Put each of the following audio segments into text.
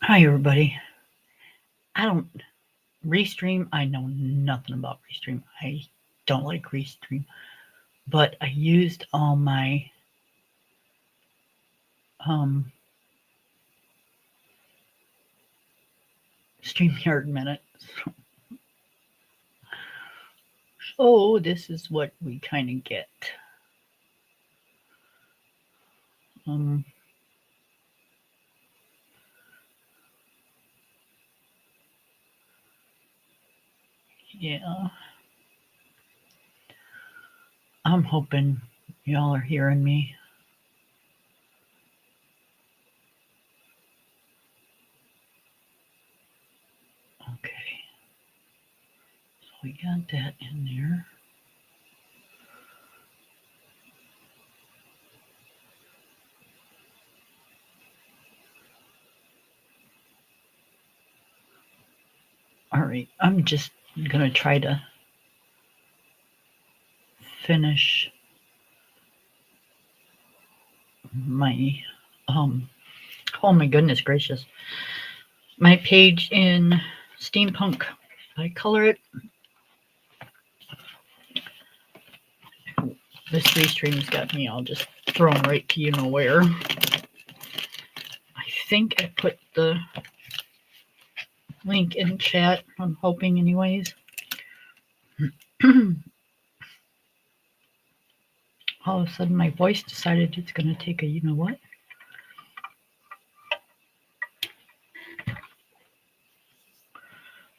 Hi, everybody. I don't Restream. I know nothing about Restream. I don't like Restream, but I used all my um, StreamYard minutes. So this is what we kind of get. Um, yeah, I'm hoping y'all are hearing me. Okay, so we got that in there. All right, I'm just gonna try to finish my oh my goodness gracious, my page in Steampunk. I color it. This Restream's got me all just thrown right to you know where. I think I put the link in chat. I'm hoping, anyways. All of a sudden, my voice decided it's going to take a you know what.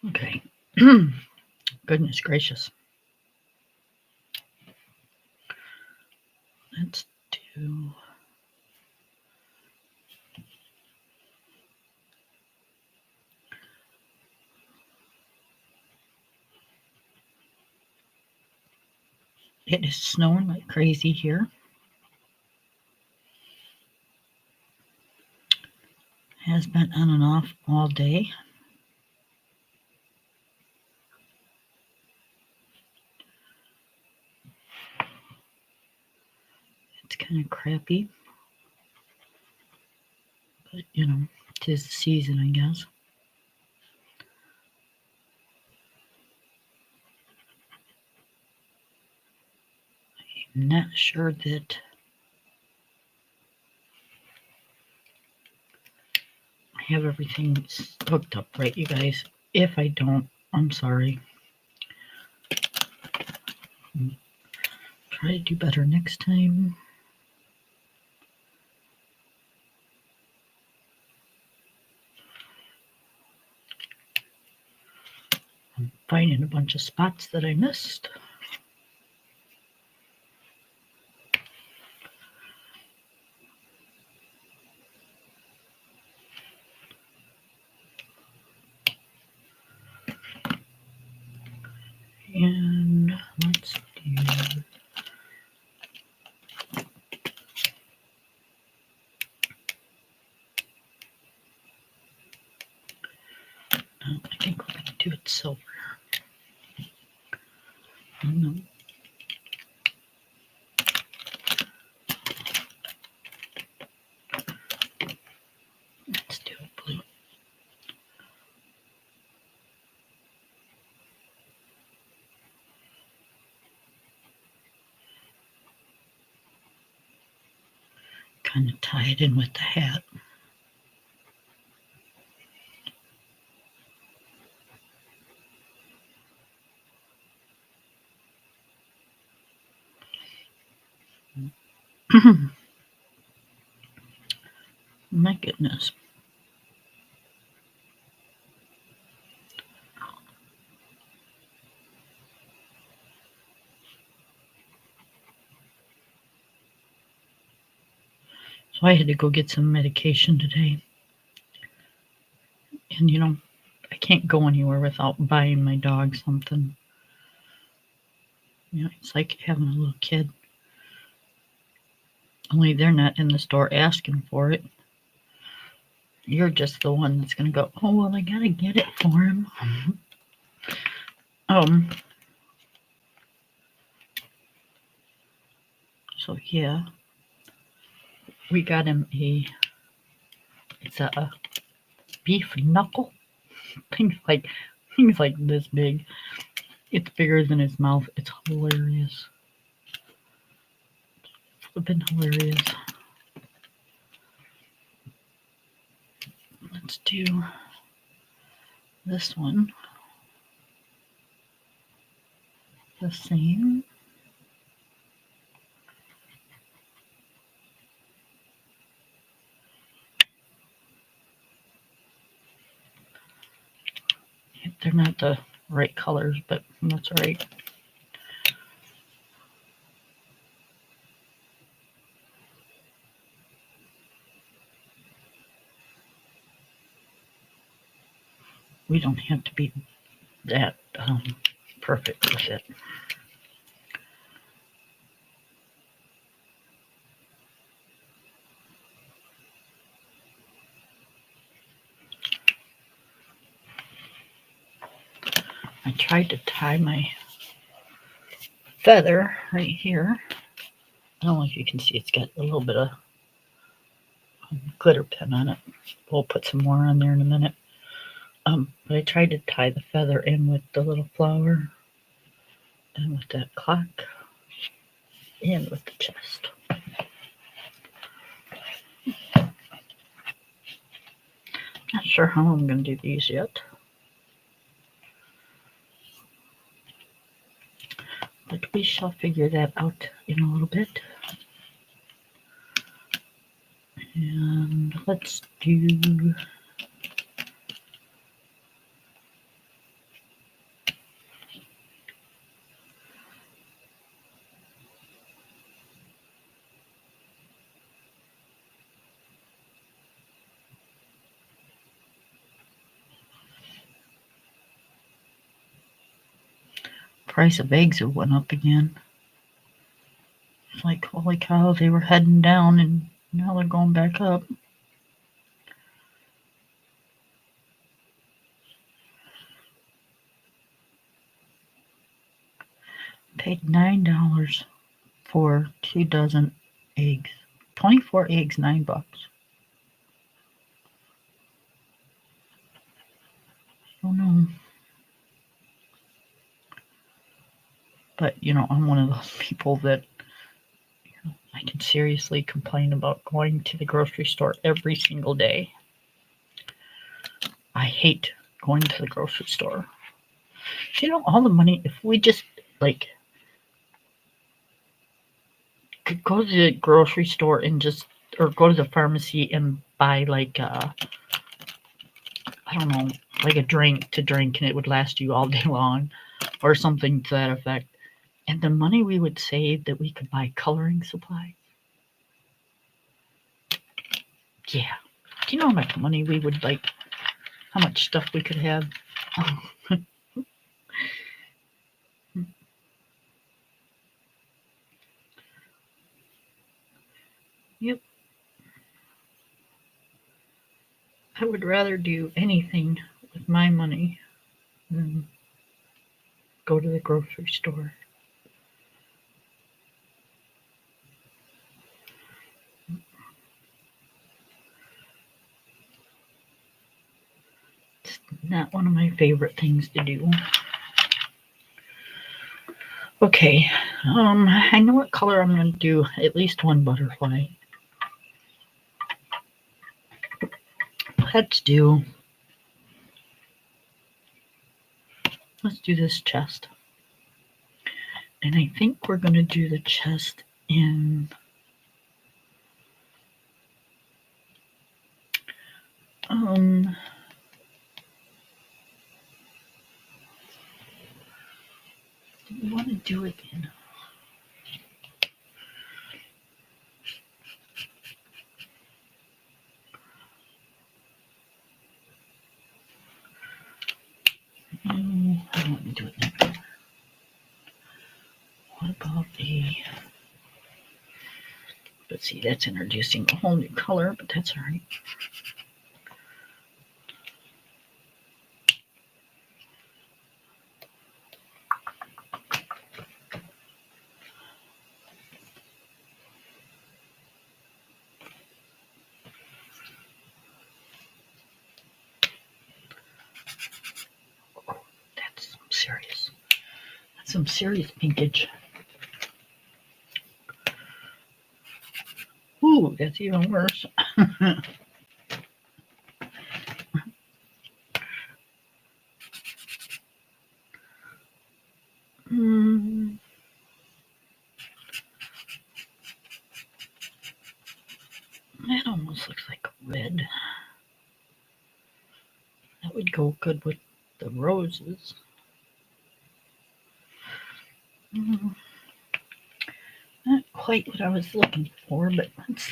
Okay. Goodness gracious. Let's do. It is snowing like crazy here. Has been on and off all day. It's kind of crappy. But, you know, 'tis the season, I guess. I'm not sure that I have everything hooked up right, you guys. If I don't, I'm sorry. Try to do better next time. I'm finding a bunch of spots that I missed. And let's do. I think we're going to do it silver. No. Let's do it blue. Kind of tie it in with the hat. My goodness. So I had to go get some medication today. And you know, I can't go anywhere without buying my dog something. You know, it's like having a little kid. Only they're not in the store asking for it. You're just the one that's going to go, oh, well, I got to get it for him. So yeah, we got him it's a beef knuckle. Things like this big. It's bigger than his mouth. It's hilarious. Flippin' hilarious. Let's do this one. The same. They're not the right colors, but that's all right. We don't have to be that perfect with it. I tried to tie my feather right here. I don't know if you can see, it's got a little bit of glitter pin on it. We'll put some more on there in a minute. But I tried to tie the feather in with the little flower and with that clock and with the chest. Not sure how I'm going to do these yet. But we shall figure that out in a little bit. And let's do price of eggs have went up again. It's like, holy cow, they were heading down and now they're going back up. Paid $9 for 2 dozen eggs. 24 eggs, $9. Oh no. But, I'm one of those people that I can seriously complain about going to the grocery store every single day. I hate going to the grocery store. All the money, if we just, could go to the grocery store and or go to the pharmacy and buy, I don't know, like a drink to drink and it would last you all day long or something to that effect. And the money we would save that we could buy coloring supplies. Yeah. Do you know how much money we would how much stuff we could have? Yep. I would rather do anything with my money than go to the grocery store. It's not one of my favorite things to do. Okay, I know what color I'm going to do. At least one butterfly. Let's do this chest. And I think we're going to do the chest in we want to do it in I don't want to do it that color. What about let's see, that's introducing a whole new color, but that's all right. some serious pinkage. Ooh, that's even worse. That almost looks like red. That would go good with the roses. Not quite what I was looking for, but let's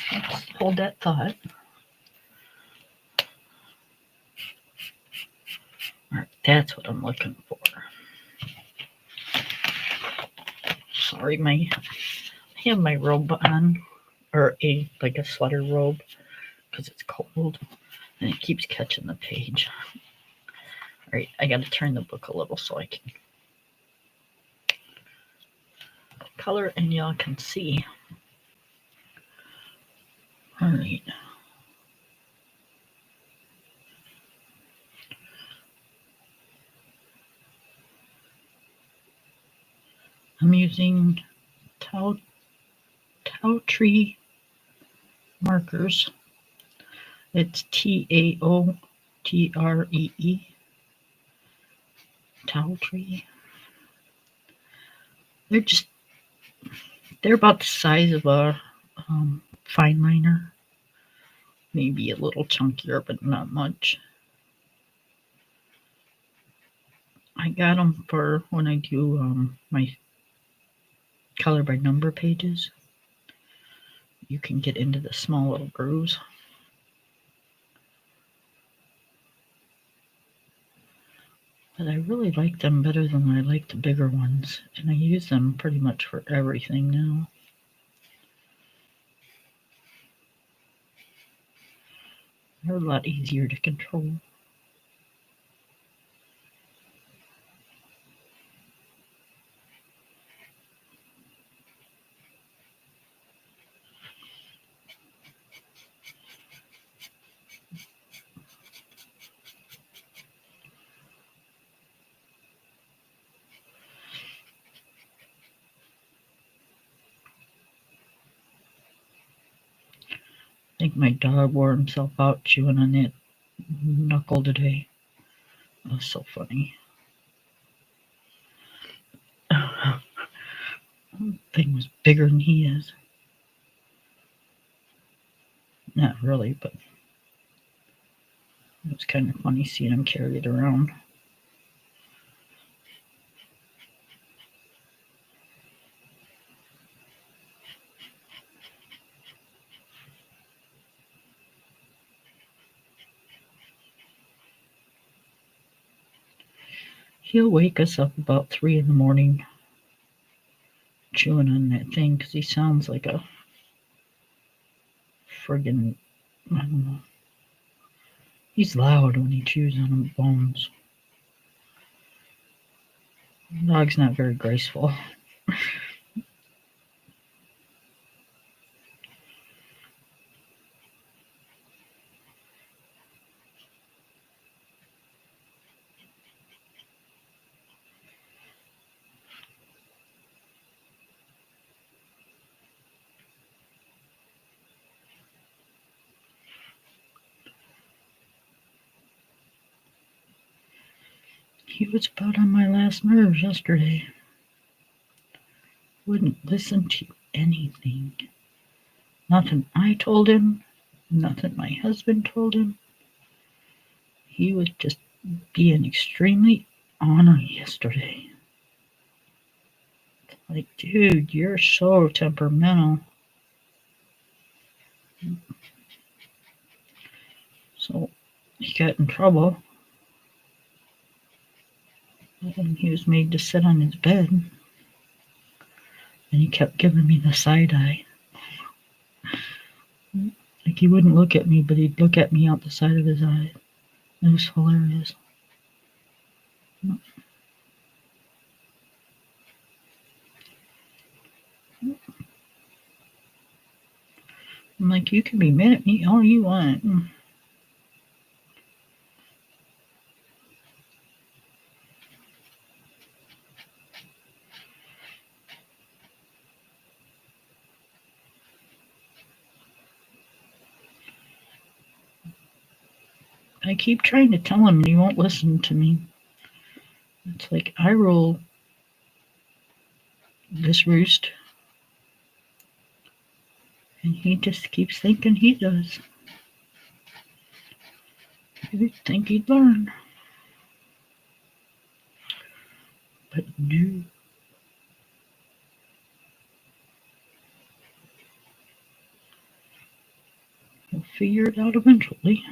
hold that thought. All right, that's what I'm looking for. Sorry, I have my robe on, or like a sweater robe, because it's cold, and it keeps catching the page. All right, I got to turn the book a little so I can color and y'all can see. All right. I'm using Tao Tree markers. It's TAOTREE. Tao Tree. They're about the size of a fine liner. Maybe a little chunkier, but not much. I got them for when I do my color by number pages. You can get into the small little grooves. But I really like them better than I like the bigger ones, and I use them pretty much for everything now. They're a lot easier to control. I think my dog wore himself out chewing on that knuckle today. It was so funny. That thing was bigger than he is. Not really, but it was kind of funny seeing him carry it around. He'll wake us up about 3 in the morning chewing on that thing because he sounds like a friggin', I don't know. He's loud when he chews on the bones. The dog's not very graceful. He was about on my last nerves yesterday. Wouldn't listen to anything. Nothing I told him, nothing my husband told him. He was just being extremely on yesterday. Like, dude, you're so temperamental. So he got in trouble. And he was made to sit on his bed. And he kept giving me the side eye. Like he wouldn't look at me, but he'd look at me out the side of his eye. It was hilarious. I'm like, you can be mad at me all you want. I keep trying to tell him and he won't listen to me. It's like I rule this roost, and he just keeps thinking he does. You'd think he'd learn. But no. He'll figure it out eventually.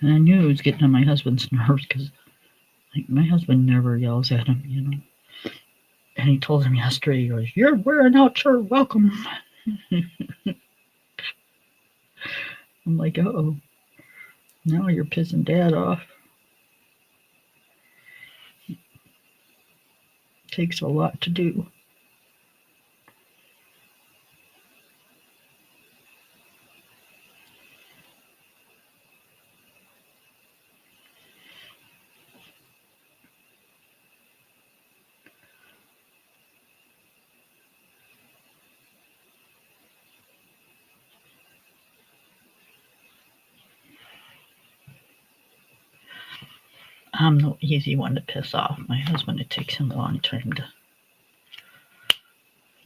And I knew it was getting on my husband's nerves because, like, my husband never yells at him, you know. And he told him yesterday, he goes, "You're wearing out your welcome." I'm like, uh-oh. Now you're pissing Dad off. Takes a lot to do. I'm the easy one to piss off. My husband, it takes him a long time to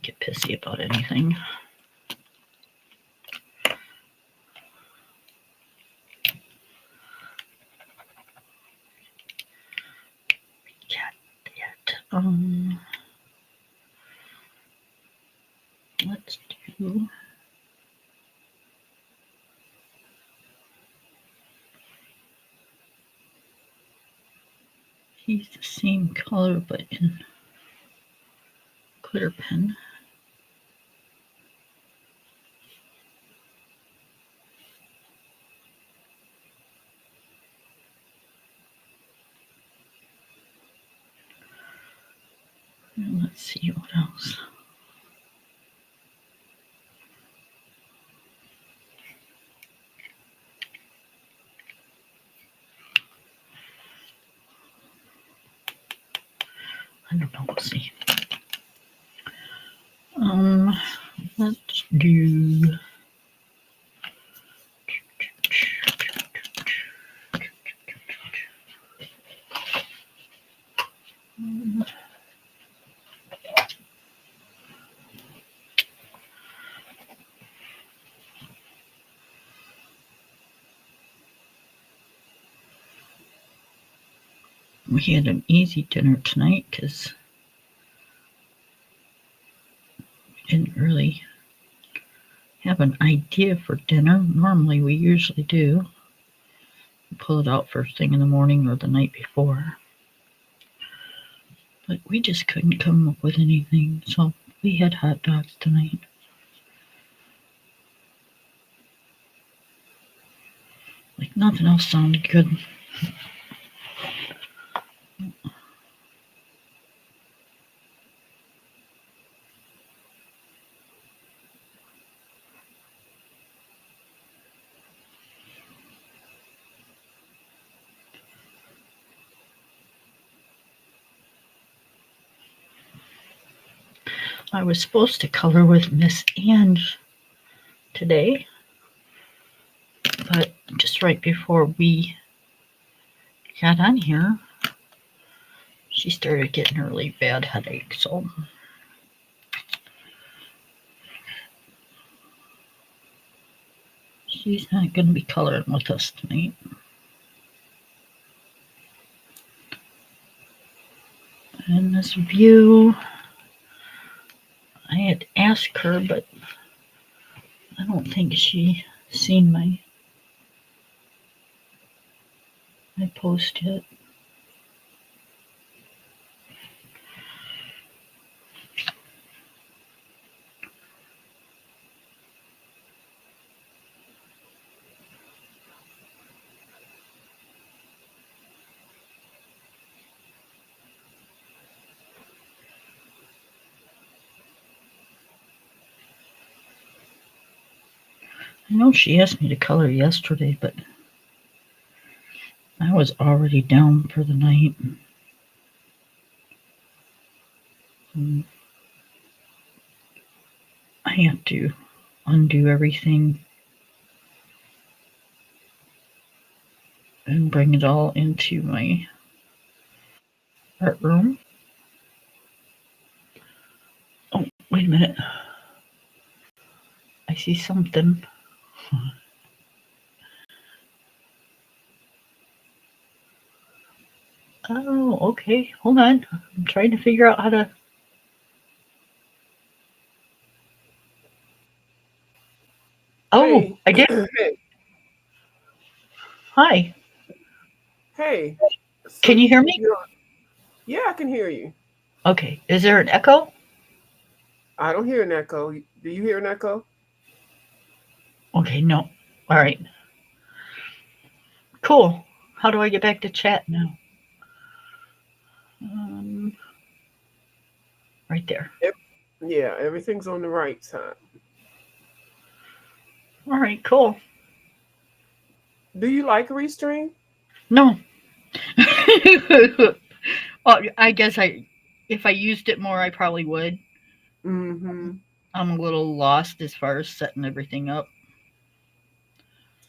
get pissy about anything. Let's do. He's the same color, but in glitter pen. And let's see what else. I don't know. We'll see. Let's do. We had an easy dinner tonight because we didn't really have an idea for dinner. Normally, we usually do. We pull it out first thing in the morning or the night before. But we just couldn't come up with anything, so we had hot dogs tonight. Like nothing else sounded good. I was supposed to color with Miss Ange today, but just right before we got on here, she started getting a really bad headache, so she's not going to be coloring with us tonight. And this view, I had asked her, but I don't think she seen my post yet. I know she asked me to color yesterday, but I was already down for the night. And I have to undo everything and bring it all into my art room. Oh, wait a minute. I see something. Oh, okay. Hold on. I'm trying to figure out how to. Oh, Hey, I did. hey, Hi. hey. So Can you hear me? you yeah, I can hear you. Okay. Is there an echo? I don't hear an echo. Do you hear an echo? Okay, no. All right. Cool. How do I get back to chat now? Um, right there. Yep. Yeah, everything's on the right side. All right, cool. Do you like Restream? No. Oh, I guess if I used it more, I probably would. Mm-hmm. I'm a little lost as far as setting everything up.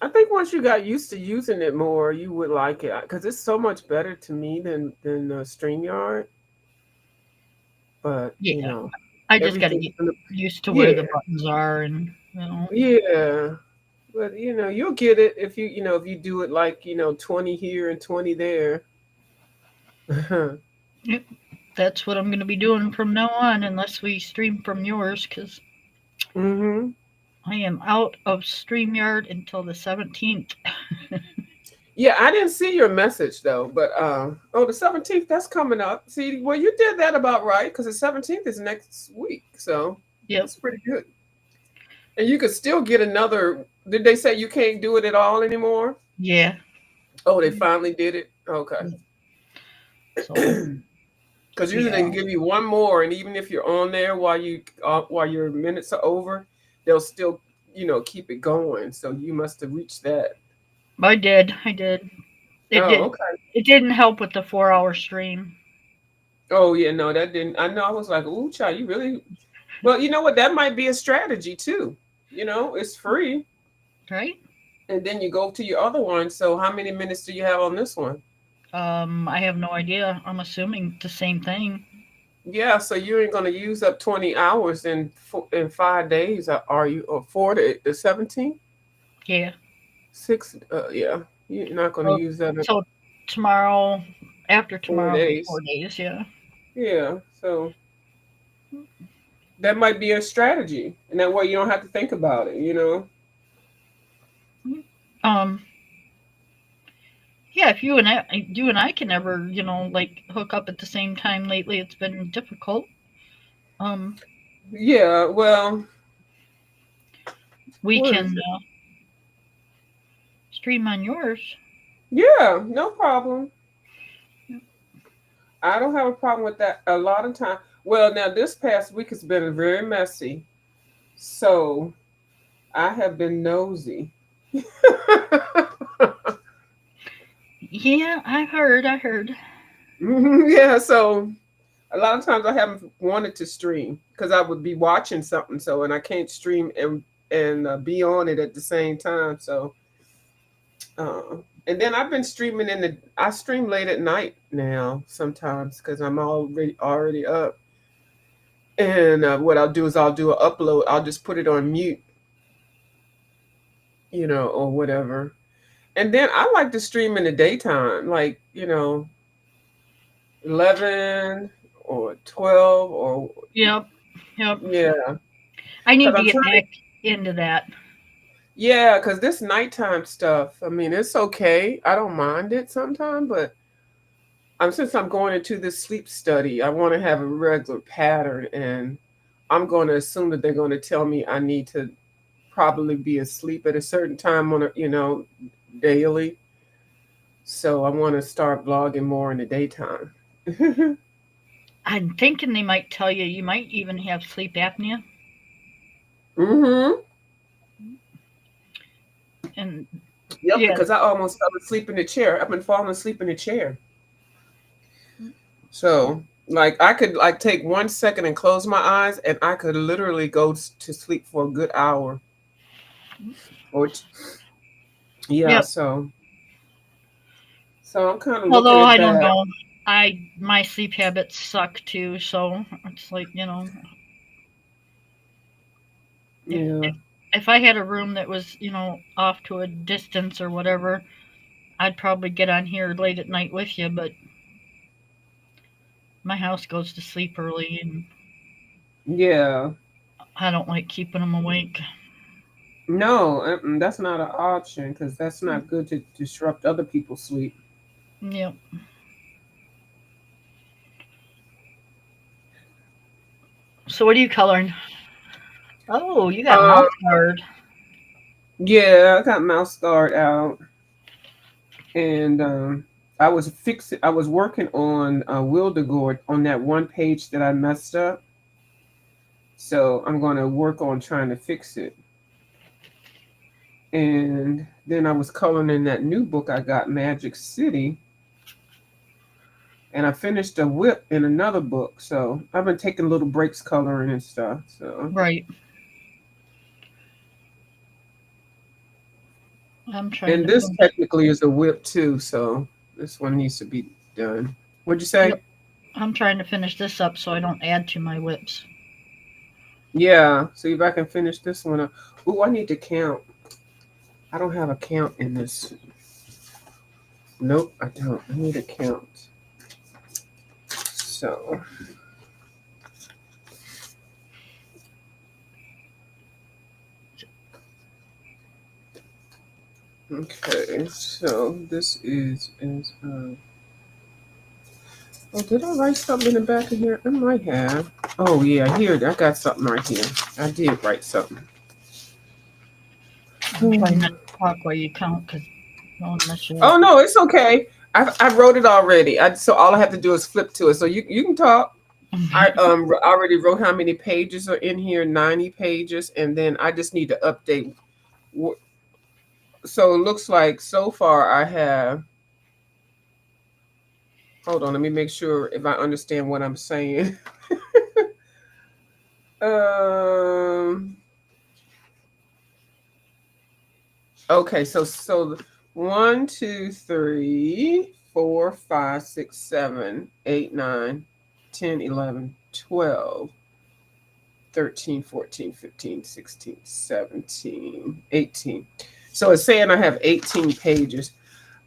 I think once you got used to using it more, you would like it because it's so much better to me than StreamYard. But Yeah, I just got to everything's get gonna used to where yeah, the buttons are, and yeah. But you'll get it if if you do it like 20 here and 20 there. yep, that's what I'm going to be doing from now on, unless we stream from yours, because Mm-hmm. I am out of StreamYard until the 17th. Yeah, I didn't see your message though, but oh, the 17th, that's coming up. See, well, you did that about right because the 17th is next week, so Yep. that's pretty good. And you could still get another. Did they say you can't do it at all anymore? Yeah. Oh, they finally did it. Okay, So, because usually yeah. they can give you one more, and even if you're on there while your minutes are over, they'll still keep it going. So you must have reached that. I did. I did. It Oh, did. okay. It didn't help with the 4 hour stream, Oh yeah, no, that didn't. I know. I was like, "Ooh, child, you really." Well, you know what? That might be a strategy too. It's free, right? and then you go to your other one. So, how many minutes do you have on this one? I have no idea. I'm assuming the same thing. Yeah, so you ain't gonna use up 20 hours in 5 days, are you? Or four to the 17th? Yeah. 6. Yeah, you're not gonna So, use that in so tomorrow, after four tomorrow, will be days. 4 days. Yeah. Yeah, so that might be a strategy, and that way you don't have to think about it. Um. Yeah. If you and I can ever, like hook up at the same time lately, it's been difficult. Um. Yeah, well, We what is can it? stream on yours. Yeah, no problem. I don't have a problem with that a lot of time. Well, now this past week has been very messy, so I have been nosy. Yeah, I heard. I heard. Yeah, so a lot of times I haven't wanted to stream because I would be watching something, so and I can't stream and be on it at the same time. So, uh, and then I've been streaming I stream late at night now sometimes because I'm already up. And what I'll do is I'll do an upload. I'll just put it on mute, or whatever. And then I like to stream in the daytime, like 11 or 12 or Yep. Yep. yeah, I because need to I'm get trying to back into that. yeah, because this nighttime stuff. I mean, it's okay. I don't mind it sometimes, but since I'm going into this sleep study, I want to have a regular pattern, and I'm going to assume that they're going to tell me I need to probably be asleep at a certain time on daily. So I want to start vlogging more in the daytime. I'm thinking they might tell you might even have sleep apnea. Mm-hmm. And Yep, yeah, because I almost fell asleep in the chair. I've been falling asleep in the chair. So, like, I could like take 1 second and close my eyes, and I could literally go to sleep for a good hour. Or, yeah. yep. So I'm kind of looking Although at I don't that. know, my sleep habits suck too. So it's like, if Yeah. if I had a room that was, off to a distance or whatever, I'd probably get on here late at night with you. But my house goes to sleep early, and Yeah. I don't like keeping them awake. No, that's not an option because that's not good to disrupt other people's sleep. Yep. So what are you coloring? Oh, you got Um, mouse guard. yeah, I got mouse guard out, and I was working on Wildegord on that one page that I messed up. So I'm going to work on trying to fix it. And then I was coloring in that new book I got, Magic City, and I finished a whip in another book. So I've been taking little breaks coloring and stuff. So, Right. I'm trying and to this finish. technically is a whip too. So this one needs to be done. What'd you say? Yep. I'm trying to finish this up so I don't add to my whips. Yeah. See if I can finish this one up. Ooh, I need to count. I don't have a count in this. Nope, I don't. I need a count. So. Okay, so this is oh, did I write something in the back of here? I might have. Oh yeah, here I got something right here. I did write something. I'm trying not to talk while you count because no one mess you Oh up. no, it's okay. I wrote it already. So all I have to do is flip to it. So you can talk. I already wrote how many pages are in here, 90 pages, and then I just need to update. So it looks like so far I have. Hold on, let me make sure if I understand what I'm saying. um. Okay, so 1, 2, 3, 4, 5, 6, 7, 8, 9, 10, 11, 12, 13, 14, 15, 16, 17, 18. So it's saying I have 18 pages.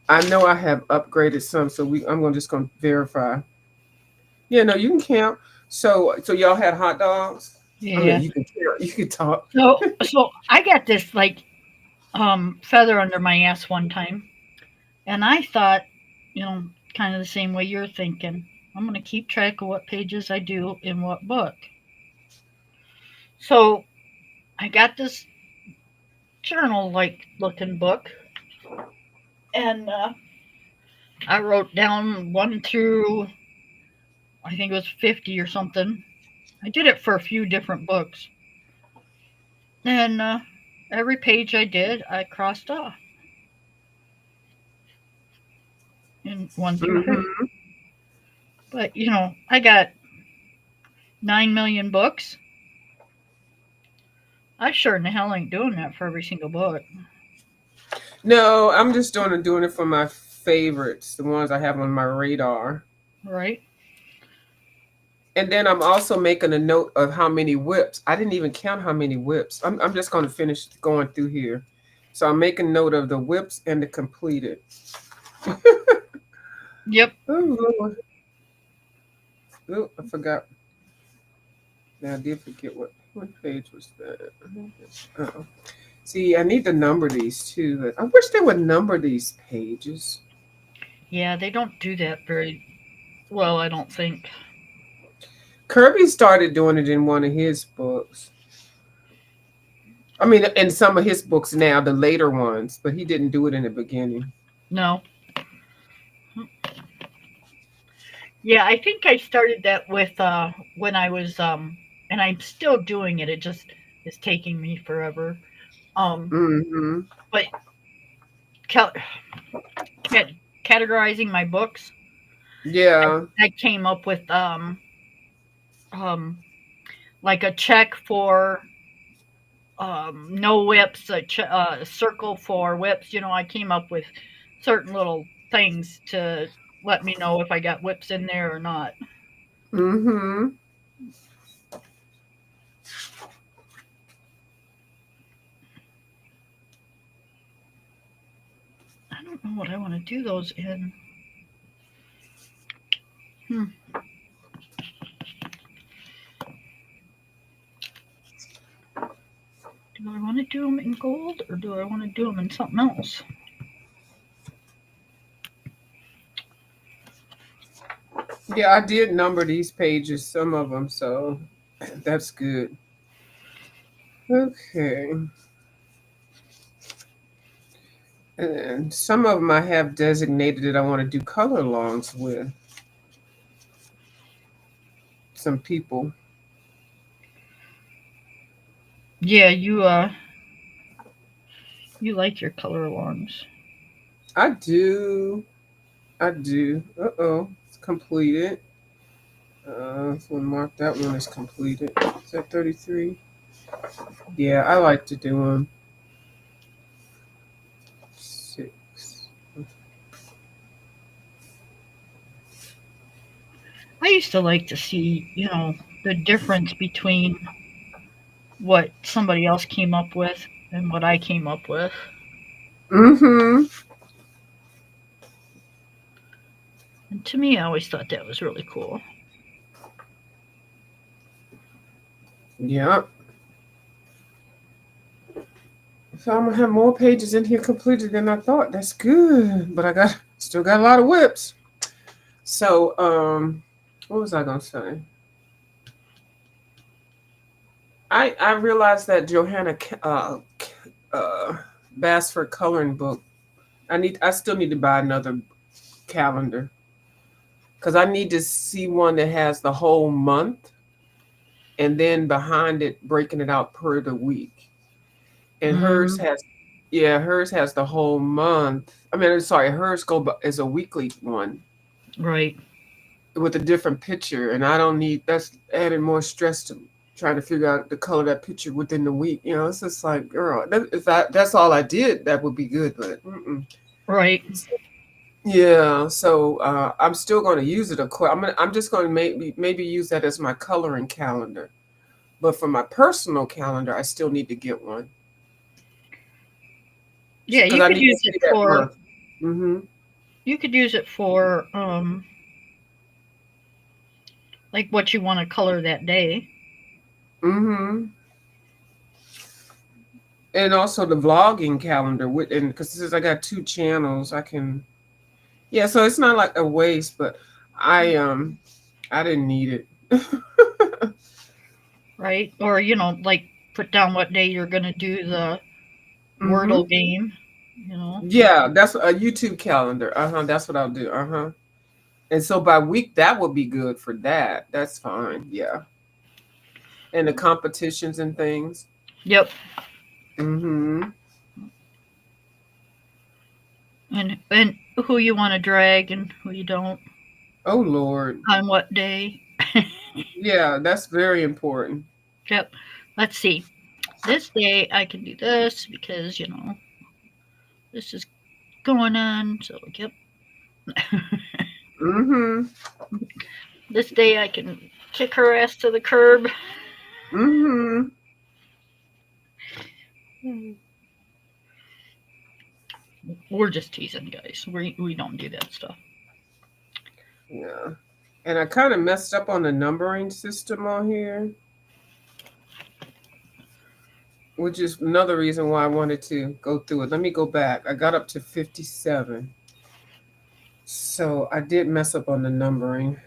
I know I have upgraded some, so just gonna verify. Yeah, no, you can count. So y'all had hot dogs? I mean, Yeah. you can talk. So I got this like feather under my ass one time, and I thought, you know, kind of the same way you're thinking. I'm gonna keep track of what pages I do in what book. So I got this journal like looking book, and I wrote down 1 through I think it was 50 or something. I did it for a few different books, and every page I did, I crossed off in 1 through 50. Hmm. But I got 9 million books. I sure in the hell ain't doing that for every single book, No, I'm just doing it for my favorites, the ones I have on my radar. right? And then I'm also making a note of how many whips. I didn't even count how many whips. I'm just going to finish going through here. So I'm making note of the whips and the completed. Yep. Oh, Lord. Oh, I forgot. Now I did forget what page was that. Oh. See, I need to number these too. I wish they would number these pages. Yeah, they don't do that very well, I don't think. Kirby started doing it in one of his books. I mean, in some of his books now, the later ones, but he didn't do it in the beginning. No. Yeah, I think I started that with when I was and I'm still doing it. It just is taking me forever. Um Hmm. but cal- categorizing my books. Yeah. I came up with um like a check for no whips, a circle for whips. You know, I came up with certain little things to let me know if I got whips in there or not. Mm-hmm. I don't know what I want to do those in. Hmm. Do I want to do them in gold or do I want to do them in something else? Yeah, I did number these pages, some of them, so that's good. Okay. And some of them I have designated that I want to do color alongs with some people. Yeah, you like your color alarms. I do. I do. Uh-oh. It's completed. So we'll mark that one as completed. Is that 33? Yeah, I like to do them. 6. I used to like to see, the difference between what somebody else came up with and what I came up with. Mm-hmm. And to me, I always thought that was really cool. Yeah. So I'm gonna have more pages in here completed than I thought. That's good. But I still got a lot of whips. So what was I gonna say? I realized that Johanna Basford coloring book. I still need to buy another calendar because I need to see one that has the whole month and then behind it breaking it out per the week. And hers Mm, has, yeah, hers has the whole month. I mean, sorry, hers is a weekly one right, with a different picture, and I don't need that's adding more stress to trying to figure out the color of that picture within the week. It's just like, girl, that's all I did, that would be good, but mm-mm. right. Yeah. So I'm still going to use it. I'm just going to maybe use that as my coloring calendar, but for my personal calendar, I still need to get one Yeah, because I need to see that month. Mm-hmm. you could use it for like what you want to color that day. Mm-hmm. And also the vlogging calendar and because since I got 2 channels, I can. Yeah, so it's not like a waste, but I didn't need it. Right? Or, like put down what day you're going to do the Mm-hmm. Wordle game. Yeah, that's a YouTube calendar. Uh-huh. That's what I'll do. Uh-huh. And so by week, that would be good for that. That's fine. Yeah. And the competitions and things. Yep. Mm-hmm. And who you want to drag and who you don't Oh Lord. on what day. Yeah, that's very important. Yep. Let's see. This day I can do this because, this is going on. So, yep. Mm-hmm. This day I can kick her ass to the curb. Mm-hmm. We're just teasing, guys. We don't do that stuff. Yeah. And I kind of messed up on the numbering system on here, which is another reason why I wanted to go through it. Let me go back. I got up to 57. So I did mess up on the numbering.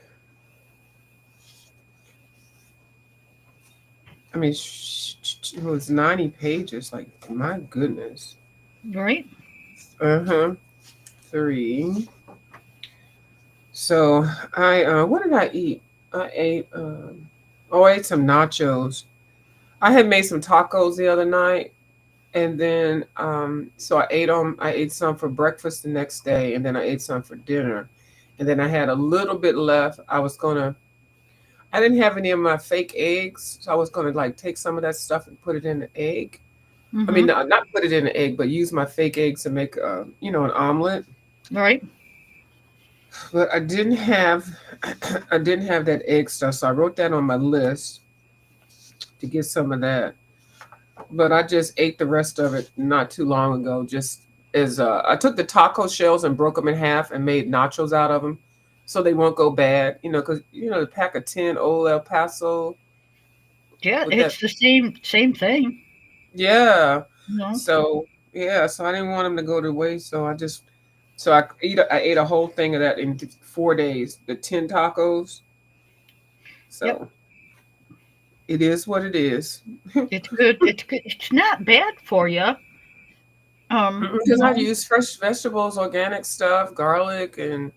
I mean, it was 90 pages. Like, my goodness. Right? Uh-huh. 3. So what did I eat? I ate some nachos. I had made some tacos the other night And then so I ate them. I ate some for breakfast the next day, and then I ate some for dinner, and then I had a little bit left. I didn't have any of my fake eggs, so I was gonna like take some of that stuff and put it in the egg. I mean, Mm-hmm. not put it in the egg, but use my fake eggs to make an omelet. Right. But I didn't have I didn't have that egg stuff, so I wrote that on my list to get some of that. But I just ate the rest of it not too long ago. Just as I took the taco shells and broke them in half and made nachos out of them, so they won't go bad. Because the pack of 10 Old El Paso Yeah, with that. it's the same thing. Yeah. You know. So yeah, so I didn't want them to go to waste. So I ate a whole thing of that in 4 days. The 10 tacos. Yep. So it is what it is. It's good. It's good. It's not bad for you. You Because I know, use fresh vegetables, organic stuff, garlic, and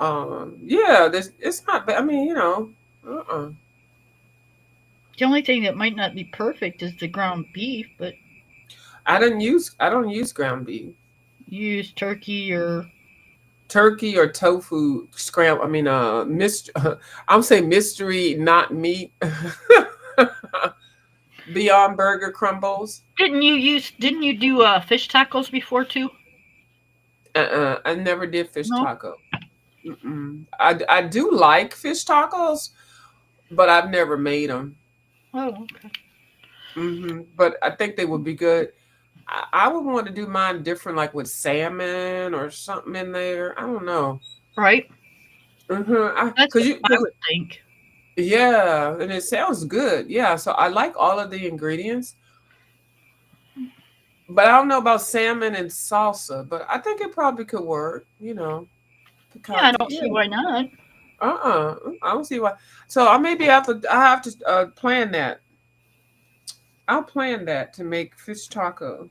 yeah, it's not bad. I mean, uh-uh. the only thing that might not be perfect is the ground beef, but I don't use ground beef, you use turkey or turkey or tofu scram. I mean, I'm saying mystery, not meat. Beyond Burger crumbles. didn't you do fish tacos before too? I never did fish No. taco. Mm-mm. I do like fish tacos, but I've never made them. Oh, okay. But I think they would be good. I would want to do mine different, like with salmon or something in there. I don't know. Right. That's Cause what you, I cause would think. yeah, and it sounds good. Yeah, so I like all of the ingredients, but I don't know about salmon and salsa. But I think it probably could work. Yeah, I Picante. don't see Yeah. why not. I don't see why. So I have to plan that. I'll plan that to make fish tacos.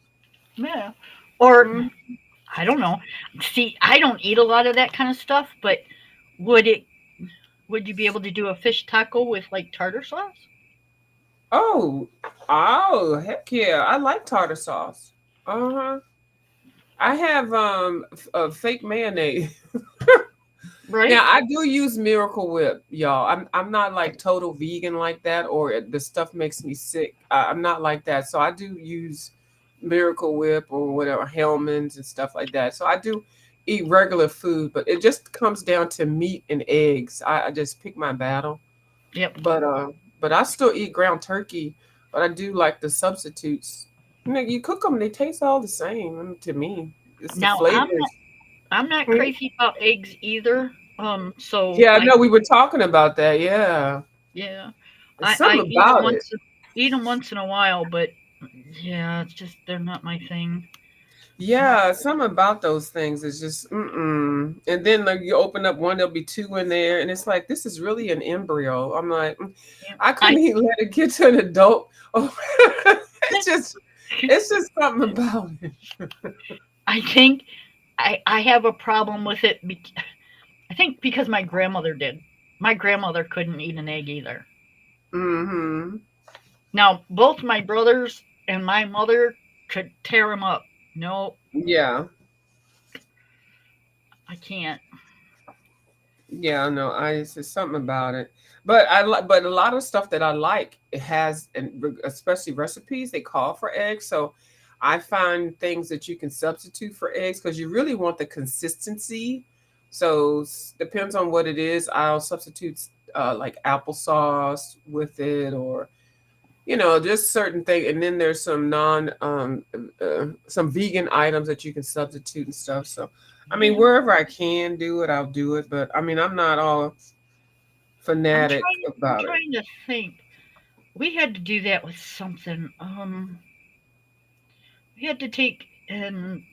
Yeah. Or Mm. I don't know. See, I don't eat a lot of that kind of stuff, but would it would you be able to do a fish taco with like tartar sauce? Oh, oh, heck yeah! I like tartar sauce. Uh huh. I have a fake mayonnaise. Right? Now I do use Miracle Whip, y'all. I'm not like total vegan like that, or the stuff makes me sick. I'm not like that, so I do use Miracle Whip or whatever Hellman's and stuff like that. So I do eat regular food, but it just comes down to meat and eggs. I just pick my battle, Yep. but I still eat ground turkey. But I do like the substitutes. You cook them, they taste all the same to me. It's the Now flavors. I'm not Mhm. crazy about eggs either. So Yeah, I I know we were talking about that. Yeah. yeah, It's I something eat them about it. once in a while, but yeah, it's just they're not my thing. Yeah, something about those things is just mm-mm. And then like you open up one, there'll be two in there, and it's like this is really an embryo. I'm like, Yeah. I couldn't even let it get to an adult. Oh, it's just, it's just something about it. I think I have a problem with it. I think because my grandmother did. My grandmother couldn't eat an egg either. Mm-hmm. Now both my brothers and my mother could tear them up. No, Yeah, I can't. yeah, no, it's just something about it. But but a lot of stuff that I like, it has, and especially recipes, they call for eggs. So I find things that you can substitute for eggs because you really want the consistency. So depends on what it is. I'll substitute like applesauce with it, or just certain thing. And then there's some some vegan items that you can substitute and stuff. So I mean, Yeah, wherever I can do it, I'll do it. But I mean, I'm not all fanatic I'm about it. trying to think. We had to do that with something. We had to take and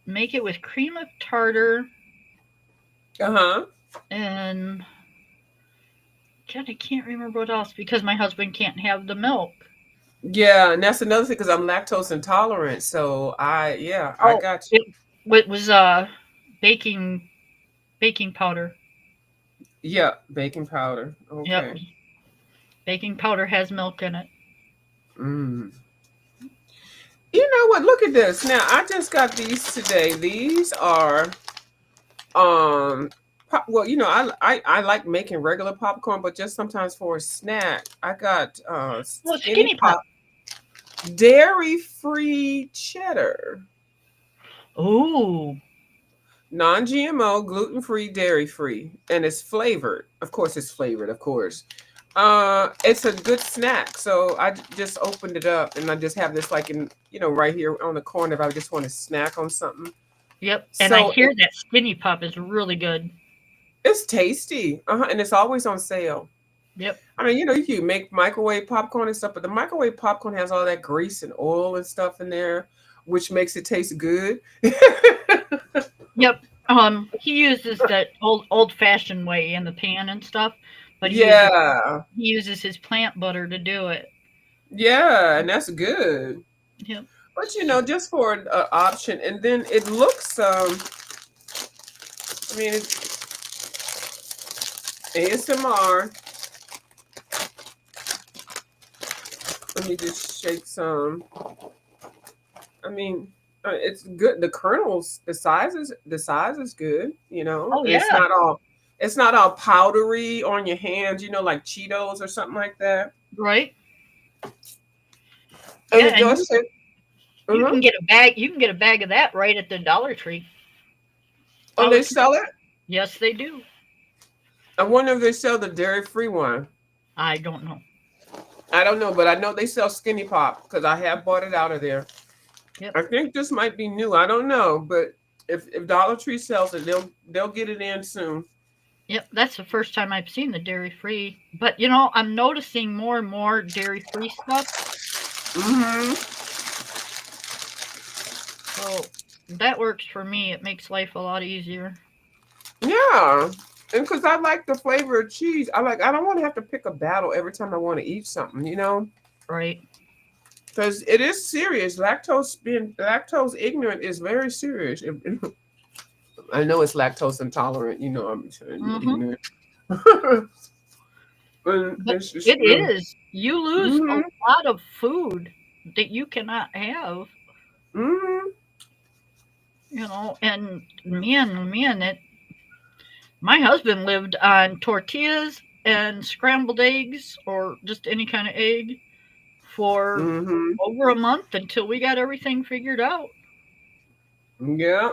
make it with cream of tartar Uh-huh. and God, I can't remember what else because my husband can't have the milk. Yeah, and that's another thing because I'm lactose intolerant. So I Oh, got it, it was baking baking powder. you. Yeah, baking powder. Yep, Okay. baking powder has milk in it. Mm. You know what? Look at this. Now I just got these today. These are well, you know, I like making regular popcorn, but just sometimes for a snack, I got Well, Skinny Skinny Pop. Pop dairy free cheddar, Ooh, non-GMO, gluten free, dairy free, and it's flavored. Of course, it's flavored. Of course, it's a good snack. So I just opened it up, and I just have this like in right here on the corner if I just want to snack on something. yep. And I So hear that Skinny Pop is really good. it's tasty, and it's always on sale. Yep. I mean, you can make microwave popcorn and stuff, but the microwave popcorn has all that grease and oil and stuff in there, which makes it taste good. Yep. He uses that old fashioned way in the pan and stuff, but Yeah, he uses his plant butter to do it. yeah, and that's good. Yep. But just for an option, and then it looks. I mean, it's ASMR. Let me just shake some. I mean, it's good. The kernels, the size is good. Oh And it's yeah. not all powdery on your hands. Like Cheetos or something like that. Right. And Yeah, it and does say, you uh-huh. can get a bag. You can get a bag of that right at the Dollar Tree. Oh, Dollar they Tree. sell it. Yes, they do. I wonder if they sell the dairy-free one. I don't know. I don't know, but I know they sell Skinny Pop because I have bought it out of there. Yep. I think this might be new. I don't know, but if Dollar Tree sells it, they'll get it in soon. Yep. That's the first time I've seen the dairy free. But I'm noticing more and more dairy free stuff. Hmm. So that works for me. It makes life a lot easier. Yeah, and because I like the flavor of cheese, I don't want to have to pick a battle every time I want to eat something. Right. Because it is serious. Being lactose ignorant is very serious. I know it's lactose intolerant. I'm Mm-hmm. ignorant. But But it's just it is. You lose a hmm lot of food that you cannot have. hmm And man, my husband lived on tortillas and scrambled eggs or just any kind of egg for hmm over a month until we got everything figured out Yeah.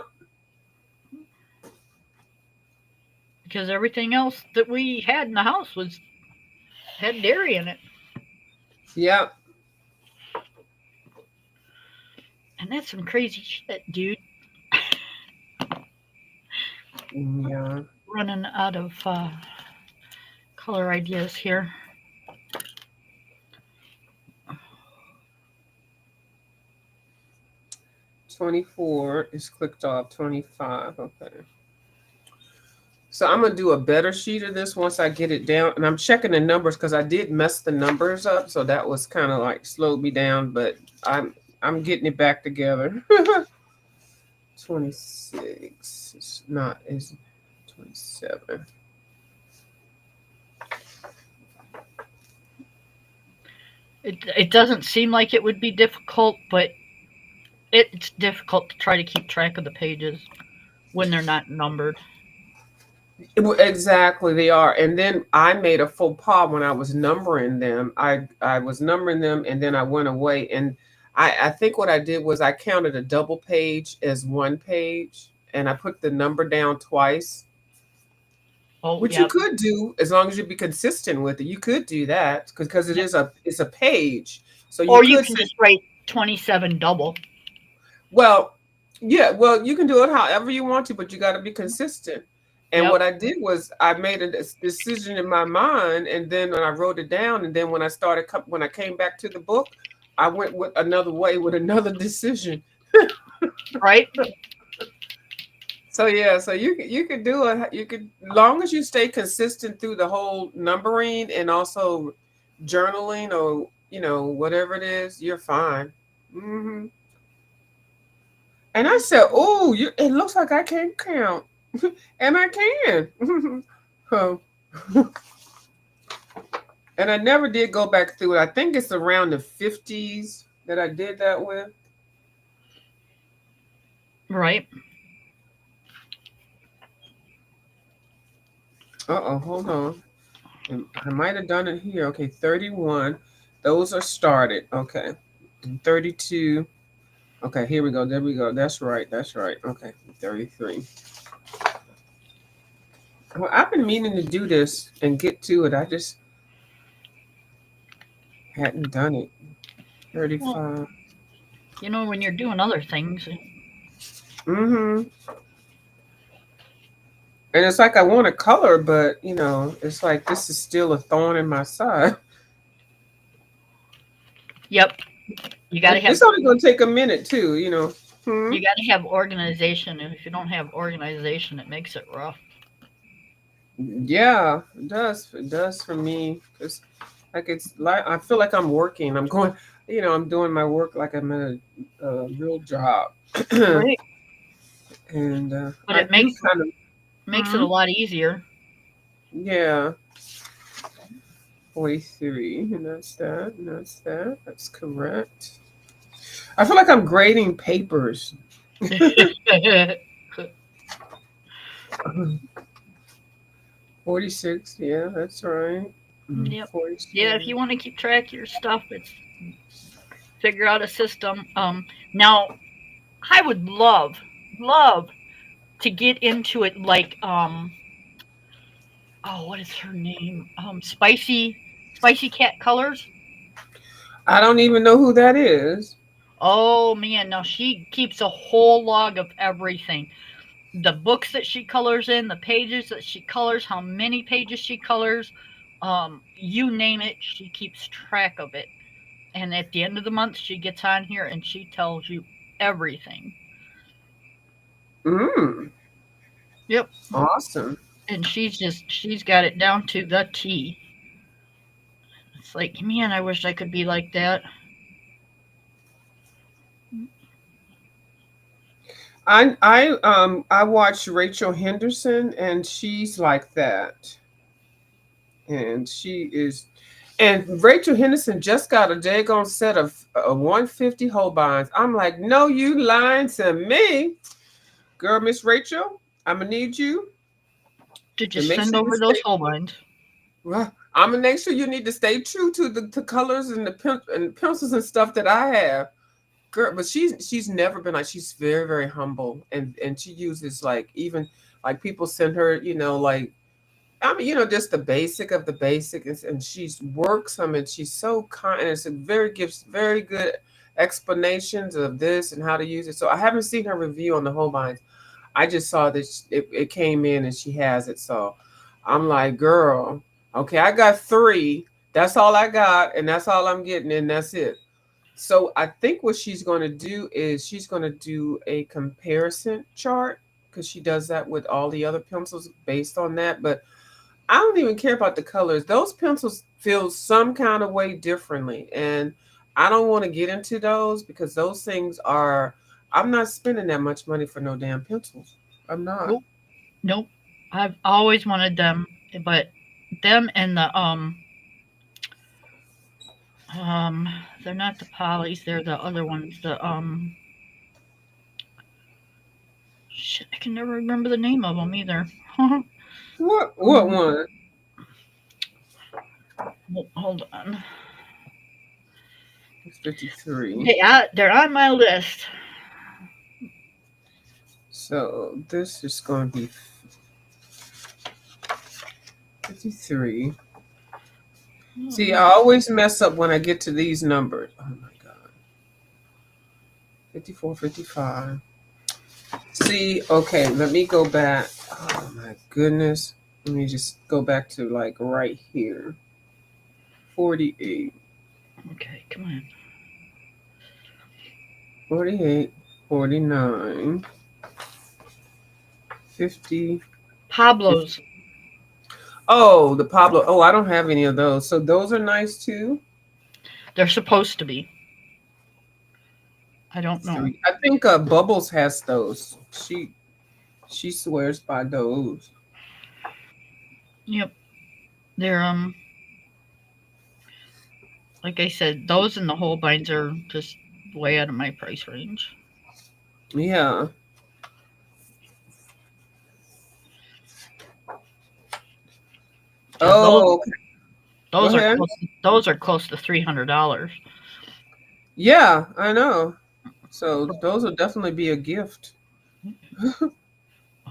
because everything else that we had in the house was had dairy in it. Yeah. And that's some crazy shit, dude. Yeah. Running out of color ideas here. 24 is clicked off. 25. Okay. So I'm gonna do a better sheet of this once I get it down, and I'm checking the numbers because I did mess the numbers up, so that was kind of like slowed me down. But I'm getting it back together. 26. It's not. It's 27. It doesn't seem like it would be difficult, but it's difficult to try to keep track of the pages when they're not numbered. Exactly, they are. And then I made a faux pas when I was numbering them. I was numbering them, and then I went away, and I think what I did was I counted a double page as one page, and I put the number down twice, Oh, which you yep. could do as long as you be consistent with it. You could do that because Yep. it's a page, so you Or you could can say, just write 27 double. well, yeah, well, you can do it however you want to, but you got to be consistent. And Yep. what I did was I made a decision in my mind, and then when I wrote it down, and then when I came back to the book, I went with another way with another decision. Right? So yeah, so you could do it. You could, long as you stay consistent through the whole numbering and also journaling or whatever it is, you're fine. Hmm. And I said, "Oh, it looks like I can count." And I can. So, and I never did go back through it. I think it's around the 50s that I did that with. Right. Uh-oh, hold on. I might have done it here. Okay, 31. Those are started. Okay. And 32. Okay, here we go. There we go. That's right. That's right. Okay, 33. Well, I've been meaning to do this and get to it. I just hadn't done it. Well, 35. when you're doing other things. Mm-hmm. And it's like I want to color, but it's like this is still a thorn in my side. Yep. You got to have It's only gonna take a minute too. Hmm? you got to have organization, and if you don't have organization, it makes it rough. Yeah, it does. It does for me. It's like I feel like I'm working. I'm going. I'm doing my work like I'm at a real job, Right. and But I it do makes kind of. makes it Hmm? a lot easier. Yeah, 43, and that's that, and that's that. That's correct. I feel like I'm grading papers. Yep. 46. Yeah, that's right. Yeah, if 47. you want to keep track of your stuff, it's figure out a system. Now I would love to get into it like oh, what is her name? Spicy Cat Colors. I don't even know who that is. Oh man, now she keeps a whole log of everything. The books that she colors in, the pages that she colors, how many pages she colors, you name it, she keeps track of it. And at the end of the month, she gets on here and she tells you everything. Mm, Yep. awesome. And she's got it down to the T. It's like, man, I wish I could be like that. I watched Rachel Henderson, and she's like that. And Rachel Henderson just got a daggone set of 150 Holbeins. I'm like, no, you lying to me, girl, Miss Rachel. I'm gonna need you Did you to make send sure you over those stay. Holbeins? Well, I'm gonna make sure you need to stay true to the colors and and pencils and stuff that I have. Girl, but she's never been like, she's very, very humble, and she uses like, even like people send her, like, I mean, just the basic of the basic, and she's works them, and she's so kind, and gives very good explanations of this and how to use it. So I haven't seen her review on the Holbeins. I just saw that it came in and she has it. So I'm like, girl, okay, I got three. That's all I got, and that's all I'm getting, and that's it. So I think what she's going to do is she's going to do a comparison chart, because she does that with all the other pencils based on that. But I don't even care about the colors. Those pencils feel some kind of way differently. And I don't want to get into those, because those things are, I'm not spending that much money for no damn pencils. I'm not. Nope. Nope. I've always wanted them, but them and the um they're not the polys, they're the other ones. The shit, I can never remember the name of them either. What one? Hold on. It's 53. They're on my list. So this is going to be 53. See, I always mess up when I get to these numbers. Oh my God. 54, 55. See, okay, let me go back. Oh my goodness. Let me just go back to like right here. 48. Okay, come on. 48, 49, 50. Pablo's. Oh, the Pablo. Oh, I don't have any of those. So those are nice too. They're supposed to be. I don't know. Three. I think Bubbles has those. She swears by those. Yep. They're like I said, those and the Holbeins are just way out of my price range. Yeah. 'Cause Oh, okay. Go those are ahead. close to $300. Yeah, I know. So those will definitely be a gift.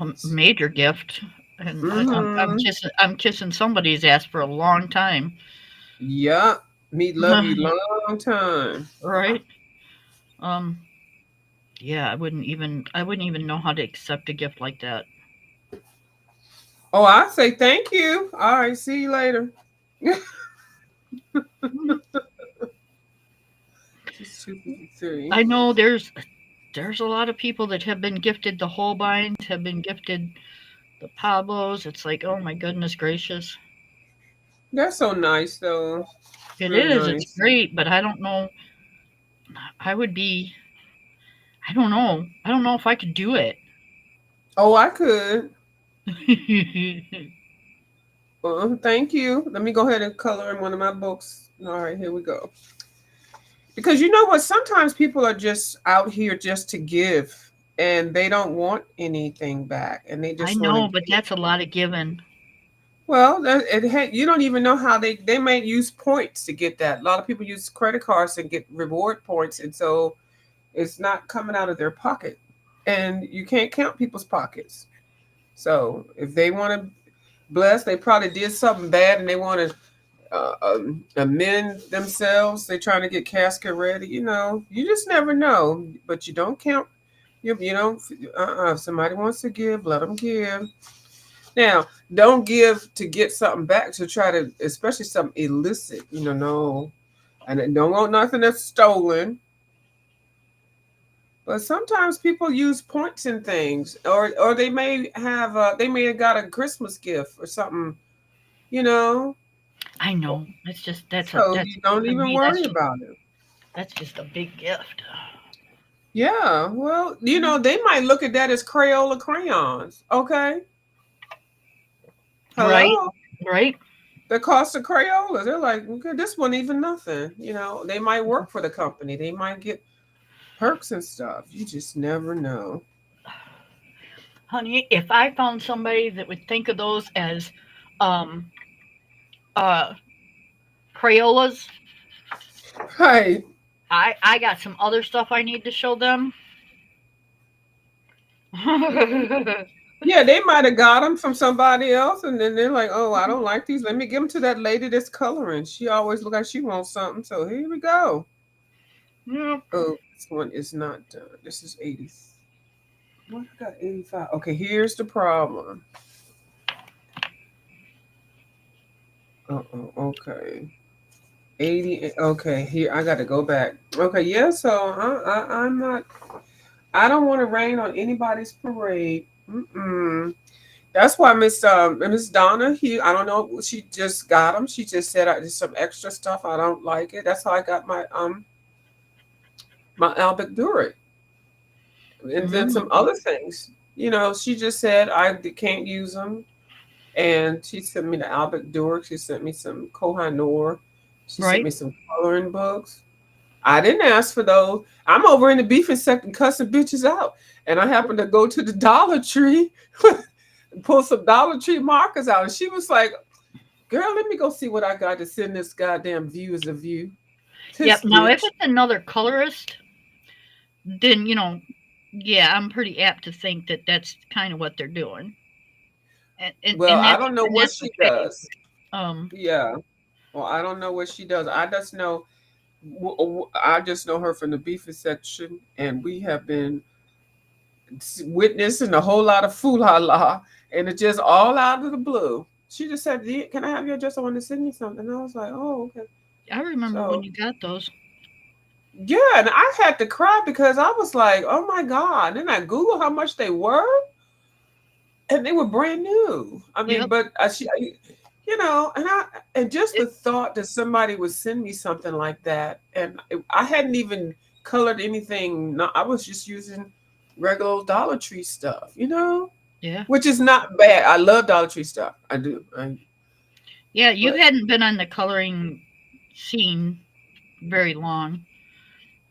A major gift, and Mm-hmm. I'm kissing somebody's ass for a long time. Yeah. Me love you long time. Right? Um, yeah, I wouldn't even know how to accept a gift like that. Oh, I say thank you. All right, see you later. Just 253. I know there's a lot of people that have been gifted the Holbeins, have been gifted the Pablos. It's like, oh my goodness gracious. That's so nice though. It Very is, it's nice. great, but I don't know. I would be, I don't know. I don't know if I could do it. Oh, I could. Thank you. Let me go ahead and color in one of my books. All right, here we go. Because you know what? Sometimes people are just out here just to give and they don't want anything back and they I just want to know, but give. that's a lot of giving. Well, you don't even know how they may use points to get that. A lot of people use credit cards to get reward points, and so it's not coming out of their pocket. And you can't count people's pockets. So if they want to bless, they probably did something bad and they want to amend themselves. They're trying to get casket ready. You just never know. But you don't count. You don't. If somebody wants to give, let them give. Now, don't give to get something back to try to, especially something illicit. No, and I don't want nothing that's stolen. But sometimes people use points in things, or they may have got a Christmas gift or something. You know, I know. It's just so that's you don't to even me worry about it. that's just a big gift. Yeah, well, they might look at that as Crayola crayons. Okay, Right? hello. Right? The cost of Crayolas, they're like, okay, this one even nothing. They might work for the company. They might get perks and stuff. You just never know. Honey, if I found somebody that would think of those as um uh Crayolas, Right. I got some other stuff I need to show them. Yeah, they might have got them from somebody else, and then they're like, "Oh, I don't like these. Let me give them to that lady that's coloring. She always look like she wants something. So here we go." Yeah. Oh, this one is not done. This is 80. What I got 85? Okay, here's the problem. Okay. 80. Okay, here I got to go back. Okay, yeah. So I'm not. I don't want to rain on anybody's parade. Mm-mm. That's why Miss Donna, I don't know, she just got them. She just said I did some extra stuff. I don't like it. That's how I got my Albert Durek, and then Mm, some other things. She just said can't use them, and she sent me the Albert Durek. She sent me some Koh Noor. She sent right? me some coloring books. I didn't ask for those. I'm over in the beefing section cussing bitches out, and I happened to go to the Dollar Tree. Pull some Dollar Tree markers out. And she was like, "Girl, let me go see what I got to send this goddamn view as a view." This Yep. Now, if bitch. it's another colorist, then yeah, I'm pretty apt to think that that's kind of what they're doing, Well, I don't know and what that's she okay. does. Yeah. Well, I don't know what she does. I just know her from the beefing section, and we have been witnessing a whole lot of fool-ha-la, and it's just all out of the blue. She just said, "Can I have your address? I want to send you something." And I was like, "Oh, okay." I remember when So you got those. yeah, and I had to cry because I was like, "Oh my god!" And then I Googled how much they were, and they were brand new. I mean, Yep. but and just the thought that somebody would send me something like that, and I hadn't even colored anything. No, I was just using regular Dollar Tree stuff, Yeah. which is not bad. I love Dollar Tree stuff. I do. Yeah, you But hadn't been on the coloring scene very long.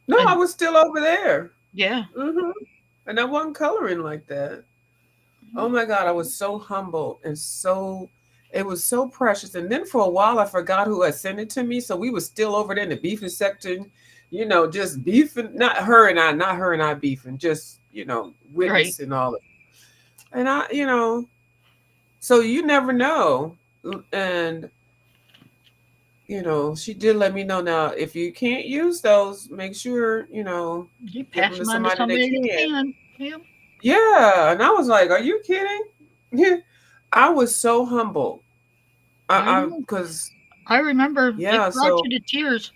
no, I And was still over there. yeah. hmm And I wasn't coloring like that. Oh my God, I was so humble and so It was so precious. And then for a while, I forgot who had sent it to me. So we were still over there in the beefing section, just beefing. Not her and I beefing, just, Right. witnessing all of it. And so you never know. And, she did let me know now, if you can't use those, make sure, You give pass them to them on to somebody that somebody that can. can. Yep. Yeah. And I was like, are you kidding? I was so humble. I know. Because, I remember it yeah, brought so. you to tears.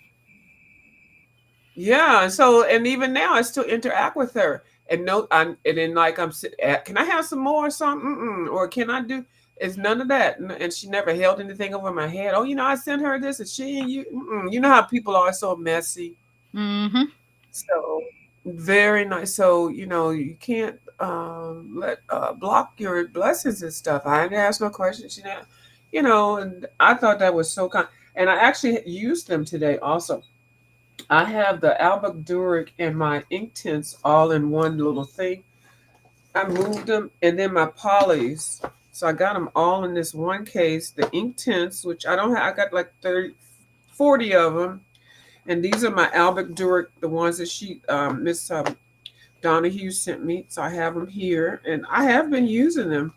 Yeah, and even now I still interact with her, and no, and then like can I have some more or something, or can I do? It's none of that, and she never held anything over my head. Oh, I sent her this, and she and you, you know how people are so messy. Mm-hmm. So very nice. So you can't let block your blessings and stuff. I didn't ask no questions. And I thought that was so kind, and I actually used them today also. I have the Albert Durick and my ink tints all in one little thing. I moved them, and then my polys. So I got them all in this one case. The ink tints, which I don't have, I got like 30, 40 of them. And these are my Albert Durick, the ones that Miss Donahue sent me. So I have them here, and I have been using them.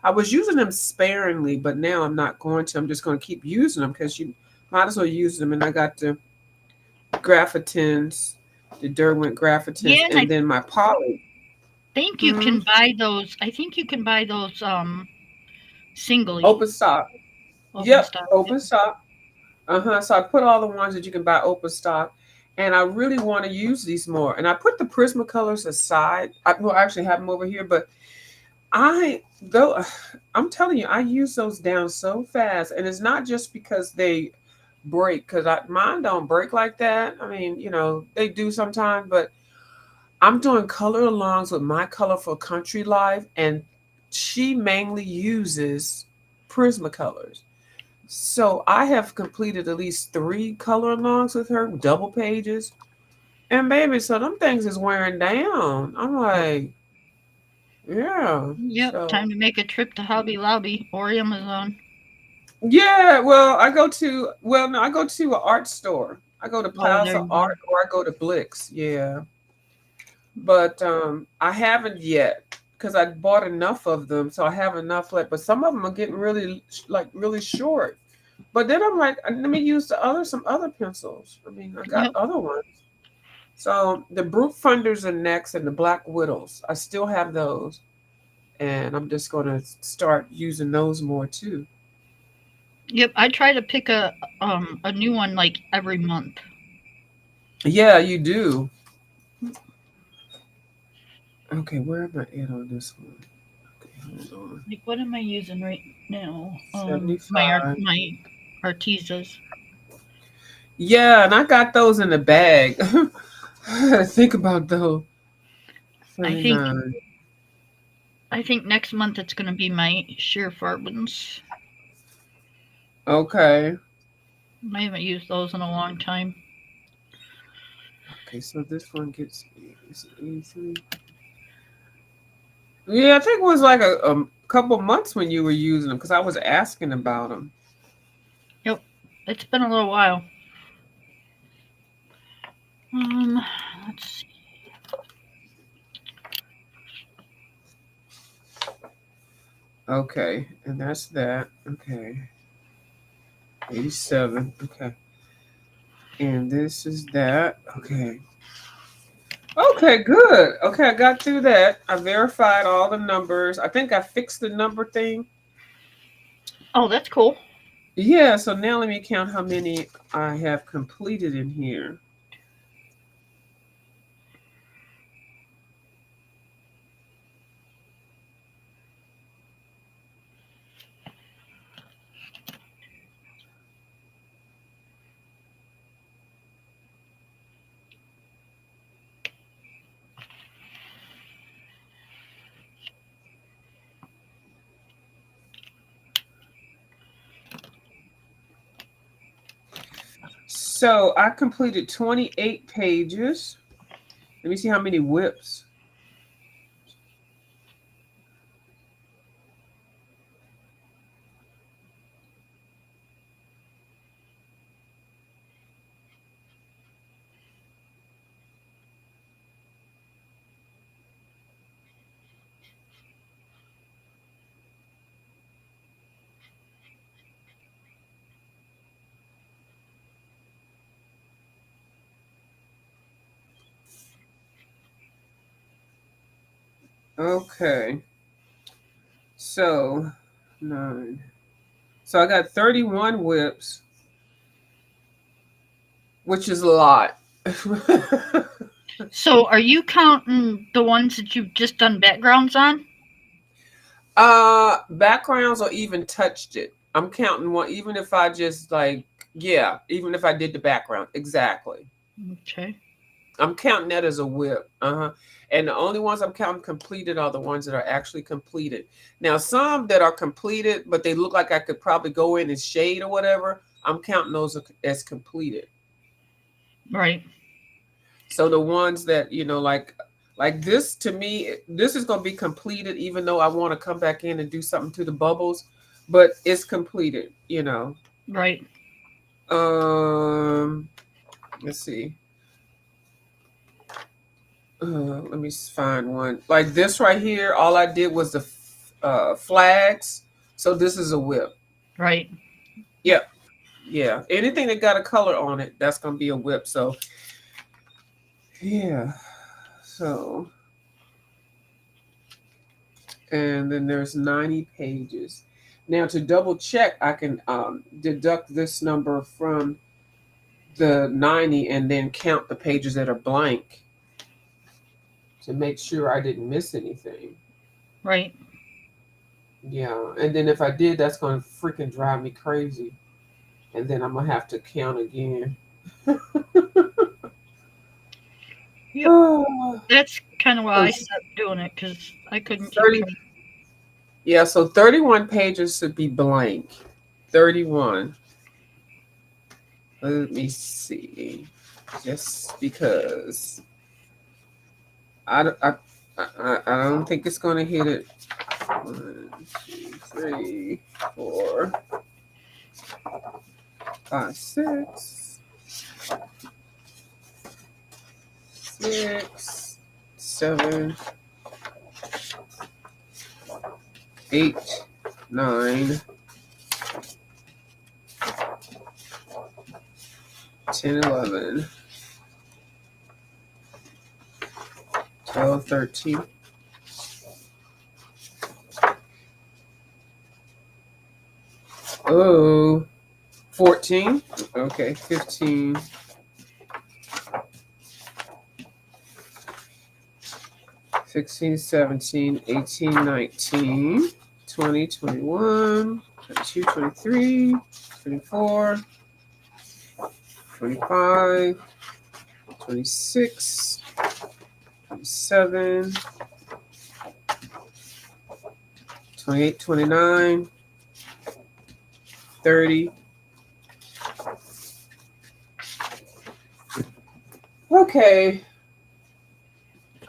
I was using them sparingly, but now I'm not going to. I'm just going to keep using them because you might as well use them. And I got the Graphitins, the Derwent Graphitins, Yeah, and I and then my poly. think you Hmm. can buy those. I think you can buy those singly, Open stock. open Yep, stock. Yep. open stock. So I put all the ones that you can buy open stock, and I really want to use these more. And I put the Prismacolors aside. I actually have them over here, but though I'm telling you, I use those down so fast, and it's not just because they break, because mine don't break like that. I mean, they do sometimes, but I'm doing color alongs with my colorful country life, and she mainly uses Prismacolors. So I have completed at least 3 color alongs with her, double pages. And baby, so them things is wearing down. I'm like, yeah. Yep. So Time to make a trip to Hobby Lobby or Amazon. yeah, well, no, I go to an art store. I go to Oh, Piles there of you go. Art, or I go to Blix. Yeah. But I haven't yet because I bought enough of them, so I have enough left. But some of them are getting really short. But then I'm like, let me use some other pencils. I mean, I got Yep. other ones. So the Brute Funders are next, and the Black Widows. I still have those, and I'm just going to start using those more too. Yep. I try to pick a new one like every month. Yeah, you do. Okay, where am I at on this one? Okay, hold on. Like what am I using right now? $75. My Artezas. Yeah, and I got those in the bag. I gotta think about those. I think 79. I think next month it's gonna be my sheer Farbens. Okay. I haven't used those in a long time. Okay, so this one gets is it 83. Yeah, I think it was like a couple months when you were using them because I was asking about them. Yep. It's been a little while. Um, let's see. Okay, and that's that. Okay, 87. Okay, and this is that. Okay. Okay, good. Okay, I got through that. I verified all the numbers. I think I fixed the number thing. Oh, that's cool. Yeah, so now let me count how many I have completed in here. So I completed 28 pages. Let me see how many whips. Okay. So 9. So I got 31 whips, which is a lot. So are you counting the ones that you've just done backgrounds on? Backgrounds or even touched it. I'm counting one, even if I just like, yeah, even if I did the background. Exactly. Okay. I'm counting that as a whip. Uh-huh. And the only ones I'm counting completed are the ones that are actually completed. Now, some that are completed, but they look like I could probably go in and shade or whatever, I'm counting those as completed. Right. So the ones that, like this to me, this is going to be completed, even though I want to come back in and do something to the bubbles, but it's completed. Right. Um, let's see. Let me find one. Like this right here, all I did was the flags. So this is a whip. Right. Yep. Yeah. Anything that got a color on it, that's going to be a whip. So, yeah. So, and then there's 90 pages. Now, to double check, I can deduct this number from the 90 and then count the pages that are blank to make sure I didn't miss anything. Right. Yeah. And then if I did, that's going to freaking drive me crazy. And then I'm going to have to count again. Yep. That's kind of why I stopped doing it because I couldn't keep 30, track. yeah, so 31 pages should be blank. 31. Let me see. Just because I don't think it's going to hit it. 1, 2, 3, 4, 5, 6, 6, 7, 8, 9, 10, 11, 12, 13. Oh, 14. Okay, 15. 16, 17, 18, 19, 20, 21, 22, 23, 24, 25, 26, 27, 28, 29, 30. Okay,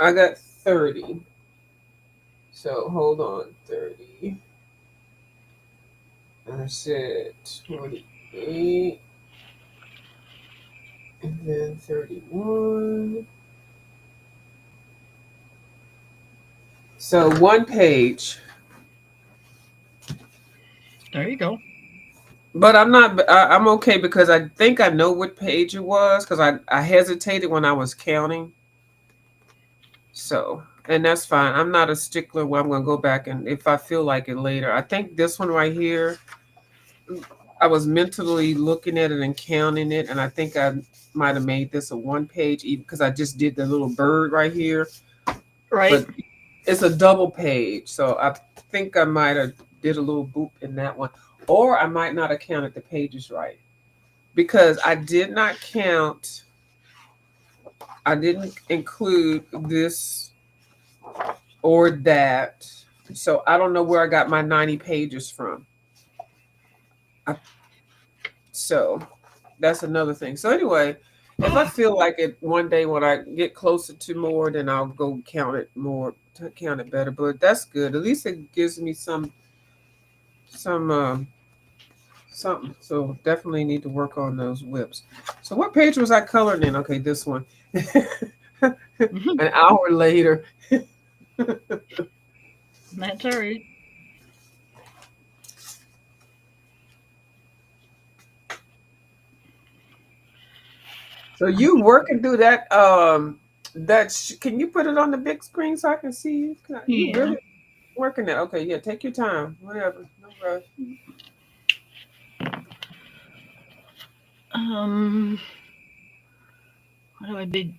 I got 30. So hold on, 30. I said 28, and then 31. So one page. There you go. But I'm not. I'm okay because I think I know what page it was because I hesitated when I was counting. So, and that's fine. I'm not a stickler where I'm going to go back and if I feel like it later. I think this one right here, I was mentally looking at it and counting it, and I think I might have made this a one page even because I just did the little bird right here. Right. But it's a double page, so I think I might have did a little boop in that one, or I might not have counted the pages right because I did not count. I didn't include this or that. So I don't know where I got my 90 pages from. So that's another thing. So anyway, if I feel like it one day when I get closer to more, then I'll go count it more, to count it better. But that's good. At least it gives me some something. So definitely need to work on those whips. So what page was I coloring in? Okay, this one. An hour later. That's all right. So you working through that Can you put it on the big screen so I can see you? You Yeah. really working that? Okay, yeah. Take your time. Whatever. No rush. Um, how do I big?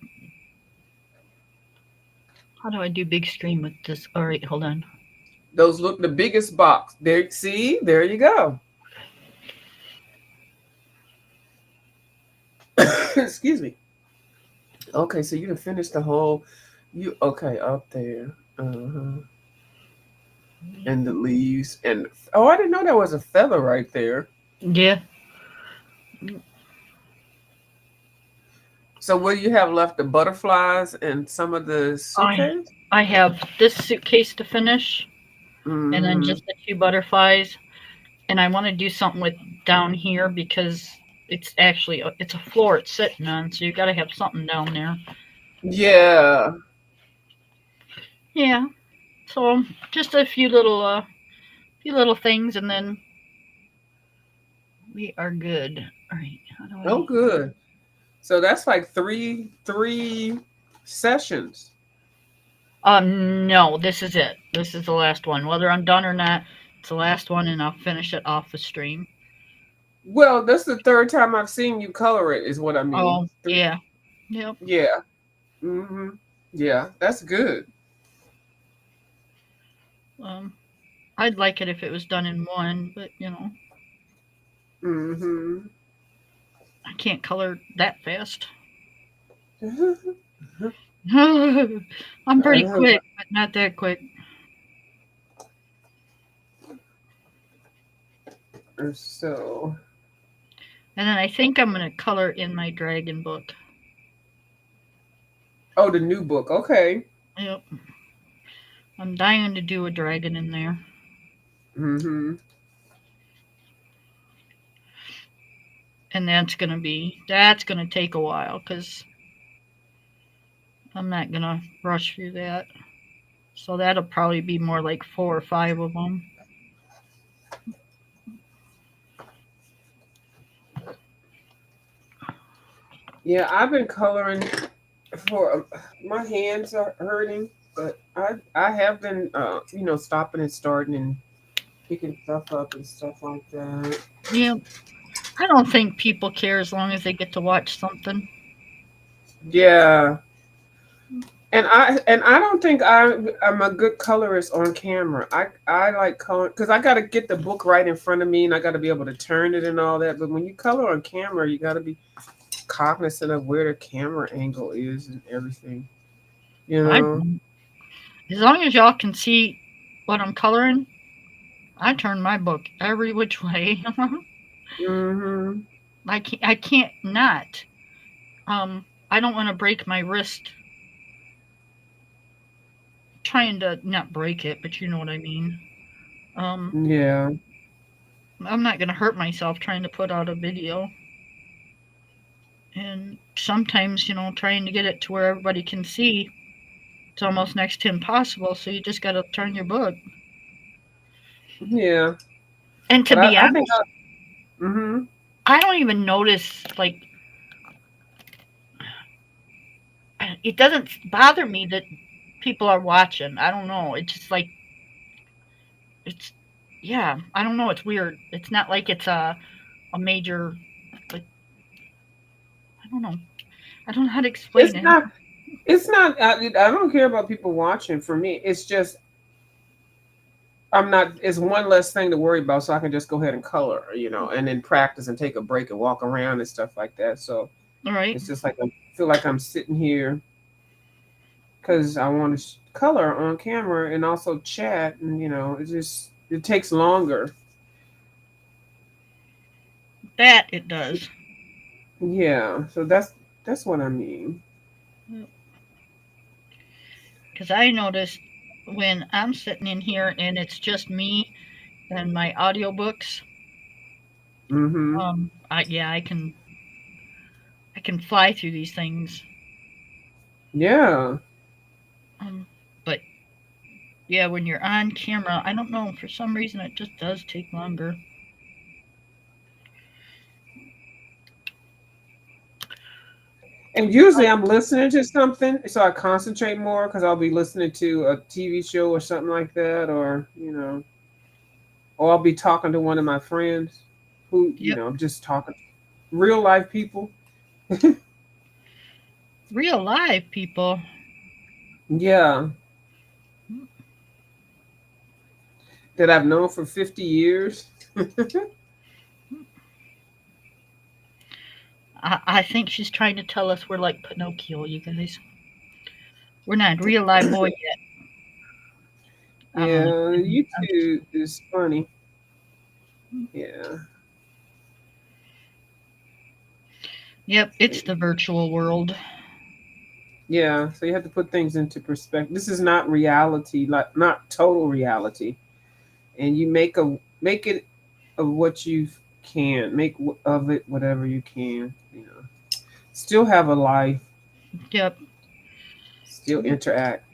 How do I do big screen with this? All right, hold on. Those look the biggest box. There. See, there you go. Excuse me. Okay, so you can finish the whole. You okay up there? Uh-huh. And the leaves and oh, I didn't know there was a feather right there. Yeah. So what do you have left? The butterflies and some of the I suitcase. I have this suitcase to finish, and then Mm-hmm. just a few butterflies, and I want to do something with down here because it's actually it's a floor it's sitting on, so you got to have something down there. Yeah. Yeah. So just a few little things, and then we are good. All right. How do Oh, I? good. So that's like three sessions. No, this is it. This is the last one. Whether I'm done or not, it's the last one, and I'll finish it off the stream. Well, that's the third time I've seen you color it. Is what I mean. Oh, yeah. Yep. Yeah. Mm-hmm. Yeah, that's good. Um, I'd like it if it was done in one, but Mm-hmm. I can't color that fast. I'm pretty quick, but not that quick. So, And then I think I'm gonna color in my dragon book. oh, the new book. Okay. Yep. I'm dying to do a dragon in there. Mm-hmm. And that's gonna take a while because I'm not gonna rush through that. So that'll probably be more like 4 or 5 of them. Yeah, I've been coloring for my hands are hurting, but I have been stopping and starting and picking stuff up and stuff like that. Yeah, I don't think people care as long as they get to watch something. Yeah. And I don't think I'm a good colorist on camera. I like color because I got to get the book right in front of me and I got to be able to turn it and all that. But when you color on camera, you got to be cognizant of where the camera angle is and everything. You I know. as long as y'all can see what I'm coloring, I turn my book every which way. Mm-hmm. I can't not. I don't want to break my wrist trying to not break it, but you know what I mean. Um, Yeah. I'm not gonna hurt myself trying to put out a video. And sometimes, trying to get it to where everybody can see, it's almost next to impossible. So you just gotta turn your book. Yeah. And to But be I think. honest, Mm-hmm. I don't even notice like it doesn't bother me that people are watching. I don't know. It's just like it's yeah. I don't know. It's weird. It's not like it's a major like I don't know. I don't know how to It's explain it. not. It's not. I don't care about people watching. For me, it's just I'm not. It's one less thing to worry about, so I can just go ahead and color, and then practice and take a break and walk around and stuff like that. So All right. it's just like I feel like I'm sitting here because I want to color on camera and also chat, and it takes longer. That it does. Yeah. So that's what I mean. Because I noticed when I'm sitting in here and it's just me and my audiobooks, Mm-hmm. I can fly through these things. Yeah. Um, but yeah, when you're on camera, I don't know, for some reason it just does take longer. And usually I'm listening to something, so I concentrate more because I'll be listening to a TV show or something like that, or or I'll be talking to one of my friends who, Yep. just talking real life people. Real live people. Yeah, that I've known for 50 years. I think she's trying to tell us we're like Pinocchio, you guys. We're not real live boy yet. I'm only Yeah, kidding. YouTube is funny. Yeah. Yep, it's the virtual world. Yeah, so you have to put things into perspective. This is not reality, like not total reality. And you make it of what you can. Of it whatever you can. Still have a life, Yep. still interact.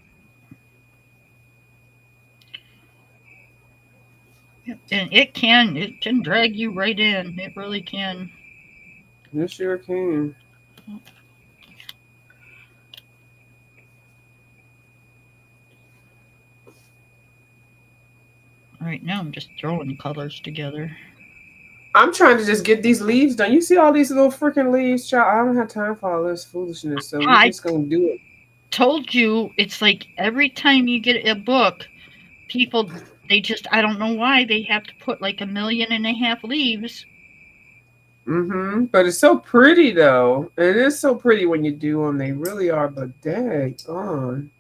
Yep. And it can drag you right in. It really can. You sure can. Right now I'm just throwing colors together. I'm trying to just get these leaves done. You see all these little freaking leaves, child? I don't have time for all this foolishness, so we I just gonna do it. told you it's like every time you get a book, people they just I don't know why they have to put like 1.5 million leaves. Mm-hmm. But it's so pretty though. It is so pretty when you do them. They really are, but dang on.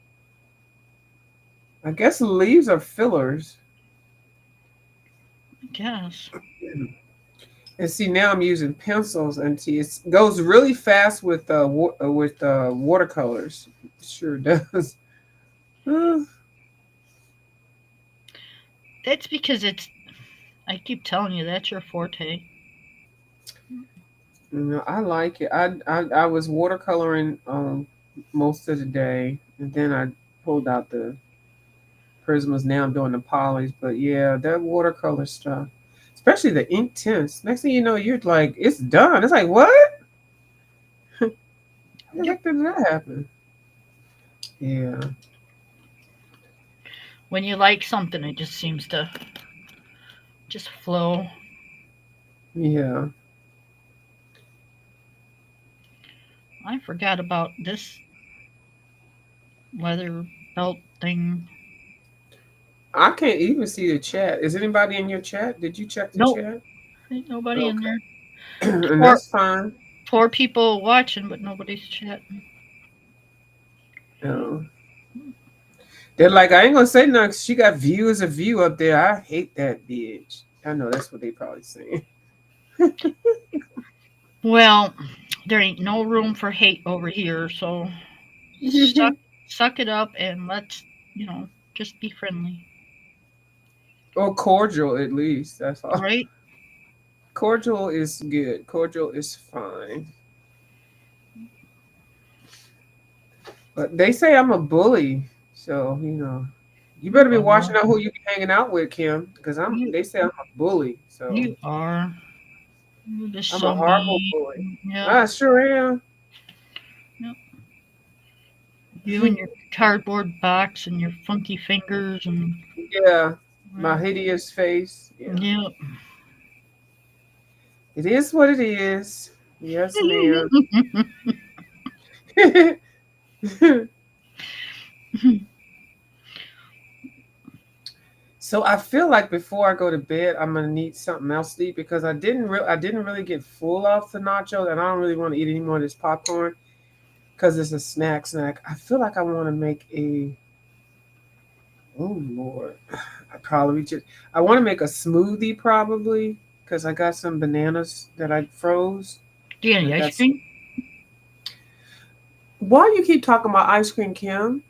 I guess the leaves are fillers. I guess. And see, now I'm using pencils, and see, it goes really fast with watercolors. It sure does. Uh, That's because it's I keep telling you that's your forte. I like it. I was watercoloring most of the day, and then I pulled out the Prismas. Now I'm doing the polys, but yeah, that watercolor stuff, especially the ink tints. Next thing you know, you're like, it's done. It's like, what? How the Yep. heck did that happen? Yeah, When you like something it just seems to just flow. yeah. I forgot about this leather belt thing. I can't even see the chat. Is anybody in your chat? Did you check the Nope. chat? Ain't nobody in Okay, there. and Four that's fine. four people watching but nobody's chatting. No. They're like, I ain't gonna say nothing. 'Cause she got viewers of view up there. I hate that bitch. I know that's what they probably saying. Well, there ain't no room for hate over here, so suck it up and let's, just be friendly. Or cordial, at least. That's all. Right? Cordial is good. Cordial is fine. But they say I'm a bully, so you better You be watching are. out who you be hanging out with, Kim, because I'm. You They say I'm a bully, so you are. You're just I'm a so horrible bully. mean. Yep. I sure am. Yep. You and your cardboard box and your funky fingers and Yeah, my hideous face. Yeah, yep. it is what it is. Yes, ma'am. So I feel like before I go to bed, I'm gonna need something else to eat because I didn't really get full off the nachos, and I don't really want to eat any more of this popcorn because it's a snack. I feel like I want to make a oh Lord, I want to make a smoothie probably because I got some bananas that I froze. Do you have I any ice got some. cream? Why you keep talking about ice cream, Kim?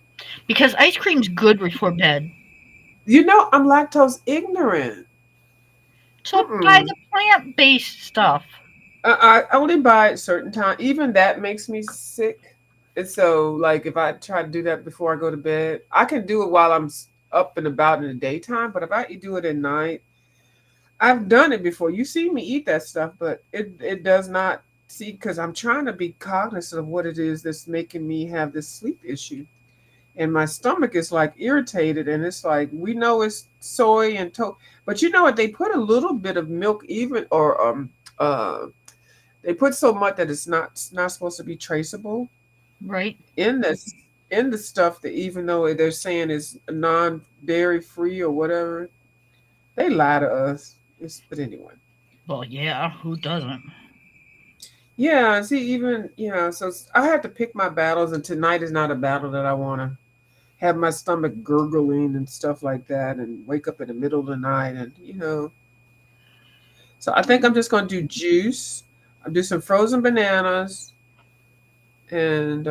Because ice cream's good before bed. You know I'm lactose ignorant. So buy Mm-mm. the plant based stuff. I only buy it certain time. Even that makes me sick. And so, like, if I try to do that before I go to bed, I can do it while I'm up and about in the daytime. But if I do it at night, I've done it before. You see me eat that stuff, but it does not see, because I'm trying to be cognizant of what it is that's making me have this sleep issue. And my stomach is like irritated, and it's like we know it's soy and but you know what? They put a little bit of milk, even or uh, they put so much that it's not supposed to be traceable Right. in this in the stuff that even though they're saying is non-dairy free or whatever, they lie to us. But anyway. Well, yeah, who doesn't? Yeah, see, even so I have to pick my battles, and tonight is not a battle that I want to have my stomach gurgling and stuff like that, and wake up in the middle of the night, and So I think I'm just going to do juice. I'll do some frozen bananas and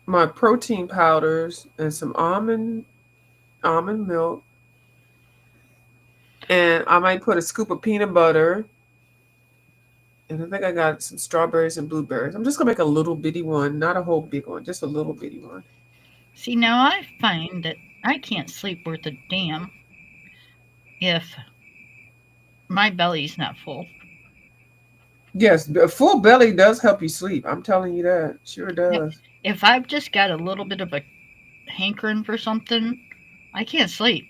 my protein powders and some almond milk, and I might put a scoop of peanut butter. And I think I got some strawberries and blueberries. I'm just gonna make a little bitty one, not a whole big one, just a little bitty one. See, now I find that I can't sleep worth a damn if my belly's not full. Yes, a full belly does help you sleep. I'm telling you that. Sure does. If I've just got a little bit of a hankering for something, I can't sleep.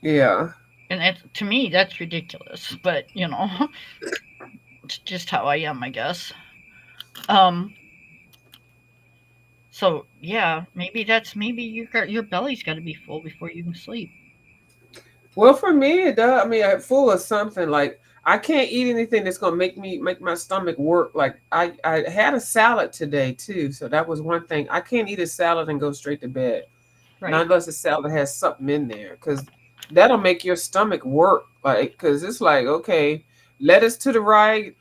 Yeah. And to me, that's ridiculous. But, it's just how I am, I guess. Um, so yeah, maybe your belly's got to be full before you can sleep. Well, for me, it does. I mean, I'm full of something. Like I can't eat anything that's gonna make my stomach work. Like I had a salad today too, so that was one thing. I can't eat a salad and go straight to bed, not Right. unless the salad has something in there, because that'll make your stomach work. Like, because it's like, okay, lettuce to the right,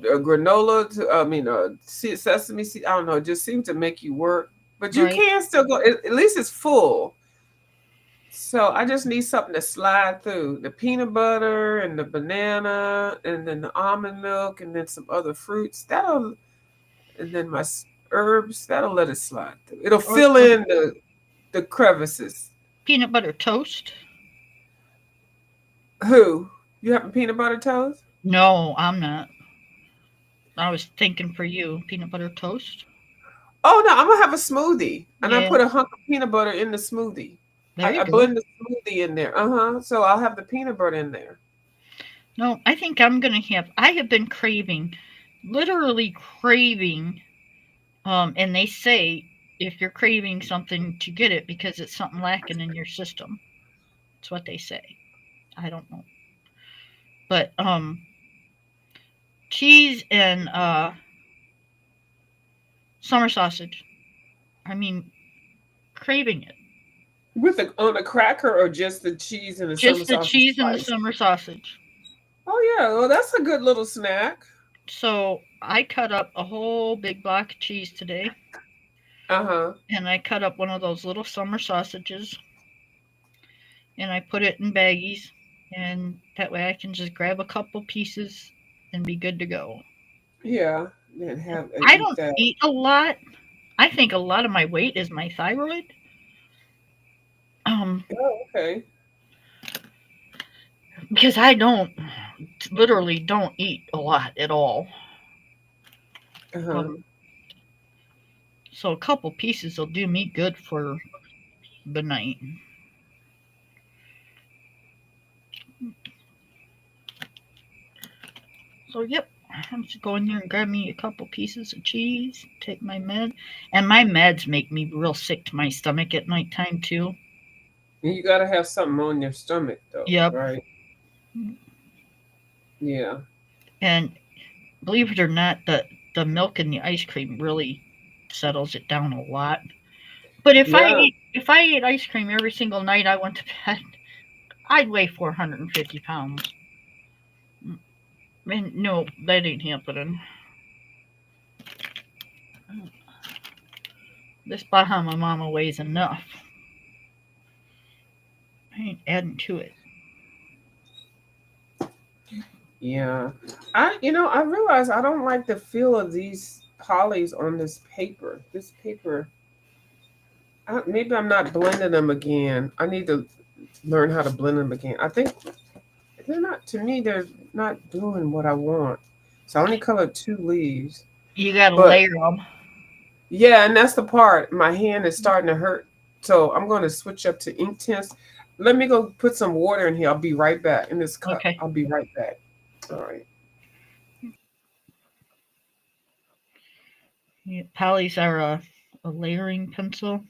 granola to, I mean, sesame seed. I don't know. It just seems to make you work, but you Right. can still go. At least it's full. So I just need something to slide through the peanut butter and the banana and then the almond milk and then some other fruits. And then my herbs, that'll let it slide through. It'll fill Or in the crevices. peanut butter toast. Who? You having peanut butter toast? No, I'm not. I was thinking for you, peanut butter toast. Oh no, I'm gonna have a smoothie. And I Yeah, put a hunk of peanut butter in the smoothie. there you I go. blend the smoothie in there. Uh-huh. So I'll have the peanut butter in there. No, I think I'm gonna have. I have been craving, literally craving. And they say if you're craving something to get it because it's something lacking in your system. That's what they say. I don't know, but cheese and summer sausage. I mean, craving it. With on a cracker or just the cheese and the summer Just the sausage cheese and the slice. summer sausage. Oh yeah, well that's a good little snack. So I cut up a whole big block of cheese today, Uh-huh. and I cut up one of those little summer sausages, and I put it in baggies, and that way I can just grab a couple pieces and be good to go. Yeah. And have I eat don't that. eat a lot. I think a lot of my weight is my thyroid. Um, Oh, okay. because I don't literally don't eat a lot at all. Uh-huh. Um, so a couple pieces will do me good for the night. So yep, I'm just go in here and grab me a couple pieces of cheese, take my med, and my meds make me real sick to my stomach at nighttime too. And you gotta have something on your stomach though, Yep, right? Yeah. and believe it or not, the milk and the ice cream really settles it down a lot. But Yeah. if I ate ice cream every single night I went to bed, I'd weigh 450 pounds. And no, that ain't happening. This Bahama Mama weighs enough. I ain't adding to it. Yeah. I realize I don't like the feel of these polys on this paper. This paper, maybe I'm not blending them again. I need to learn how to blend them again. I think they're not, to me, they're not doing what I want. So I only colored 2 leaves. You gotta But layer them. yeah, and that's the part. My hand is starting to hurt. So I'm going to switch up to ink tints. Let me go put some water in here. I'll be right back in this cup. Okay. I'll be right back. All right. Yeah, Polly's are a layering pencil.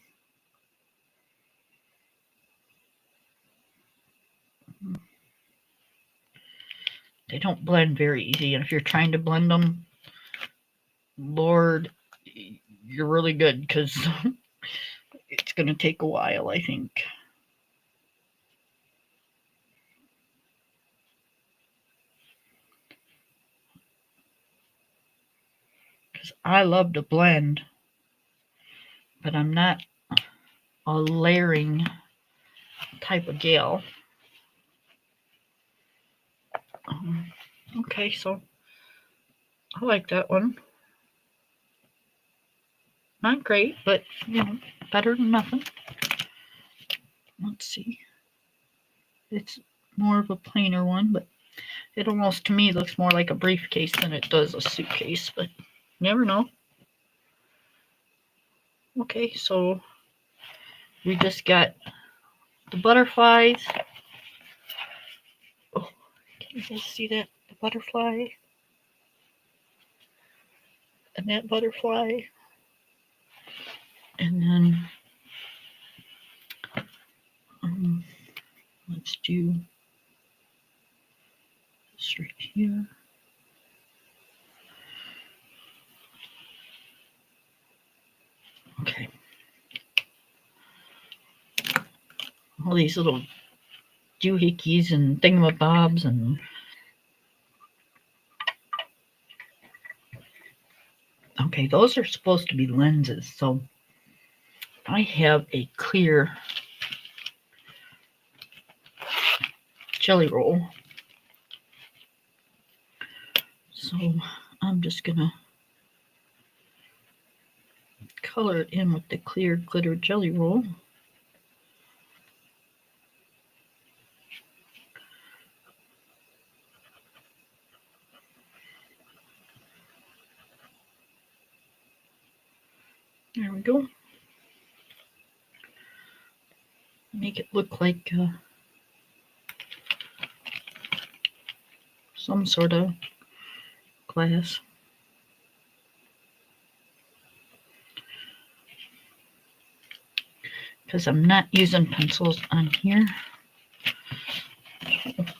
They don't blend very easy, and if you're trying to blend them, Lord, you're really good because it's going to take a while, I think. Because I love to blend, but I'm not a layering type of gal. Okay, so I like that one. Not great, but better than nothing. Let's see. It's more of a plainer one, but it almost to me looks more like a briefcase than it does a suitcase, but never know. Okay, so we just got the butterflies. Oh, can you guys see that? The butterfly and that butterfly. And then let's do this right here. Okay. All these little doohickeys and thingamabobs and okay, those are supposed to be lenses. So I have a clear jelly roll. So I'm just gonna color it in with the clear glitter jelly roll. There we go. Make it look like some sort of glass. Because I'm not using pencils on here.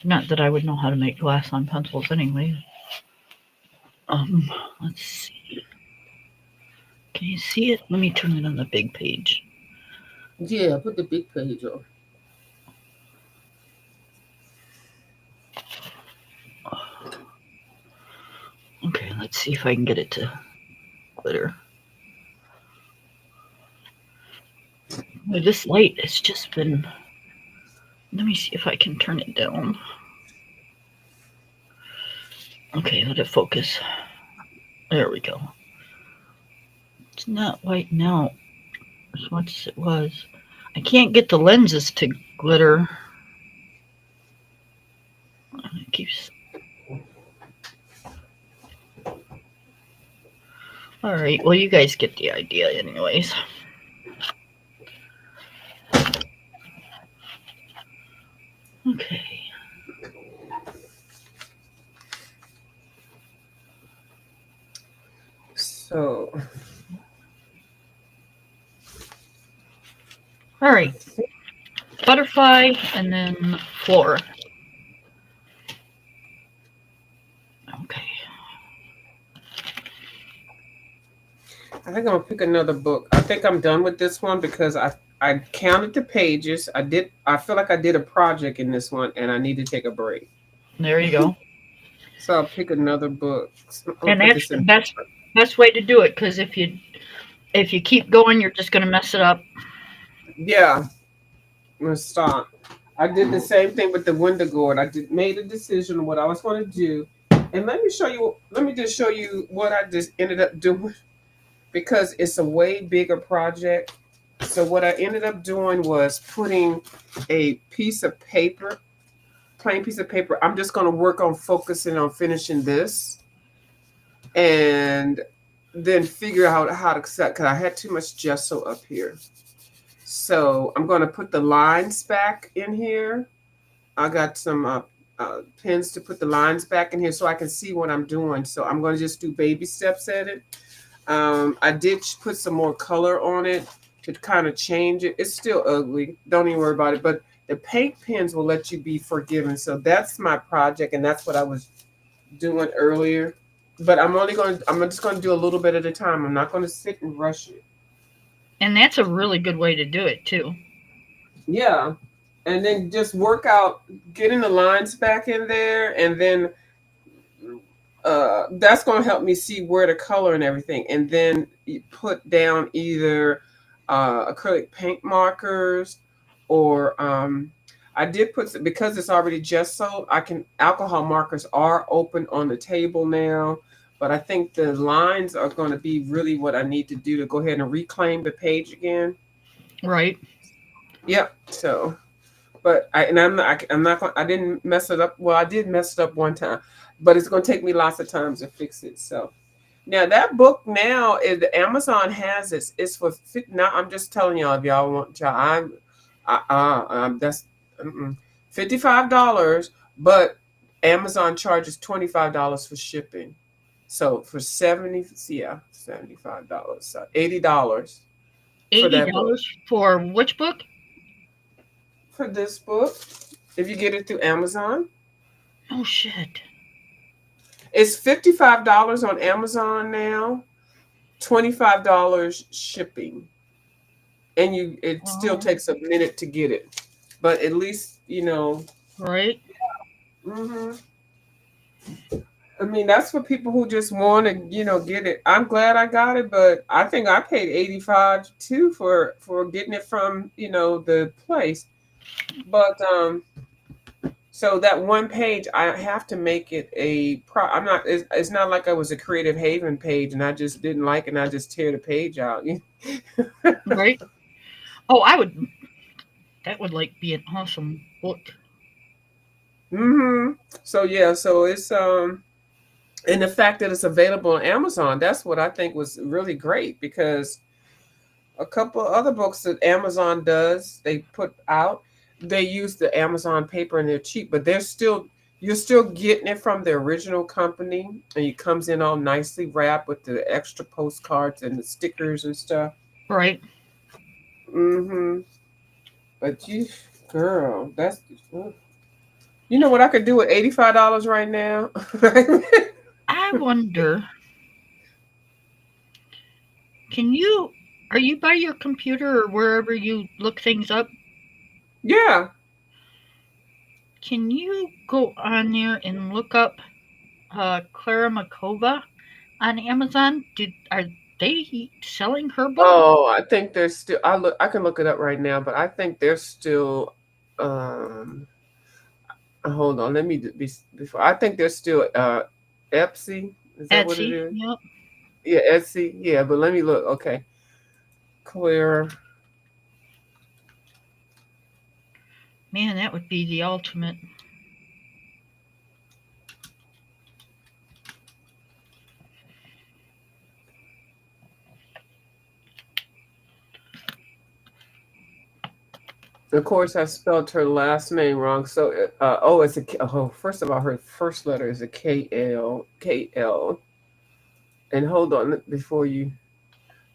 Not that I would know how to make glass on pencils anyway. Let's see. Can you see it? Let me turn it on the big page. Yeah, put the big page on. Okay, let's see if I can get it to glitter. With this light, it's just been. Let me see if I can turn it down. Okay, let it focus. There we go. It's not white now as much as it was. I can't get the lenses to glitter. It keeps. Alright, well, you guys get the idea, anyways. Okay. So, Alright. Butterfly and then floor. Okay. I think I'm gonna pick another book. I think I'm done with this one because I counted the pages. I feel like I did a project in this one and I need to take a break. There you go. So I'll pick another book. And that's the best way to do it, because if you keep going, you're just gonna mess it up. Yeah. I'm gonna stop. I did the same thing with the window gourd. Made a decision on what I was going to do, and let me show you. Let me just show you what I just ended up doing because it's a way bigger project. So what I ended up doing was putting a piece of paper plain piece of paper. I'm just going to work on focusing on finishing this, and then figure out how to set, because I had too much gesso up here. So I'm going to put the lines back in here. I got some pins to put the lines back in here so I can see what I'm doing. So I'm going to just do baby steps at it. I did put some more color on it to kind of change it. It's still ugly. Don't even worry about it. But the paint pens will let you be forgiven. So that's my project, and that's what I was doing earlier. But I'm just going to do a little bit at a time. I'm not going to sit and rush it. And that's a really good way to do it too. Yeah. And then just work out getting the lines back in there, and then that's going to help me see where to color and everything. And then you put down either acrylic paint markers, or I did put, because it's already gesso, alcohol markers are open on the table now. But I think the lines are going to be really what I need to do to go ahead and reclaim the page again. Right. Yep. So, but I'm not going. I didn't mess it up. Well, I did mess it up one time, but it's going to take me lots of times to fix it. So now that book now is, the Amazon has this. It's for now. I'm just telling y'all, if y'all want, y'all, that's $55, but Amazon charges $25 for shipping. So for $75, so $80 for that book. $80 for which book? For this book, if you get it through Amazon. Oh shit. It's $55 on Amazon now, $25 shipping. And it still takes a minute to get it. But at least, Right. Mm-hmm. I mean, that's for people who just want to, get it. I'm glad I got it, but I think I paid $85 too for getting it from, the place. But so that one page, I have to make it I'm not. It's not like I was a Creative Haven page and I just didn't like it and I just tear the page out. Right. Oh, that would like be an awesome book. Mm-hmm. So yeah, so it's and the fact that it's available on Amazon, that's what I think was really great, because a couple other books that Amazon does, they put out, they use the Amazon paper and they're cheap, but you're still getting it from the original company, and it comes in all nicely wrapped with the extra postcards and the stickers and stuff. Right. Mm-hmm. But girl, you know what I could do with $85 right now? I wonder, are you by your computer or wherever you look things up? Yeah. Can you go on there and look up Clara Makova on Amazon? Are they selling her book? Oh, I think there's still. I can look it up right now, but I think there's still. Hold on. Let me be before. I think there's still Etsy. Is that what it Etsy. is? Yep. Yeah, Etsy. Yeah, but let me look. Okay, Clear. Man, that would be the ultimate. Of course, I spelled her last name wrong. So, it's a. Oh, first of all, her first letter is a K-L. And hold on before you.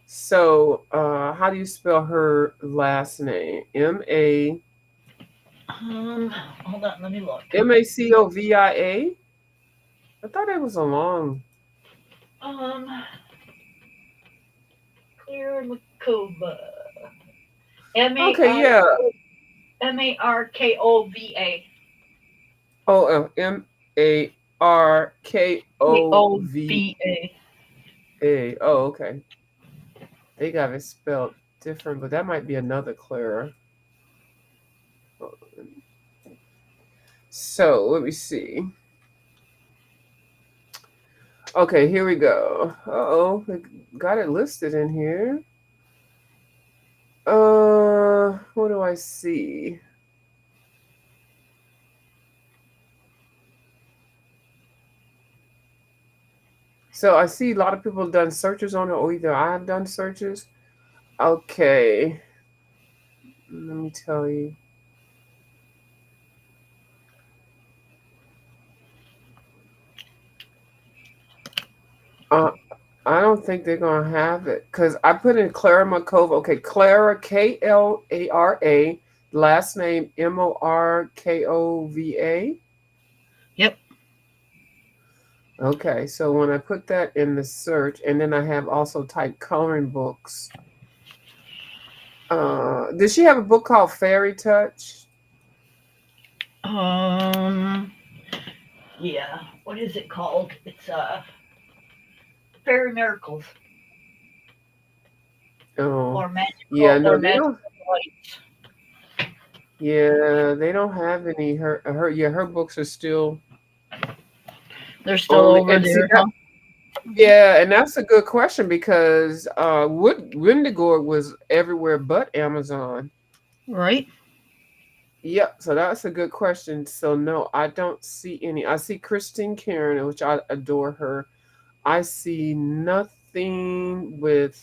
So, how do you spell her last name? Hold on, let me look. Macovia. I thought it was a long. Clara Makova. M-A-R- Okay, yeah. Markova. Oh, Markova. Kova. Oh, okay. They got it spelled different, but that might be another Clara. So let me see. Okay, here we go. Uh-oh, they got it listed in here. What do I see? So I see a lot of people have done searches on it, or either I have done searches. Okay, let me tell you. Uh, I don't think they're gonna have it because I put in Clara Markova. Okay, Clara, Klara, last name Morkova. Yep. Okay, so when I put that in the search, and then I have also typed coloring books. Does she have a book called Fairy Touch? Um. Yeah. What is it called? It's Fairy Miracles Oh, yeah, or no, they Magical don't. Lights. Yeah, they don't have any. Her books are still They're still only. over And see there, that. huh? Yeah, and that's a good question because Wood Wendigore was everywhere but Amazon. Right. Yep, so that's a good question. So no, I don't see any. I see Christine Karen, which I adore her. I see nothing with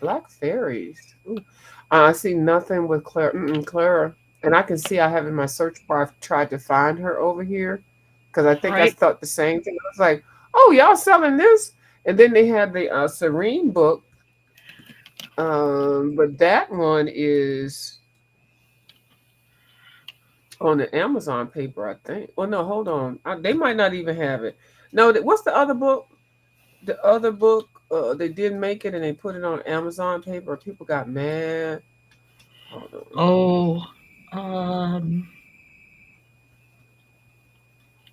Black Fairies. Ooh. I see nothing with Clara. Clara, and I can see I have in my search bar. I've tried to find her over here because I think I Right. thought the same thing. I was like, "Oh, y'all selling this?" And then they had the Serene book, but that one is on the Amazon paper, I think. Well, no, hold on. They might not even have it. No, what's the other book? The other book, they didn't make it and they put it on Amazon paper. People got mad. Hold on. Oh. Um.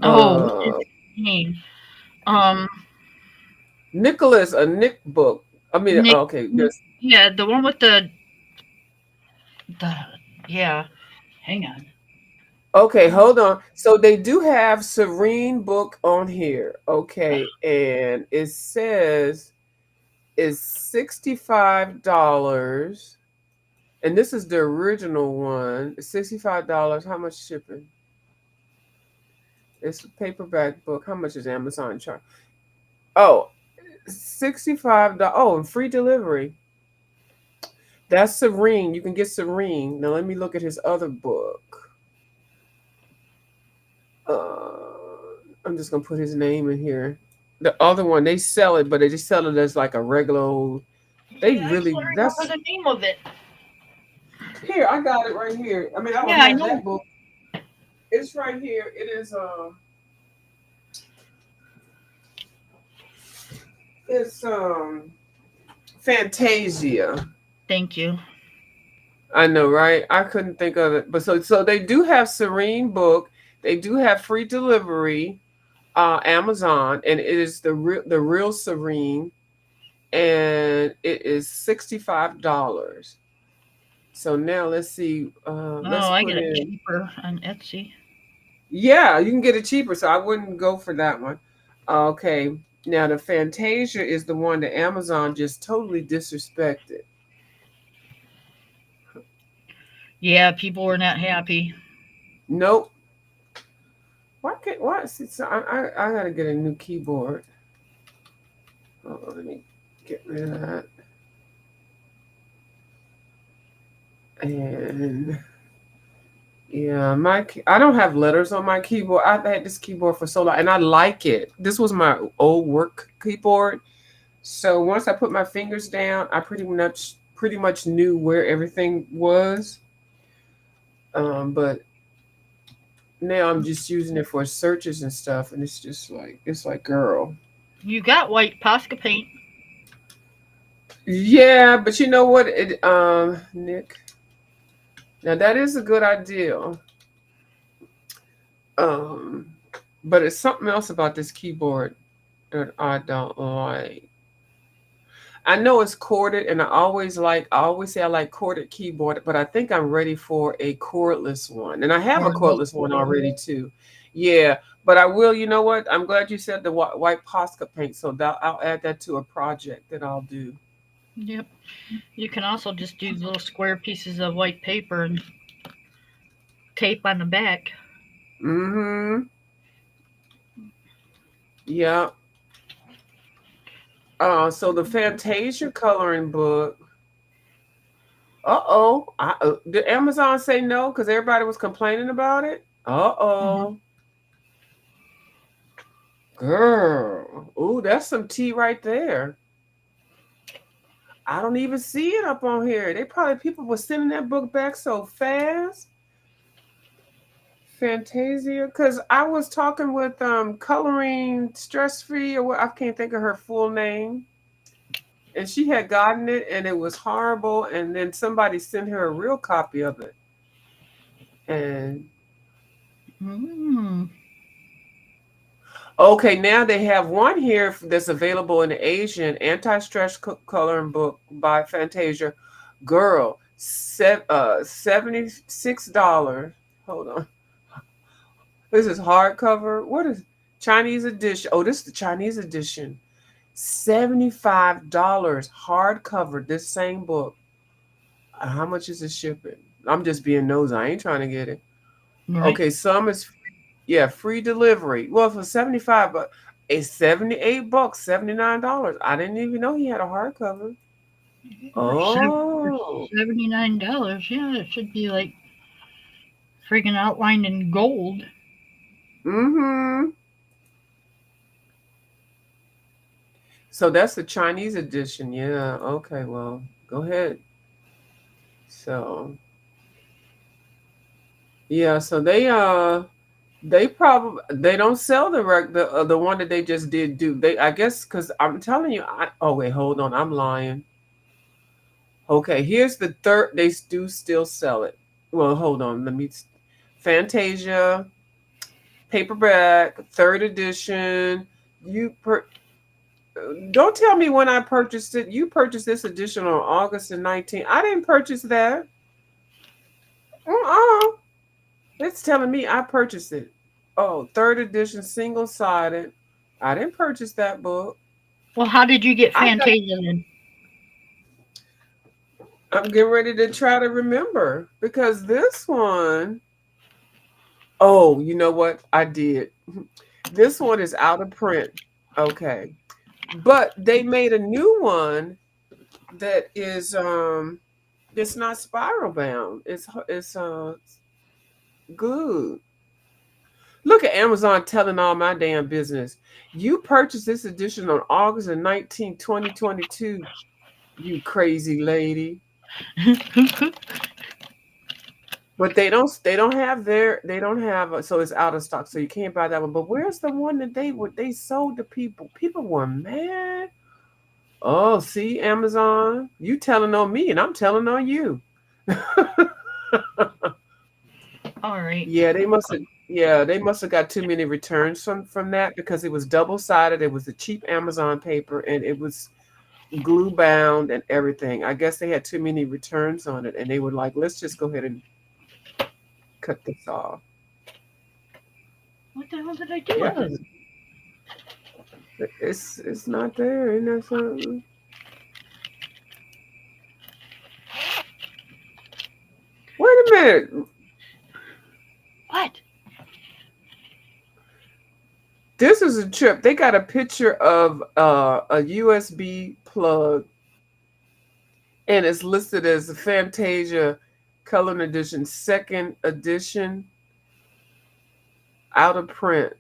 Oh. What is Uh, his name? Um. Nicholas, a Nick book. I mean, Nick. okay, there's Yeah, the one with the. Yeah. Hang on. okay. Um, Hold on. So they do have Serene book on here. Okay, and it says it's $65, and this is the original one. $65. How much shipping? It's a paperback book. How much is Amazon charge? Oh, $65. Oh, and free delivery. That's Serene. You can get Serene. Now let me look at his other book. I'm just gonna put his name in here. The other one, they sell it, but they just sell it as like a regular old. They yeah, I really can't remember that's the name of it. here. I got it right here. I mean, I don't Yeah, I have know. that book. It's right here. It is it's Fantasia. Thank you. I know, right? I couldn't think of it, but so they do have Serene book. They do have free delivery, Amazon, and it is the real Serene, and it is $65. So now let's see. Let's Oh, I put get it in. cheaper on Etsy. Yeah, you can get it cheaper, so I wouldn't go for that one. Okay, now the Fantasia is the one that Amazon just totally disrespected. Yeah, people were not happy. Nope. Why can't why? See, so I gotta get a new keyboard. Hold on, let me get rid of that. And yeah, I don't have letters on my keyboard. I've had this keyboard for so long, and I like it. This was my old work keyboard. So once I put my fingers down, I pretty much knew where everything was. But now I'm just using it for searches and stuff, and it's like, girl. You got white Posca paint. Yeah, but you know what? Nick. Now that is a good idea. Um, but it's something else about this keyboard that I don't like. I know it's corded, and I always say I like corded keyboard, but I think I'm ready for a cordless one, and I have a Cordless. cordless one already too. Yeah, but I will. You know what? I'm glad you said the white Posca paint, so that I'll add that to a project that I'll do. Yep. You can also just do little square pieces of white paper and tape on the back. Mm-hmm. Yeah. So the Fantasia coloring book. Uh-oh. Did Amazon say no because everybody was complaining about it? Mhm. Uh-oh. Girl. Ooh, that's some tea right there. I don't even see it up on here. They probably people were sending that book back so fast. Fantasia, because I was talking with Coloring Stress Free, or what, I can't think of her full name, and she had gotten it and it was horrible, and then somebody sent her a real copy of it. And Mm. okay, now they have one here that's available in the Asian anti-stress coloring book by Fantasia. Girl, $76. Hold on. This is hardcover. What is Chinese edition? Oh, this is the Chinese edition. $75 hardcover. This same book. How much is it shipping? I'm just being nosy. I ain't trying to get it. Right. Okay, some is yeah, free delivery. Well, for 75, but it's $78, $79. I didn't even know he had a hardcover. For Oh. $79. Yeah, it should be like freaking outlined in gold. Mm-hmm. So that's the Chinese edition. Yeah. Okay, well, go ahead. So yeah, so they probably they don't sell the one that they just did do. They I guess because I'm telling you, oh wait, hold on, I'm lying. Okay, here's the third. They do still sell it. Well, hold on. Fantasia paperback, third edition. You per, don't tell me when I purchased it. You purchased this edition on August the 19th. I didn't purchase that. Uh-uh. It's telling me I purchased it. Oh, third edition, single sided. I didn't purchase that book. Well, how did you get I got. Fantasia then? I'm getting ready to try to remember because this one. Oh, you know what? I did. This one is out of print. Okay. But they made a new one that is it's not spiral bound. It's good. Look at Amazon telling all my damn business. You purchased this edition on August 19th, 2022. You crazy lady. But they don't have so it's out of stock, so you can't buy that one. But where's the one that they sold to people? People were mad. Oh, see, Amazon, you telling on me and I'm telling on you. All right. Yeah, they must have got too many returns from that because it was double sided. It was a cheap Amazon paper and it was glue bound and everything. I guess they had too many returns on it and they were like, let's just go ahead and cut this off. What the hell did I do Yeah, with it? 'cause it's not there. Ain't that something? Wait a minute. What? This is a trip. They got a picture of a USB plug and it's listed as a Fantasia Color Edition, second edition, out of print.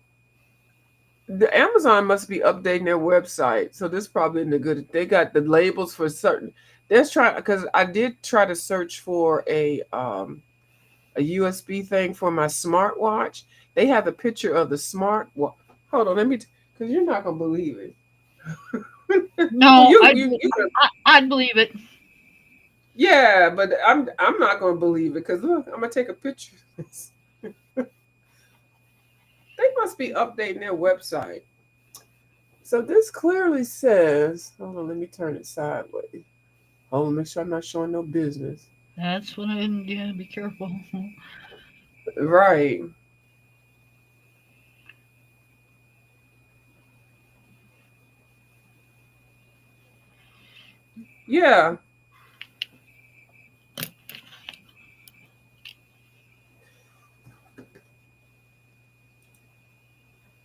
The Amazon must be updating their website, so this probably isn't a good. They got the labels for certain. Let's try because I did try to search for a USB thing for my smartwatch. They have a picture of the smart. Hold on, let me because you're not gonna believe it. No, You I'd believe it. yeah, but I'm not gonna believe it because look, I'm gonna take a picture of this. They must be updating their website. So this clearly says, hold on, let me turn it sideways. Hold on, make sure I'm not showing no business. That's what I yeah, be careful. Right. Yeah.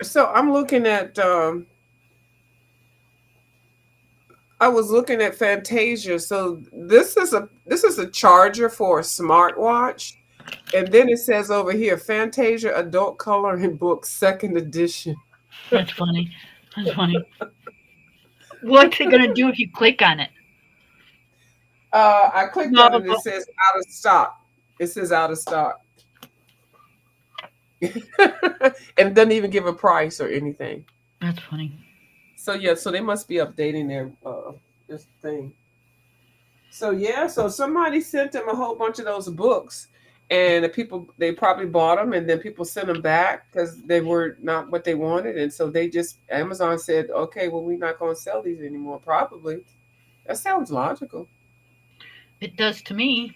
So I'm looking at I was looking at Fantasia. So this is a charger for a smartwatch. And then it says over here, Fantasia Adult Coloring Book, second edition. That's funny. That's funny. What's it gonna do if you click on it? I clicked No, on it. It says out of stock. It says out of stock, and doesn't even give a price or anything. that's funny. So yeah, so they must be updating their this thing. So yeah, so somebody sent them a whole bunch of those books, and the people they probably bought them, and then people sent them back because they were not what they wanted, and so they just Amazon said, okay, well we're not going to sell these anymore. Probably that sounds logical. It does to me.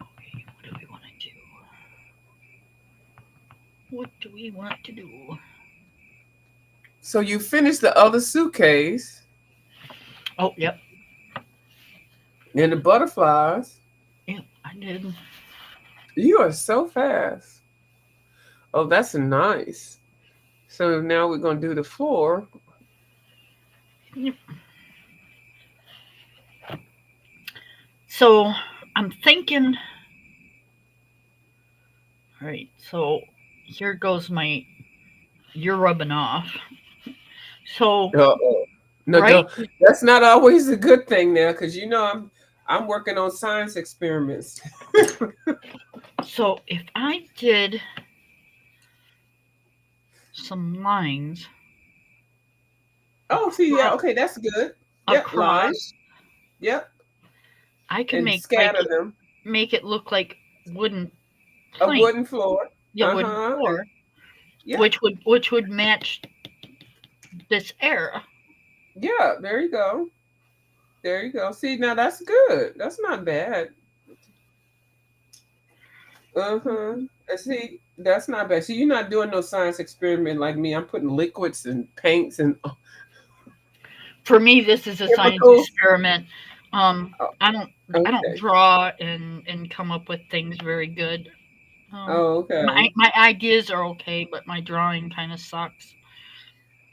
Okay, what do we want to do? What do we want to do? So you finished the other suitcase Oh, yep, and the butterflies. yep, I did. You are so fast. Oh, that's nice. So now we're gonna do the floor. Yep. So I'm thinking. All right, so here goes my. You're rubbing off. So Uh-oh. No, right. don't. That's not always a good thing now, because you know I'm working on science experiments. So if I did some lines Oh, see, yeah, across, okay, that's good. Yep, lines. across Yep, I can and make like scatter them. make it look like wooden A plank, wooden floor. yeah, wooden Uh-huh. floor, Yep. which would match this era, Yeah, there you go. There you go. See, now that's good. That's not bad. Uh-huh. And see, that's not bad. See, you're not doing no science experiment like me. I'm putting liquids and paints and for me this is a science chemicals. experiment. Oh, I don't okay. draw and come up with things very good. Oh, okay. My ideas are okay, but my drawing kind of sucks.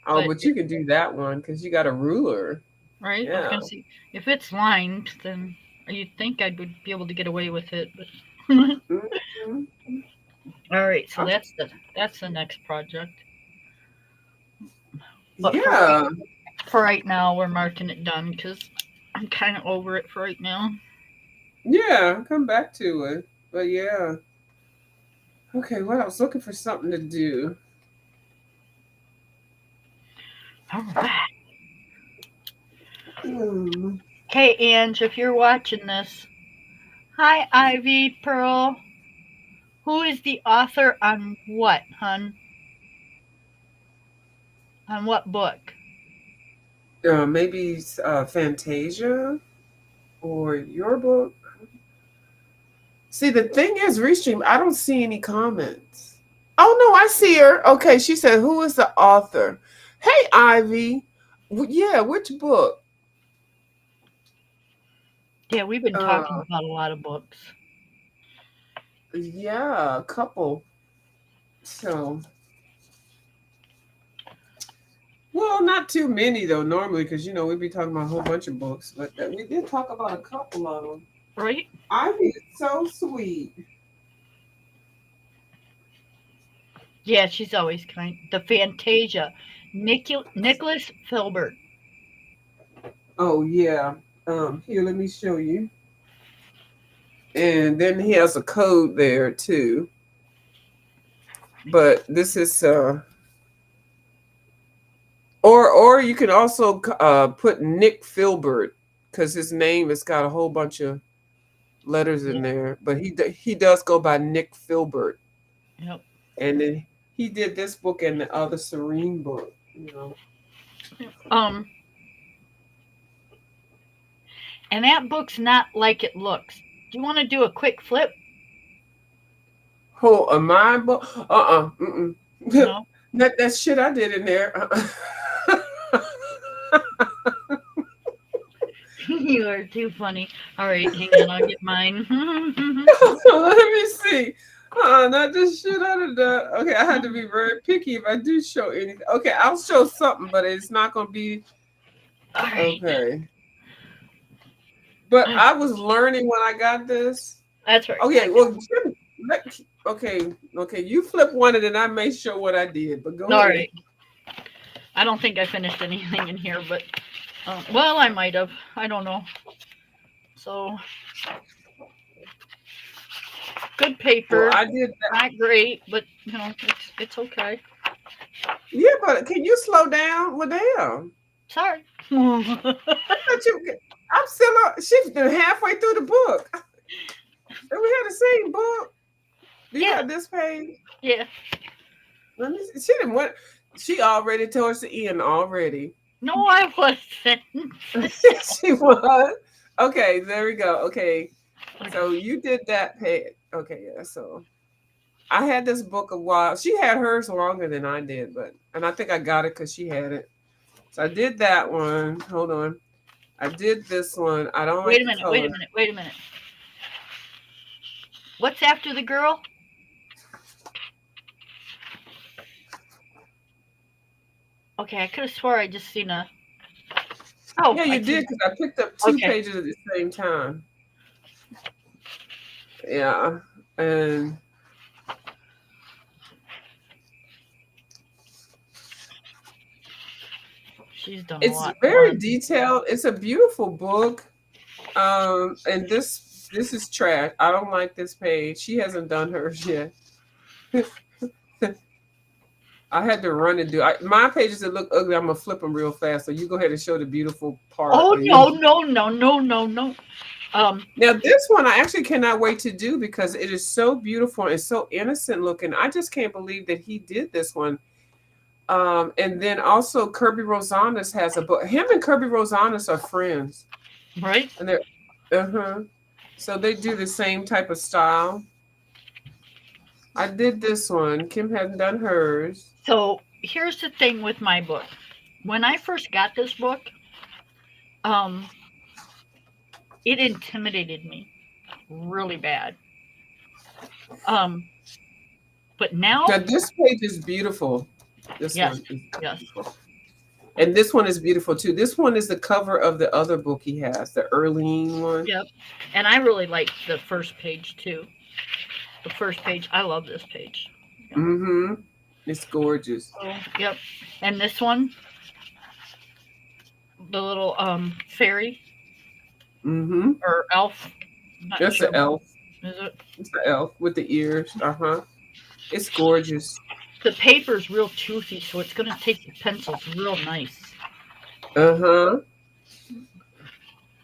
Oh, But but you can do that one because you got a ruler. right, I was Yeah. gonna see if it's lined, then you'd think I would be able to get away with it. But Mhm. all right, so I'm- that's the next project. But Yeah. for right now, we're marking it done because I'm kind of over it for right now. Yeah. Come back to it. But yeah. Okay. Well, I was looking for something to do. All right. Hmm. Hey, Ange, if you're watching this, hi, Ivy Pearl. Who is the author on what, hun? On what book? Maybe Fantasia or your book. See, the thing is, Restream, I don't see any comments. Oh, no, I see her. Okay, she said, who is the author? Hey, Ivy. Yeah, which book? Yeah, we've been talking Uh, about a lot of books. yeah, a couple. So, well, not too many, though, normally, because, we'd be talking about a whole bunch of books, but we did talk about a couple of them. Right? Ivy is so sweet. Yeah, she's always kind. The Fantasia. Nicholas Filbert. Oh, yeah. Here, let me show you. And then he has a code there, too. But this is or you can also put Nick Filbert because his name has got a whole bunch of letters in Yeah, there. But he does go by Nick Filbert, yep. and then he did this book and the other Serene book. Um, and that book's not like it looks. Do you want to do a quick flip? Oh, a mind book? Mm-mm. No. that shit I did in there. You are too funny. All right, hang on, I'll get mine. Let me see. Not this shit out of the. Okay, I had to be very picky if I do show anything. Okay, I'll show something, but it's not gonna be All right. okay. But I was learning when I got this. That's right. Okay, well, okay. You flip one, and then I may show what I did. But go All ahead. right. I don't think I finished anything in here, but well, I might have. I don't know. So good paper. Well, I did that. Not great, but it's okay. Yeah, but can you slow down? Well, damn. Sorry. I thought you. I'm still. She's halfway through the book. And we had the same book. Do you have this page? Yeah. Let me see. She didn't want. She already towards the end already. No, I wasn't. She was. Okay, there we go. Okay, so you did that page. Okay, yeah. So I had this book a while. She had hers longer than I did, and I think I got it because she had it. So I did that one. Hold on. I did this one. I don't Wait like a minute. Wait a minute. What's after the girl? Okay, I could have swore I just seen a. Oh, yeah, you did because I picked up two pages at the same time. Yeah, and she's done. It's very detailed. It's a beautiful book. And this is trash. I don't like this page. She hasn't done hers yet. I had to run and do. My pages that look ugly, I'm gonna flip them real fast. So you go ahead and show the beautiful part. Oh no. Now this one I actually cannot wait to do because it is so beautiful and so innocent looking. I just can't believe that he did this one. And then also Kirby Rosanes has a book. Him and Kirby Rosanes are friends, right? And they're so they do the same type of style. I did this one. Kim hadn't done hers. So here's the thing with my book. When I first got this book, it intimidated me really bad. But now this page is beautiful. This one is beautiful. And this one is beautiful too. This one is the cover of the other book he has, the Earlene one. Yep. And I really like the first page too. The first page, I love this page. Yep. Mm-hmm. It's gorgeous. So, yep. And this one, the little fairy. Mm-hmm. Or elf. That's the elf. Is it? It's the elf with the ears. It's gorgeous. The paper's real toothy, so it's gonna take the pencils real nice. And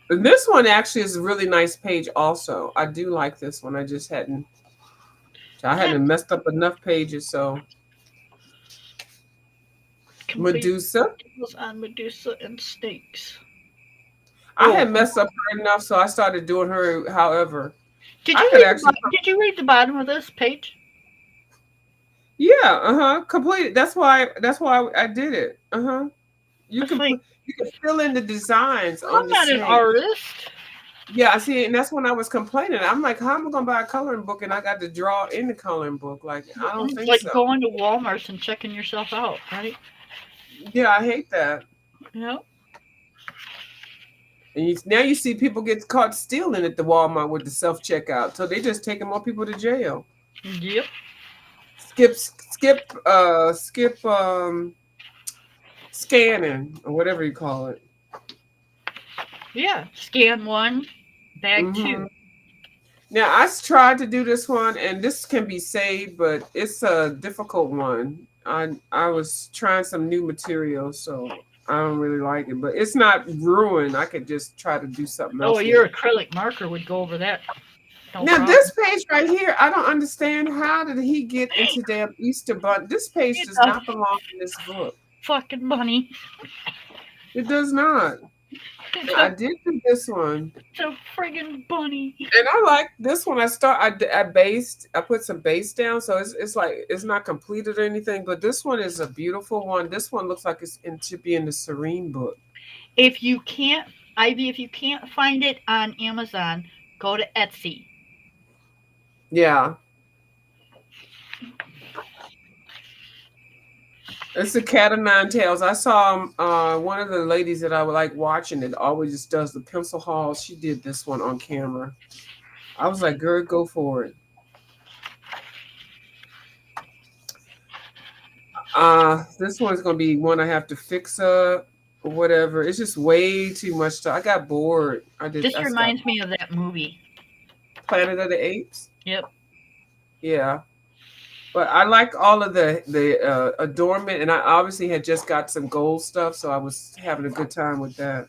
this one actually is a really nice page also. I do like this one. I hadn't messed up enough pages, so Medusa. On Medusa and snakes. I had messed up her enough, so I started doing her. However, did you read the bottom of this page? Yeah, completed. That's why I did it. You can fill in the designs. I'm not an artist. Yeah, I see, and that's when I was complaining. I'm like, how am I gonna buy a coloring book and I got to draw in the coloring book? Like, I don't think so. It's like going to Walmart and checking yourself out, right? Yeah, I hate that. Yep. And now you see people get caught stealing at the Walmart with the self-checkout. So they just taking more people to jail. Yep. Skip scanning or whatever you call it. Yeah. Scan one, bag two. Now I tried to do this one and this can be saved, but it's a difficult one. I was trying some new material, so I don't really like it, but it's not ruined. I could just try to do something else. Oh, your acrylic marker would go over that. No now, problem. This page right here, I don't understand. How did he get into damn Easter Bunny? This page does not belong in this book. Fucking bunny. It does not. I did do this one. It's a friggin' bunny. And I like this one. I put some base down, so it's like it's not completed or anything. But this one is a beautiful one. This one looks like it should be in the Serene book. If you can't find it on Amazon, go to Etsy. Yeah. It's a cat of nine tails. I saw one of the ladies that I would like watching that always just does the pencil hauls. She did this one on camera. I was like, girl, go for it. This one's gonna be one I have to fix up or whatever. It's just way too much stuff. I got bored. This I stopped. reminds me of that movie. Planet of the Apes. Yep. Yeah. But I like all of the adornment, and I obviously had just got some gold stuff, so I was having a good time with that.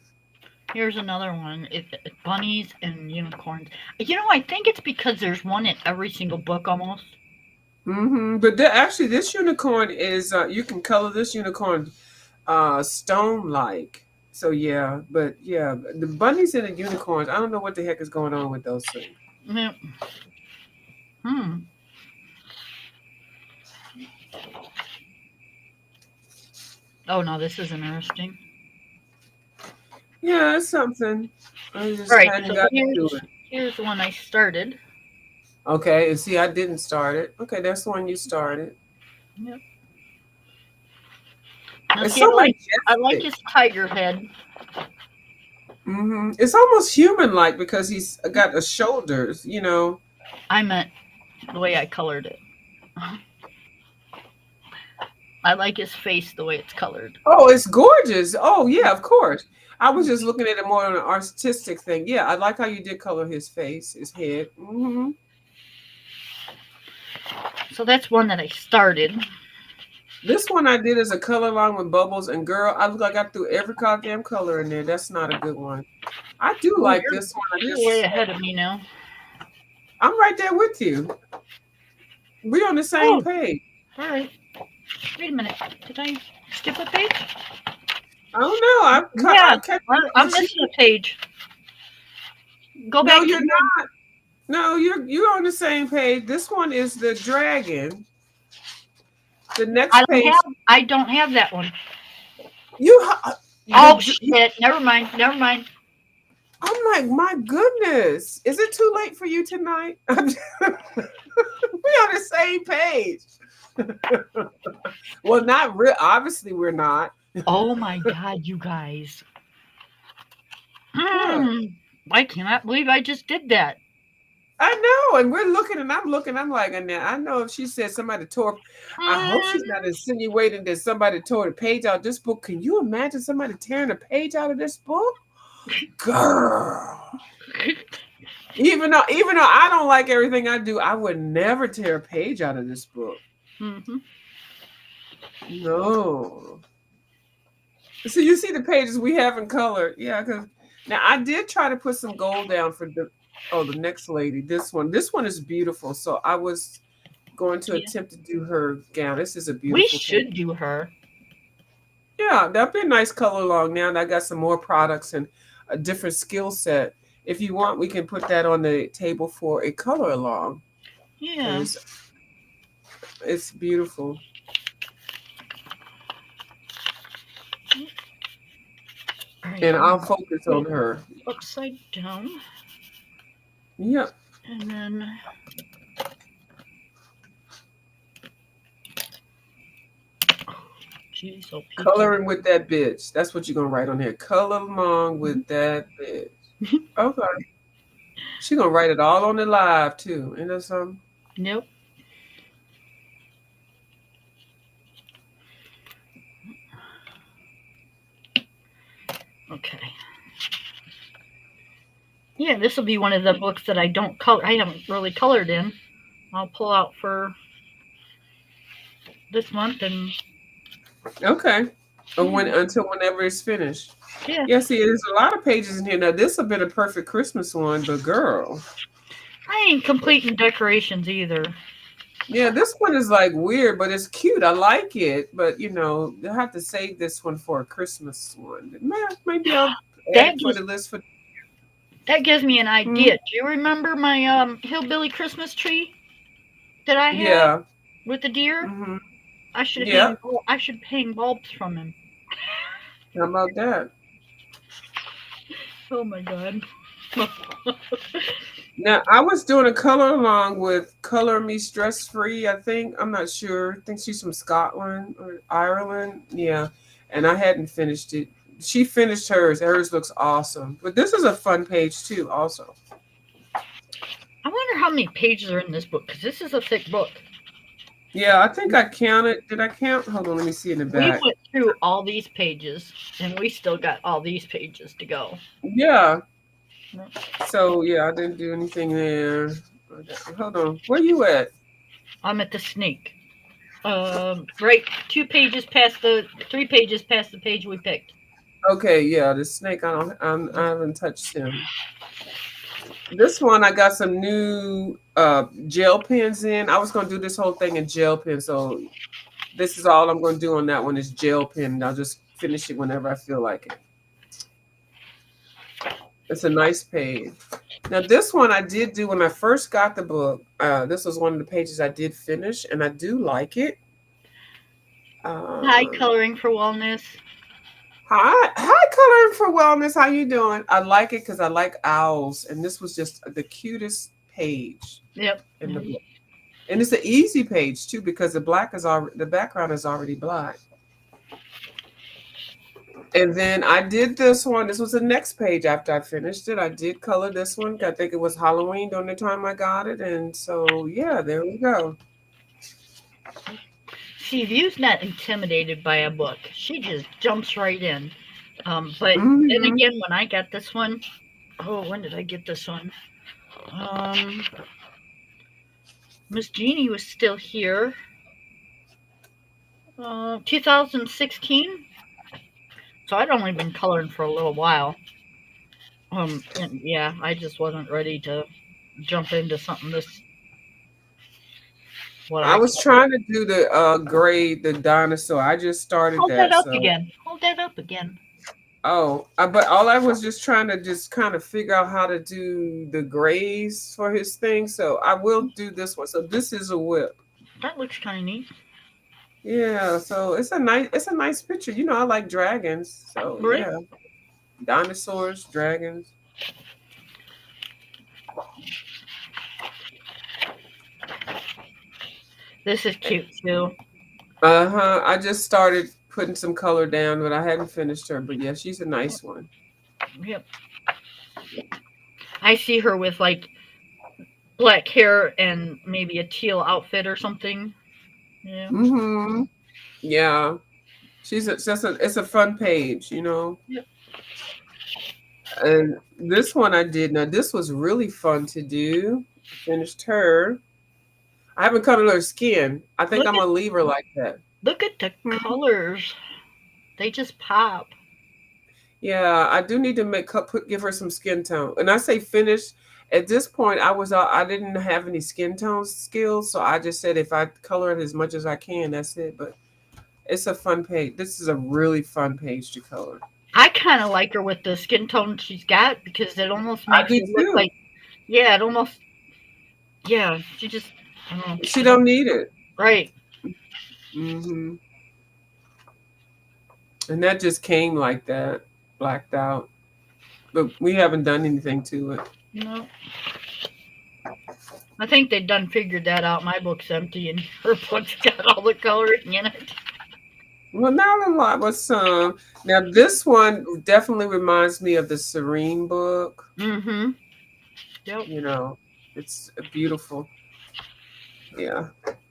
Here's another one. It's bunnies and unicorns. I think it's because there's one in every single book almost. But actually, this unicorn is you can color this unicorn stone like. So yeah, but yeah, the bunnies and the unicorns. I don't know what the heck is going on with those things. Yep. Hmm. Oh no, this is interesting. Yeah, it's something. I just All right, hadn't so gotten to it. here's the one I started. Okay, and see, I didn't start it. Okay, that's the one you started. Yep. Now It's see, so I like majestic. his tiger head. It's almost human-like because he's got the shoulders. I meant the way I colored it. I like his face the way it's colored. Oh, it's gorgeous. Oh, yeah, of course. I was just looking at it more on an artistic thing. Yeah, I like how you did color his face, his head. So that's one that I started. This one I did as a color line with bubbles, and girl, I look like I threw every goddamn color in there. That's not a good one. I do Oh, like this one. you're way ahead of me now. I'm right there with you. We're on the same Oh, page. all right. Wait a minute. Did I skip a page? I don't know. Yeah, I'm Did you- missing a page. Go No, back you're to not. No, you're on the same page. This one is the dragon. The next page, I don't have that one. you. ha- Oh The, shit! Never mind. Never mind. I'm like, my goodness, is it too late for you tonight? We on the same page. Well, not real. Obviously, we're not. Oh my god, you guys! What? I cannot believe I just did that. I know, and we're looking, and I'm looking. I'm like, and now I know if she said somebody tore. I hope she's not insinuating that somebody tore the page out of this book. Can you imagine somebody tearing a page out of this book, girl? Even though I don't like everything I do, I would never tear a page out of this book. No. So you see the pages we have in color, yeah. Because now I did try to put some gold down for the next lady. This one is beautiful. So I was going to attempt to do her gown. This is a beautiful. We should do her. Yeah, that'd be a nice color along. Now I got some more products and a different skill set. If you want, we can put that on the table for a color along. Yeah. It's beautiful. Right, and I'll focus on her. Upside down. Yep. And then geez, oh, coloring with that bitch. That's what you're gonna write on here. Color along with that bitch. Okay. She's gonna write it all on the live too. Ain't that something? Nope. Okay. Yeah, this will be one of the books that I don't color. I haven't really colored in. I'll pull out for this month and. Okay. Until whenever it's finished. Yeah. Yeah. See, there's a lot of pages in here. Now this will be a perfect Christmas one, but girl. I ain't completing decorations either. Yeah, this one is like weird, but it's cute. I like it, but you'll have to save this one for a Christmas one. Maybe I'll add it for the list for. That gives me an idea. Do you remember my hillbilly Christmas tree that I had? Yeah. With the deer? Mm-hmm. I should hang bulbs from him. How about that? Oh my god. Now I was doing a color along with Color Me Stress Free. I think I'm not sure. I think she's from Scotland or Ireland. Yeah, and I hadn't finished it. She finished hers. Hers looks awesome. But this is a fun page too. Also, I wonder how many pages are in this book because this is a thick book. yeah, I think I counted. Did I count? Hold on, let me see in the We back. went through all these pages and we still got all these pages to go. Yeah. So yeah, I didn't do anything there. Hold on. Where you at? I'm at the snake. Right, 3 pages past the page we picked. Okay, yeah, the snake. I haven't touched him. This one I got some new gel pens in. I was gonna do this whole thing in gel pen, so this is all I'm gonna do on that one is gel pen. I'll just finish it whenever I feel like it. It's a nice page. Now this one I did do when I first got the book. This was one of the pages I did finish, and I do like it. Hi, Coloring for Wellness. Hi, Coloring for Wellness. How you doing? I like it because I like owls, and this was just the cutest page. Yep. In the book, and it's an easy page too because the background is already black. And then I did this one. This was the next page after I finished it. I did color this one. I think it was Halloween during the time I got it, and so yeah, there we go. See, View's not intimidated by a book. She just jumps right in. But then again, when I got this one, when did I get this one? Miss Jeannie was still here. 2016. So I'd only been coloring for a little while. And yeah, I just wasn't ready to jump into something this. I was trying to do the grade the dinosaur. I just started Hold that. Hold that up again. Oh, but all I was just trying to just kind of figure out how to do the grays for his thing. So I will do this one. So this is a whip. That looks kind of neat. Yeah, so it's a nice picture. You know, I like dragons. So right. Yeah. Dinosaurs, dragons. This is cute too. I just started putting some color down, but I hadn't finished her. But yeah, she's a nice one. Yep. I see her with like black hair and maybe a teal outfit or something. Yeah. Mm-hmm. Yeah. It's a fun page, you know. Yep. And this one I did. Now this was really fun to do. Finished her. I haven't colored her skin. I think I'm gonna leave her like that. Look at the colors. They just pop. Yeah, I do need to give her some skin tone. And I say finished. At this point, I didn't have any skin tone skills, so I just said if I color it as much as I can, that's it. But it's a fun page. This is a really fun page to color. I kind of like her with the skin tone she's got because it almost makes it look like, yeah, it almost, yeah, she just, I don't know. She don't need it. Right. Mm-hmm. And that just came like that, blacked out. But we haven't done anything to it. No. I think they done figured that out. My book's empty and her book's got all the coloring in it. Well, not a lot, but some. Now, this one definitely reminds me of the Serene book. Mm-hmm. Yep. You know, it's beautiful. Yeah,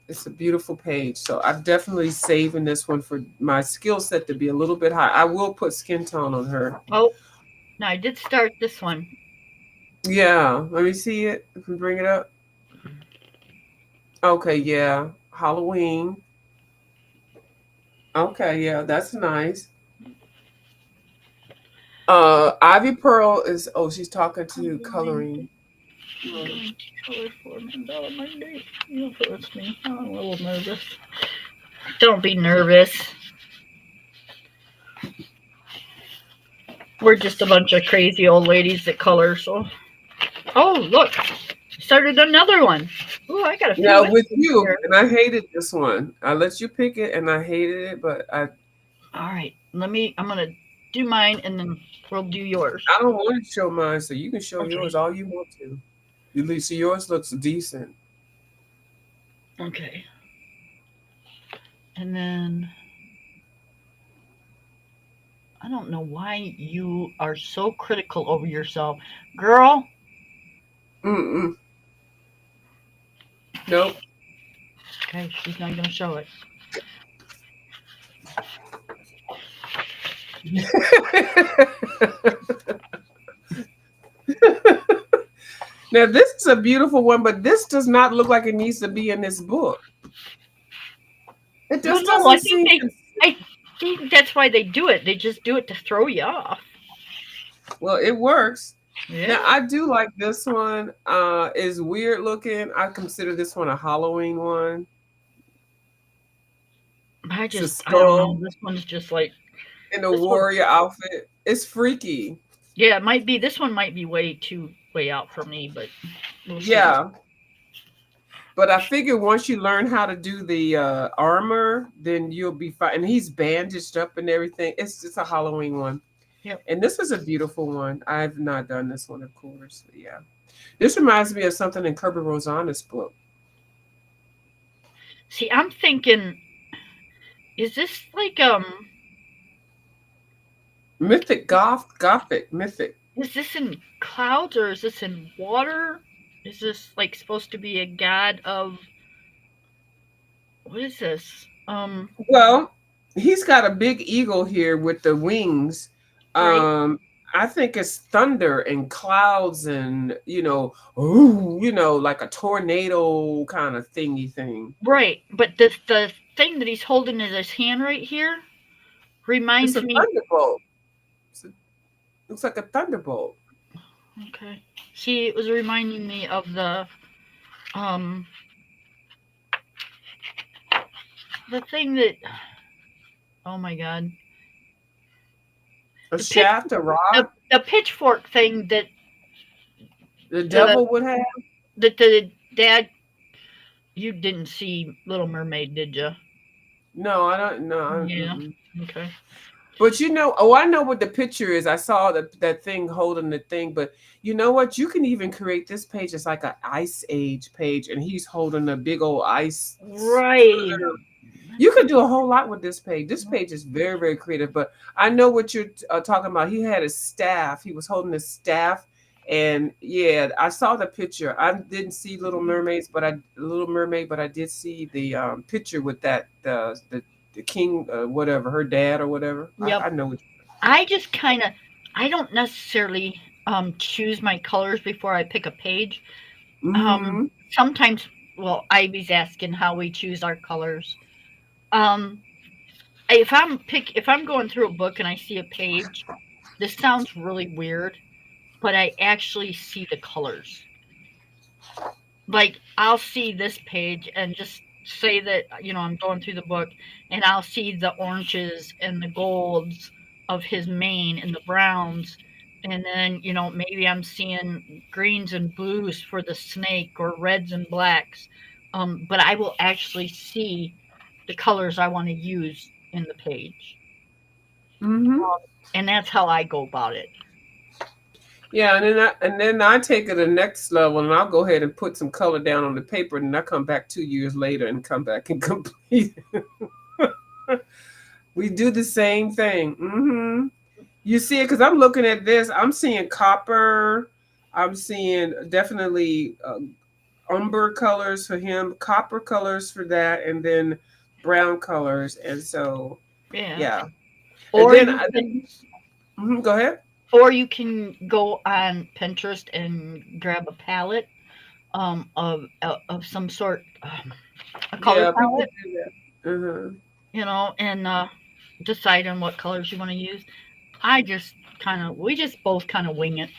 it's a beautiful page. So I'm definitely saving this one for my skill set to be a little bit high. I will put skin tone on her. Oh, no, I did start this one. Yeah, let me see it. If we bring it up. Okay, yeah, Halloween. Okay, yeah, that's nice. Ivy Pearl is she's talking to coloring. Color for me. Monday. You hurt me. I'm a little nervous. Don't be nervous. We're just a bunch of crazy old ladies that color, so. Oh, look. Started another one. Oh, I got a few. Now with you, and I hated this one. I let you pick it, and I hated it, but I. All right, I'm gonna do mine, and then we'll do yours. I don't want to show mine, so you can show Okay. yours all you want to. At least yours looks decent. Okay. And then I don't know why you are so critical over yourself, girl. Mm-mm. Nope. Okay, she's not gonna show it. Now this is a beautiful one, but this does not look like it needs to be in this book. It No, just no, I doesn't think seem. I think that's why they do it. They just do it to throw you off. Well, it works. Now Yeah. I do like this one. Is weird looking. I consider this one a Halloween one. I It's a don't know. skull This one's just like in a this one. warrior outfit. It's freaky. Yeah, it might be. This one might be way out for me, but we'll see. Yeah. But I figure once you learn how to do the armor, then you'll be fine. And he's bandaged up and everything. It's just a Halloween one. Yep. And this is a beautiful one. I've not done this one, of course. But yeah. This reminds me of something in Kirby Rosanna's book. See, I'm thinking, is this like Gothic, mythic. is this in clouds or is this in water? Is this like supposed to be a god of what is this? Well, he's got a big eagle here with the wings. Right. I think it's thunder and clouds and ooh, like a tornado kind of thingy thing. Right. But the thing that he's holding in his hand right here It's reminds a me. thunderbolt. Looks like a thunderbolt. Okay. See, it was reminding me of um the thing that oh my god. A The shaft, a rod. the pitchfork thing that The devil would have. the dad you didn't see Little Mermaid, did you? No, I don't know. Yeah. Okay. But I know what the picture is. I saw that thing holding the thing. But you know what? You can even create this page as like an Ice Age page, and he's holding a big old ice. Right. You can do a whole lot with this page. This page is very, very creative. But I know what you're talking about. He had a staff. He was holding a staff. And yeah, I saw the picture. I didn't see Little Mermaid, but I did see the picture with that the king, whatever, her dad or whatever. Yep. I know what. I just kind of I don't necessarily choose my colors before I pick a page. Mm-hmm. Sometimes, well, Ivy's asking how we choose our colors. Um, if I'm going through a book and I see a page, this sounds really weird, but I actually see the colors. Like I'll see this page and just say that I'm going through the book and I'll see the oranges and the golds of his mane and the browns, and then maybe I'm seeing greens and blues for the snake or reds and blacks. But I will actually see the colors I want to use in the page. Mm-hmm. And that's how I go about it. Yeah, and then I take it to the next level, and I'll go ahead and put some color down on the paper, and I come back 2 years later and come back and complete. We do the same thing. Mm-hmm. You see it because I'm looking at this. I'm seeing copper. I'm seeing definitely umber colors for him, copper colors for that, and then brown colors. And so, yeah. Or go ahead. Or you can go on Pinterest and grab a palette of some sort, a color palette. Mm-hmm. And decide on what colors you want to use. We just both kind of wing it.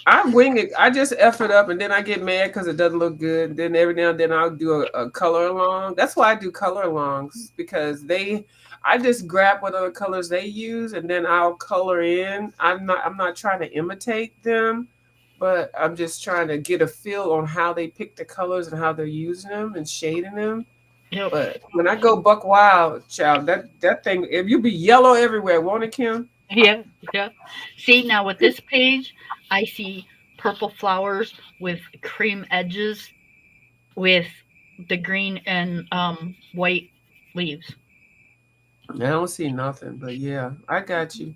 I wing it. I just F it up, and then I get mad because it doesn't look good. And then every now and then I'll do a color along. That's why I do color alongs, because I just grab what other colors they use, and then I'll color in. I'm not trying to imitate them, but I'm just trying to get a feel on how they pick the colors and how they're using them and shading them. Yep. But when I go buck wild, child, that thing, if you be yellow everywhere, won't it, Kim? Yeah, yeah. See, now with this page, I see purple flowers with cream edges with the green and white leaves. I don't see nothing, but yeah, I got you.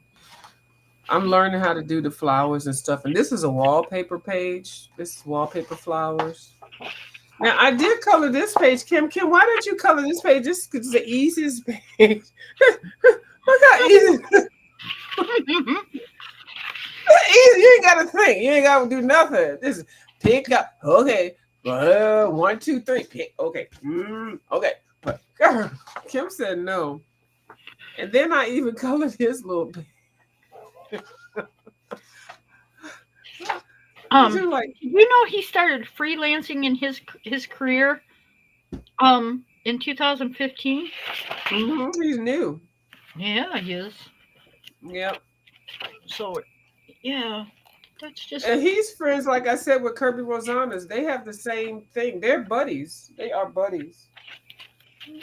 I'm learning how to do the flowers and stuff. And this is a wallpaper page. This is wallpaper flowers. Now I did color this page, Kim. Kim, why did you color this page? This is the easiest page. Look how easy. Easy. You ain't got to think. You ain't got to do nothing. This is pick up. Okay. 1, 2, 3. Pick. Okay. Okay. But Kim said no. And then I even colored his little page. Like, you know, he started freelancing in his career in 2015. He's new. Yeah, he is. Yep. So, yeah, that's just. And he's friends, like I said, with Kirby Rosanas. They have the same thing. They're buddies. They are buddies.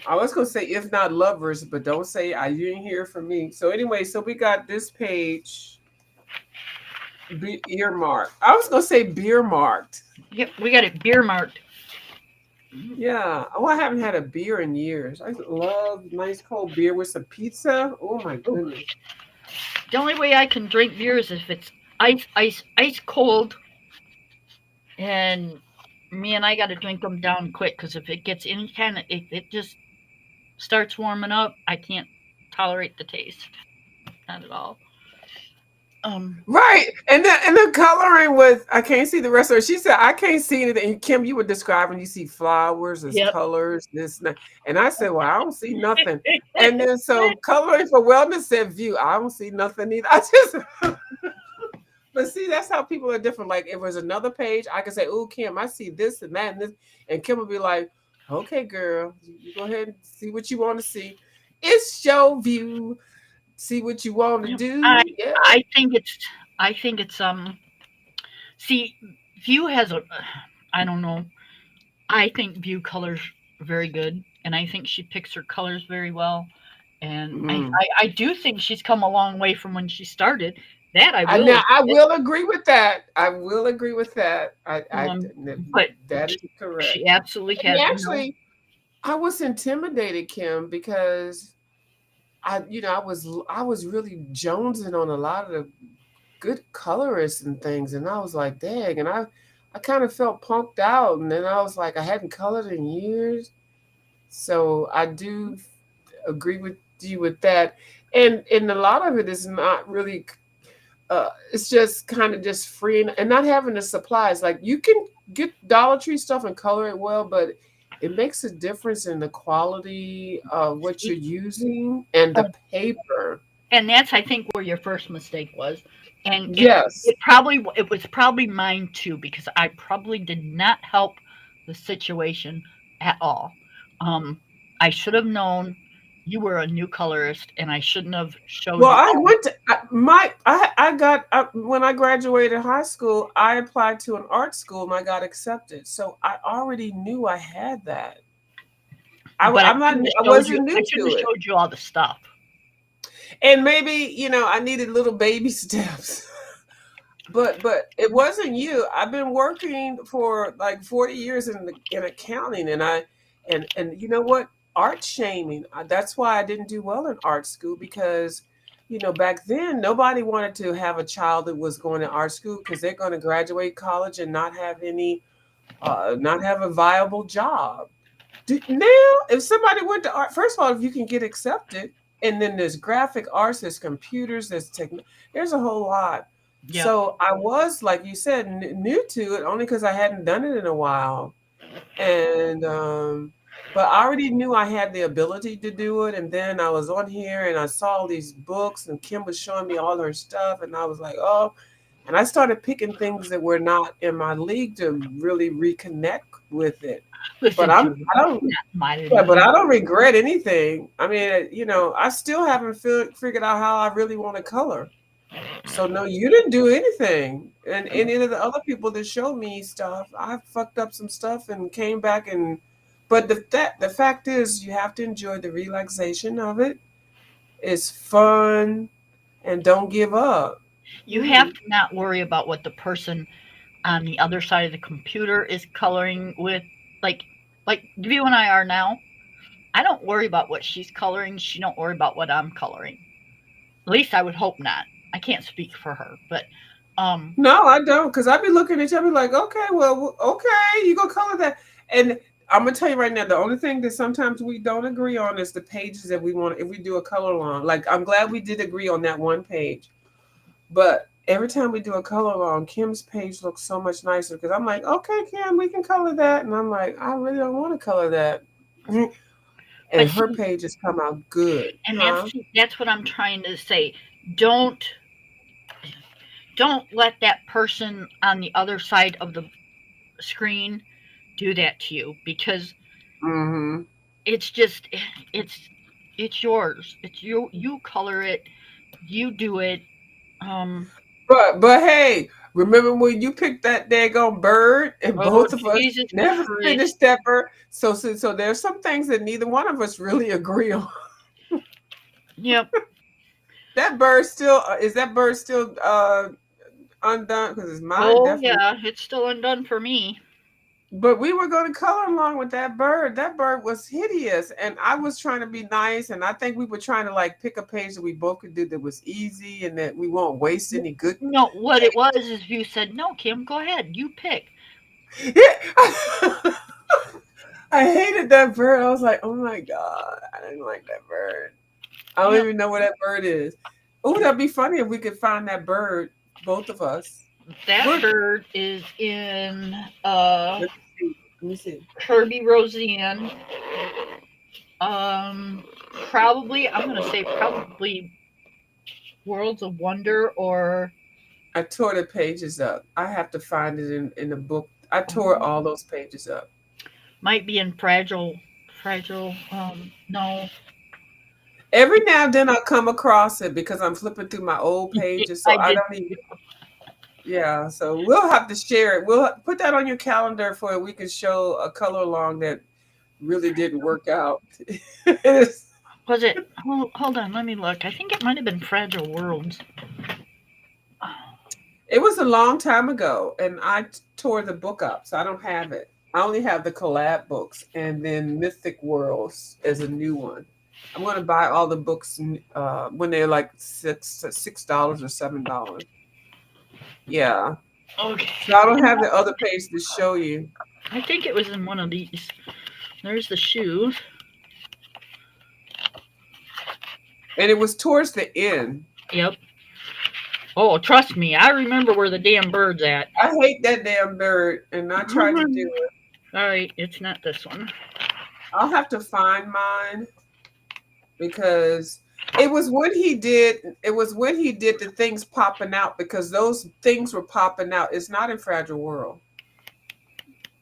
I was gonna say if not lovers, but don't say you didn't hear from me. So anyway, so we got this page earmarked. I was gonna say beer marked. Yep, we got it beer marked. Yeah. Oh, I haven't had a beer in years. I love nice cold beer with some pizza. Oh my goodness. The only way I can drink beer is if it's ice cold, and me and I got to drink them down quick because if it gets any kind of, if it just starts warming up, I can't tolerate the taste. Not at all. Right, and the coloring with I can't see the rest of it. She said I can't see anything. And Kim, you were describing you see flowers, as colors, this, and I said, well, I don't see nothing. And then so coloring for wellness said view. I don't see nothing either. I just, but see, that's how people are different. Like if it was another page, I could say, oh, Kim, I see this and that and this, and Kim would be like, okay, girl, you go ahead and see what you want to see. It's your view. See what you want to do. I think it's see, View has a I don't know. I think View colors very good, and I think she picks her colors very well. And I do think she's come a long way from when she started. That I will. I will agree with that. I will agree with that. But that is correct. She absolutely has. Actually, I was intimidated, Kim, because I was really jonesing on a lot of the good colorists and things, and I was like, dang, and I kind of felt punked out, and then I was like, I hadn't colored in years, so I do agree with you with that, and a lot of it is not really. It's just kind of just free and not having the supplies. Like you can get Dollar Tree stuff and color it well, but it makes a difference in the quality of what you're using and the paper. And that's, I think, where your first mistake was. And yes, it was probably mine too, because I probably did not help the situation at all. I should have known you were a new colorist, and I shouldn't have showed. Well, I went to I got when I graduated high school, I applied to an art school and I got accepted. So I already knew I had that. I wasn't new to it. Showed you all the stuff, and maybe I needed little baby steps. But it wasn't you. I've been working for like 40 years in accounting, and you know what? Art shaming. That's why I didn't do well in art school because, back then nobody wanted to have a child that was going to art school because they're going to graduate college and not have not have a viable job. Now, if somebody went to art, first of all, if you can get accepted, and then there's graphic arts, there's computers, there's a whole lot. Yep. So I was, like you said, new to it only because I hadn't done it in a while, and. But I already knew I had the ability to do it. And then I was on here and I saw all these books and Kim was showing me all her stuff. And I was like, oh, and I started picking things that were not in my league to really reconnect with it. But I don't regret anything. I mean, I still haven't figured out how I really want to color. So no, you didn't do anything. And any of the other people that showed me stuff, I fucked up some stuff and came back and. But the fact is, you have to enjoy the relaxation of it. It's fun. and don't give up. You have to not worry about what the person on the other side of the computer is coloring with. Like, like you and I are now. I don't worry about what she's coloring. She don't worry about what I'm coloring. At least I would hope not. I can't speak for her, but um, No, I don't, because I be looking at you, I be like, okay, well, okay, you go color that. And I'm gonna tell you right now, the only thing that sometimes we don't agree on is the pages that we want. If we do a color along, like I'm glad we did agree on that one page, but every time we do a color along, Kim's page looks so much nicer because I'm like, okay, Kim, we can color that, and I'm like, I really don't want to color that, but and her see, pages come out good, and huh? that's what I'm trying to say. Don't don't let that person on the other side of the screen do that to you because Mm-hmm. it's just it's it's yours. It's you color it, you do it. Um But hey, remember when you picked that daggone bird and oh both of us Jesus never Christ. finished that bird? So there's some things that neither one of us really agree on. Yep. That bird still is that bird still undone because it's mine Oh definitely. yeah, it's still undone for me. But we were going to color along with that bird. That bird was hideous, and I was trying to be nice, and I think we were trying to like pick a page that we both could do that was easy and that we won't waste any good. No, what it was is you said, "No, Kim, go ahead. You pick." I hated that bird. I was like, oh my God, I didn't like that bird. I don't Yep. even know where that bird is. Oh, that'd be funny if we could find that bird, both of us. That We're, bird is in let me see. Let me see. Kirby Roseanne. Um Probably I'm gonna say probably Worlds of Wonder or I tore the pages up. I have to find it in the book. I tore um, all those pages up. might be in fragile no. Every now and then I'll come across it because I'm flipping through my old pages. So I I did. don't even, yeah. So we'll have to share it. We'll put that on your calendar for we can show a color along that really didn't work out. It's- Was it? Hold on, let me look. I think it might have been Fragile Worlds. it was a long time ago, and I tore the book up, so I don't have it. I only have the collab books, and then Mythic Worlds is a new one. I'm going to buy all the books when they're like $6 or $7. Yeah. Okay. So I don't have the other page to show you. I think it was in one of these. There's the shoes. And it was towards the end. Yep. Oh, trust me, I remember where the damn bird's at. I hate that damn bird, and I tried to do it. All right, it's not this one. I'll have to find mine because it was when he did. It was when he did the things popping out because those things were popping out. It's not in Fragile World.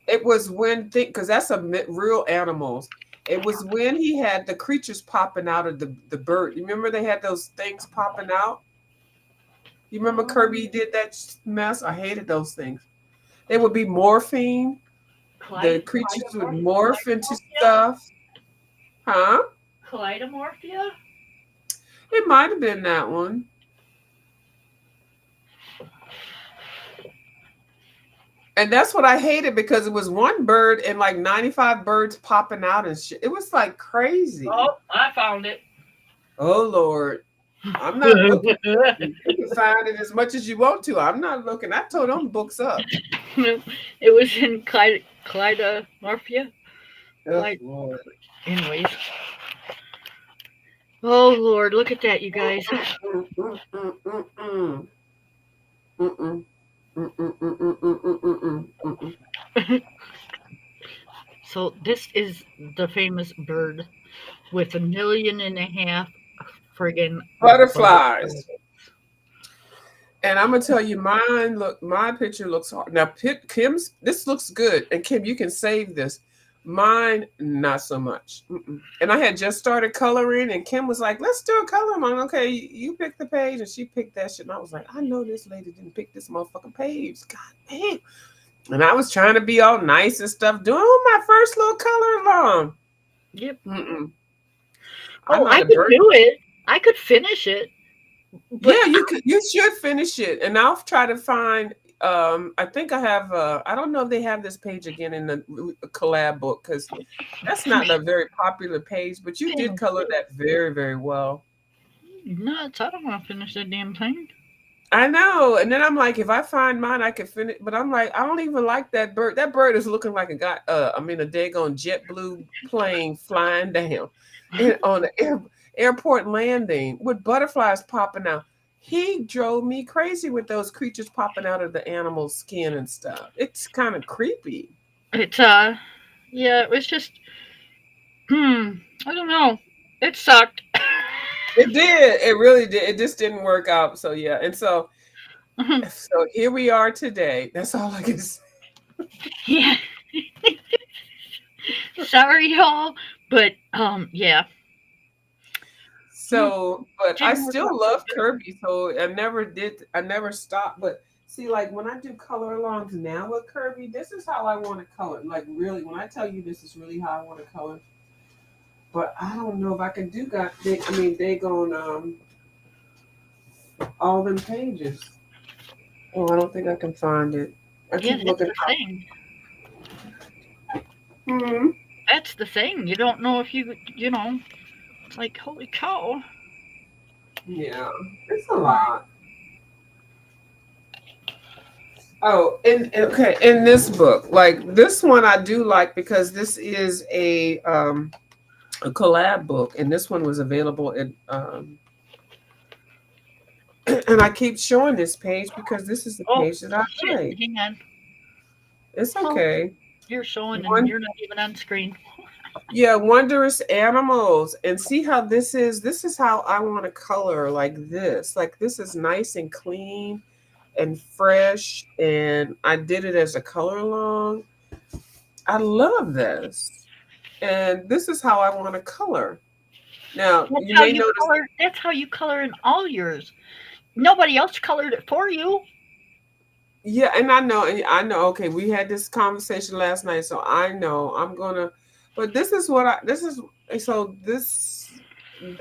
It was when because that's real animals. It was when he had the creatures popping out of the bird. You remember they had those things popping out? You remember Kirby did that mess? I hated those things. They would be morphine. The creatures would morph into stuff. Huh? Kaleidomorphia? It might have been that one. And that's what I hated because it was one bird and like 95 birds popping out and shit. It was like crazy. Oh, I found it. Oh, Lord. I'm not looking. You can find it as much as you want to. I'm not looking. I tore them books up. It was in Kaleidomorphia. Oh, Lord. Anyways. Oh, Lord, look at that, you guys. Mm, mm, mm, mm, mm. Mm-mm. Mm-mm, mm-mm, mm-mm, mm-mm, mm-mm. So, this is the famous bird with 1.5 million friggin' Butterflies. And I'm gonna tell you, mine look. My picture looks hard. Now, Kim's. This looks good, and Kim, you can save this. Mine, not so much. Mm-mm. And I had just started coloring, and Kim was like, "Let's do a color." I'm like, "Okay, you pick the page," and she picked that shit. And I was like, "I know this lady didn't pick this motherfucking page. God damn!" And I was trying to be all nice and stuff, doing my first little color along. Yep. Mm-mm. I Oh, might I have could burnt. do it. I could finish it. But Yeah, you should finish it, and I'll try to find. I think I have. I don't know if they have this page again in the collab book because that's not a very popular page. But you did color that very, very well. nuts! I don't want to finish that damn thing. I know, and then I'm like, if I find mine, I can finish. But I'm like, I don't even like that bird. That bird is looking like a guy. I mean, a daggone JetBlue plane flying down on the airport landing with butterflies popping out. He drove me crazy with those creatures popping out of the animal's skin and stuff. It's kind of creepy. It's yeah, it was just I don't know. It sucked. It did. It really did. It just didn't work out. So yeah, and so here we are today. That's all I can say. Yeah. Sorry, y'all, but yeah. So, but I Didn't work still out. love Kirby, so I never stopped. But see, like when I do color alongs now with Kirby, this is how I want to color. Like really, when I tell you this is really how I want to color, but I don't know if I can do they going all them pages. Oh, I don't think I can find it. I Yeah, keep that's looking. the thing. Hmm. That's the thing. You don't know if you know. It's like holy cow. Yeah, it's a lot. Oh, and okay, in this book, like this one I do like because this is a collab book, and this one was available at and I keep showing this page because this is the Oh page that I shit! like. Hang on. It's Oh, okay. you're showing and One, you're not even on screen. yeah, wondrous animals, and see how this is. This is how I want to color like this. Like this is nice and clean and fresh, and I did it as a color along. I love this, and this is how I want to color. Now That's you how may you notice. color. That's how you color in all yours. Nobody else colored it for you. Yeah, and I know. Okay, we had this conversation last night, so I know I'm gonna. But this is what I. This is so. This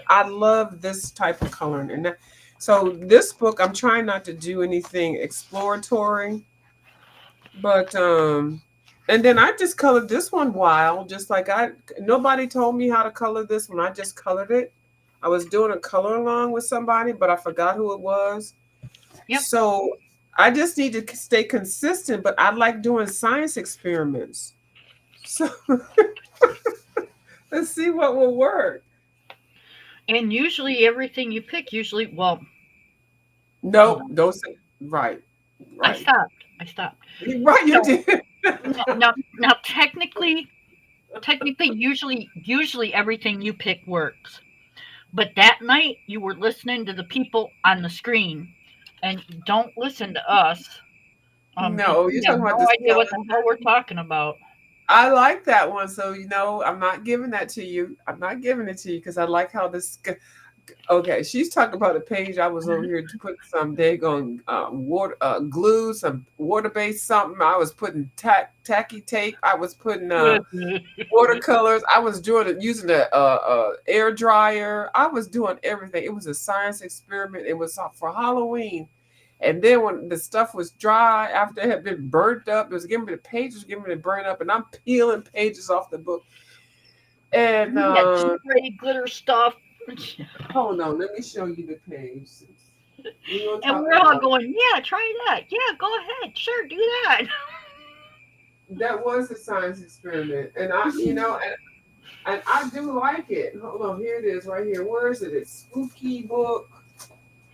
I love this type of coloring, and so this book I'm trying not to do anything exploratory, but and then I just colored this one wild, just like I. Nobody told me how to color this one. I just colored it. I was doing a color along with somebody, but I forgot who it was. Yep. So I just need to stay consistent, but I like doing science experiments. So let's see what will work. And usually everything you pick, usually, well, hold No, on. don't say right. I Right. stopped. I stopped. Right, you So did. now technically, usually everything you pick works. But that night you were listening to the people on the screen, and don't listen to us, because No, you're we have talking no about the idea what skeleton. the hell we're talking about. I like that one. So, I'm not giving that to you. I'm not giving it to you because I like how this. Okay, she's talking about a page. I was over here to put some daggone water glue, some water based something. I was putting tacky tape. I was putting watercolors. I was doing it using the air dryer. I was doing everything. It was a science experiment. It was for Halloween. And then when the stuff was dry, after it had been burnt up, it was giving me the pages, giving me to burn up, and I'm peeling pages off the book. And Yeah, spray glitter stuff. hold on, let me show you the page. We're gonna And talk we're all about going, yeah, try that. Yeah, go ahead. Sure, do that. that was a science experiment, and and I do like it. Hold on, here it is, right here. Where is it? It's spooky book,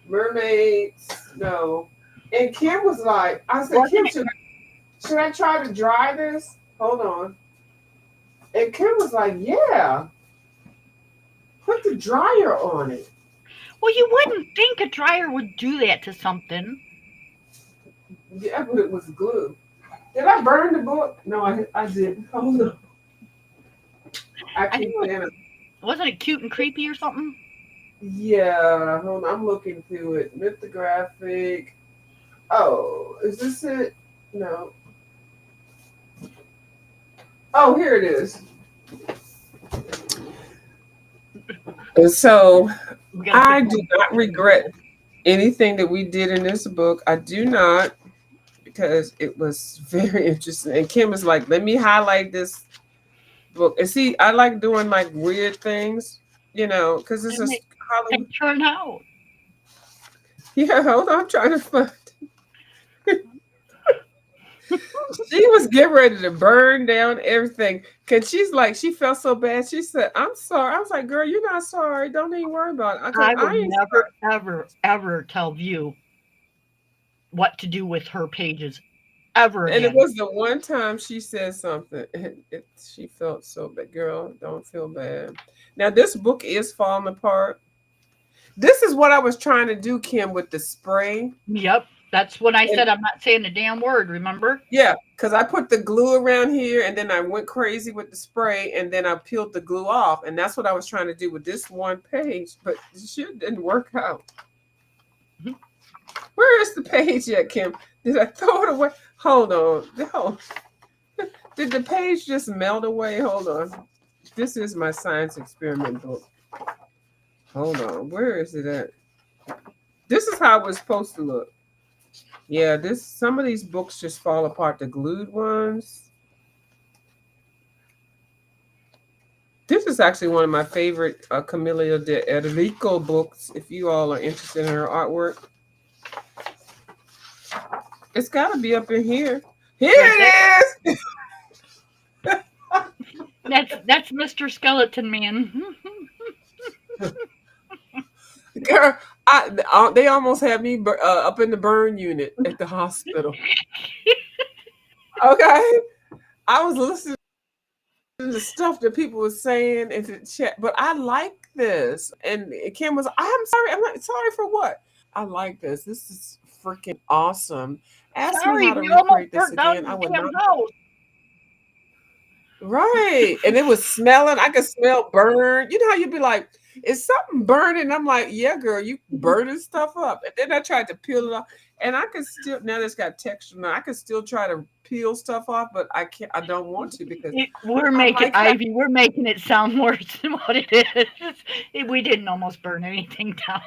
mermaids. No, and Kim was like, I said, Wasn't Kim, it? should I try to dry this? Hold on, and Kim was like, yeah, put the dryer on it. Well, you wouldn't think a dryer would do that to something. Yeah, but it was glue. Did I burn the book? No, I didn't. Hold on, I I think keep it was, saying. wasn't it cute and creepy or something? Yeah, hold on, I'm looking through it. Mythographic. Oh, is this it? No. Oh, here it is. And so We gotta I pick do one. not regret. anything that we did in this book. I do not, because it was very interesting. And Kim was like, let me highlight this book. And see, I like doing like weird things, because it's And just they Halloween. turn out. Yeah, hold on, I'm trying to find. She was getting ready to burn down everything. Cause she's like, she felt so bad. She said, I'm sorry. I was like, girl, you're not sorry. Don't even worry about it. Cause I I would ain't never, ever, ever tell View what to do with her pages ever And it again. was the one time she said something. She felt so bad. Girl, don't feel bad. Now, this book is falling apart. This is what I was trying to do, Kim, with the spray. Yep. That's when I And said I'm not saying a damn word, remember? yeah, because I put the glue around here and then I went crazy with the spray and then I peeled the glue off. And that's what I was trying to do with this one page, but it shit didn't work out. Where is the page yet, Kim? Did I throw it away? Hold on. Hold. Did the page just melt away? Hold on. This is my science experiment book. Hold on. Where is it at? This is how it was supposed to look. Yeah, some of these books just fall apart, the glued ones. This is actually one of my favorite Camilla de Enrico books, if you all are interested in her artwork. It's got to be up in here. Here it is! That's Mr. Skeleton Man. Girl, they almost had me up in the burn unit at the hospital. Okay? I was listening to the stuff that people were saying in the chat, but I like this. And Kim was, I'm sorry. I'm not sorry for what? I like this. This is freaking awesome. Ask me Sorry, how to we almost recreate this burnt down again. I the would damn not. house. Right. And it was smelling. I could smell burn. You know how you'd be like, is something burning? I'm like, yeah, girl, you burning stuff up. And then I tried to peel it off. And I could still, now it's got texture now, I could still try to peel stuff off, but I can't, I don't want to because We're I making like how, Ivy. We're making it sound worse than what it is. We didn't almost burn anything down.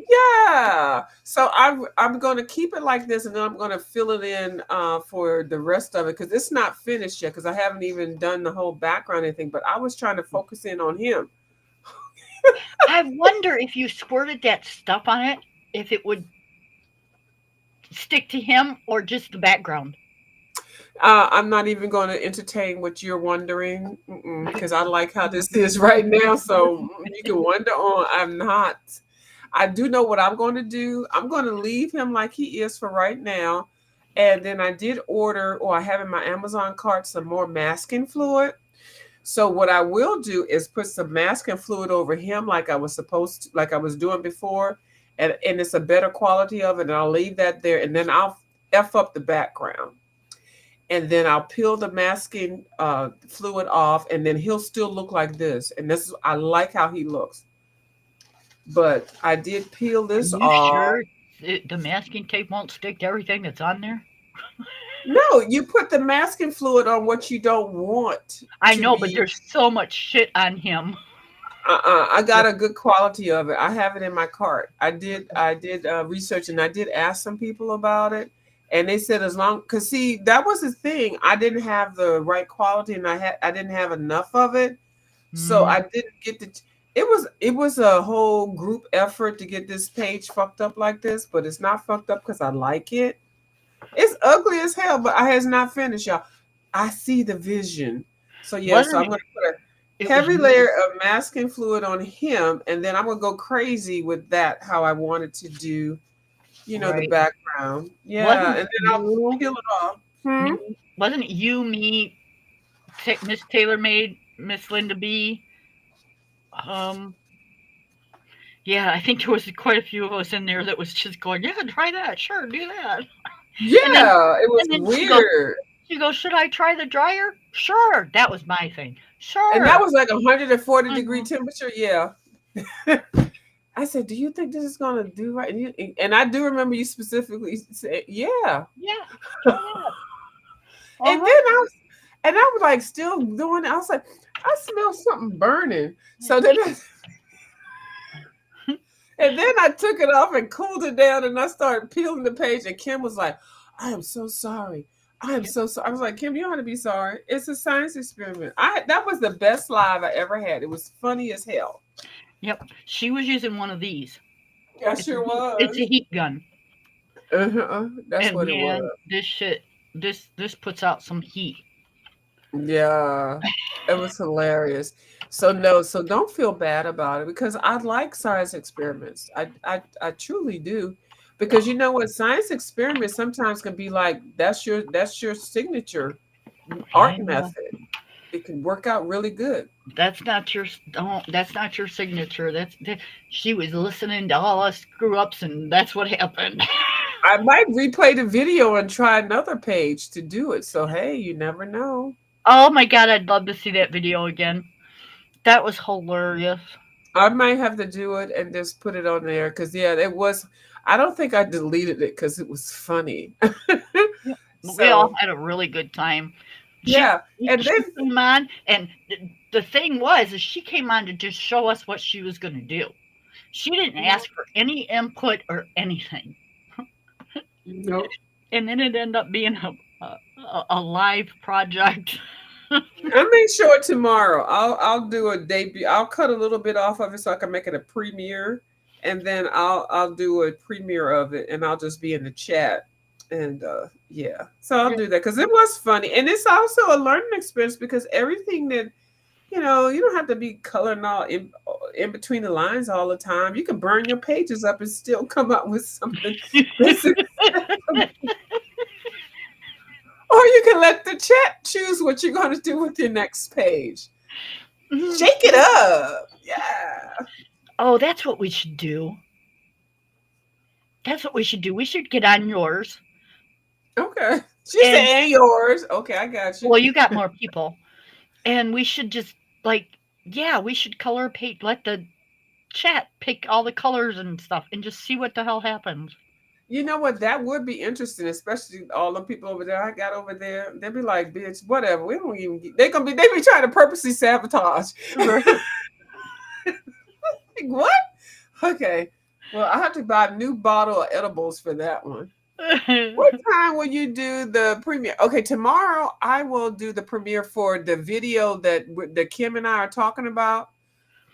yeah. So I'm gonna keep it like this and then I'm gonna fill it in for the rest of it because it's not finished yet because I haven't even done the whole background or anything, but I was trying to focus in on him. I wonder if you squirted that stuff on it, if it would stick to him or just the background. I'm not even going to entertain what you're wondering because I like how this is right now. So you can wonder on. I'm not. I do know what I'm going to do. I'm going to leave him like he is for right now. And then I did order, or I have in my Amazon cart, some more masking fluid. So what I will do is put some masking fluid over him like I was supposed to, like I was doing before. And it's a better quality of it. And I'll leave that there. And then I'll F up the background and then I'll peel the masking fluid off, and then he'll still look like this. And this is, I like how he looks. But I did peel Are this you off. sure the masking tape won't stick to everything that's on there? No, you put the masking fluid on what you don't want I to know, but be. there's so much shit on him. I got a good quality of it. I have it in my cart. I did research and I did ask some people about it, and they said as long because see that was the thing. I didn't have the right quality, and I didn't have enough of it, so Mm, I didn't get the. It was a whole group effort to get this page fucked up like this, but it's not fucked up because I like it. It's ugly as hell, but I has not finished, y'all. I see the vision. So yeah, so wasn't I'm it? gonna put a It was heavy layer of masking fluid on him, and then I'm gonna go crazy with that, how I wanted to do, the right. background. Yeah, Wasn't and it then I'll you? peel it off. Hmm? Me? Wasn't it you, me, Miss Taylor made Miss Linda B? Um, yeah, I think there was quite a few of us in there that was just going, yeah, try that, sure, do that. And then Yeah, it was and then weird. she goes, should I try the dryer? Sure, that was my thing. And that Sure. was like 140-degree Mhm. temperature. Yeah. I said, "Do you think this is gonna do right?" And I do remember you specifically say, "Yeah." Yeah, try that. Uh And then huh. I was like still doing it. I was like, I smell something burning. So then And then I took it off and cooled it down, and I started peeling the page. And Kim was like, "I am so sorry. I am so sorry." I was like, "Kim, you don't have to be sorry. It's a science experiment." That was the best live I ever had. It was funny as hell. Yep. She was using one of these. I It's a sure heat, it's a was. heat gun. That's And what it man, was. this shit, this puts out some heat. Yeah, it was hilarious. So no, so don't feel bad about it because I like science experiments. I truly do. Because you know what, science experiments sometimes can be like that's your signature art Yeah. method. It can work out really good. That's not your don't. That's not your signature. She was listening to all us screw ups, and that's what happened. I might replay the video and try another page to do it. So hey, you never know. Oh my god, I'd love to see that video again. That was hilarious. I might have to do it and just put it on there because yeah, it was. I don't think I deleted it because it was funny. Yep. We all So had a really good time. She yeah, and she then came on, and the thing was, is she came on to just show us what she was going to do. She didn't ask for any input or anything, nope. and then it ended up being a live project. I may show it tomorrow. I'll do a debut. I'll cut a little bit off of it so I can make it a premiere, and then I'll do a premiere of it, and I'll just be in the chat. And yeah, so I'll Yeah. do that because it was funny, and it's also a learning experience because everything that you don't have to be coloring all in between the lines all the time. You can burn your pages up and still come up with something that's acceptable. Or you can let the chat choose what you're going to do with your next page. Shake it up. Yeah. Oh, that's what we should do. That's what we should do. We should get on yours. Okay. She said, And and yours. Okay, I got you. well, you got more people. And we should just like, yeah, we should color paint, let the chat pick all the colors and stuff and just see what the hell happens. You know what? That would be interesting, especially all the people over there I got over there. They'll be like, bitch, whatever. We don't even get, they be trying to purposely sabotage. Right. Like, what? Okay. Well, I have to buy a new bottle of edibles for that one. What time will you do the premiere? Okay, tomorrow I will do the premiere for the video that Kim and I are talking about.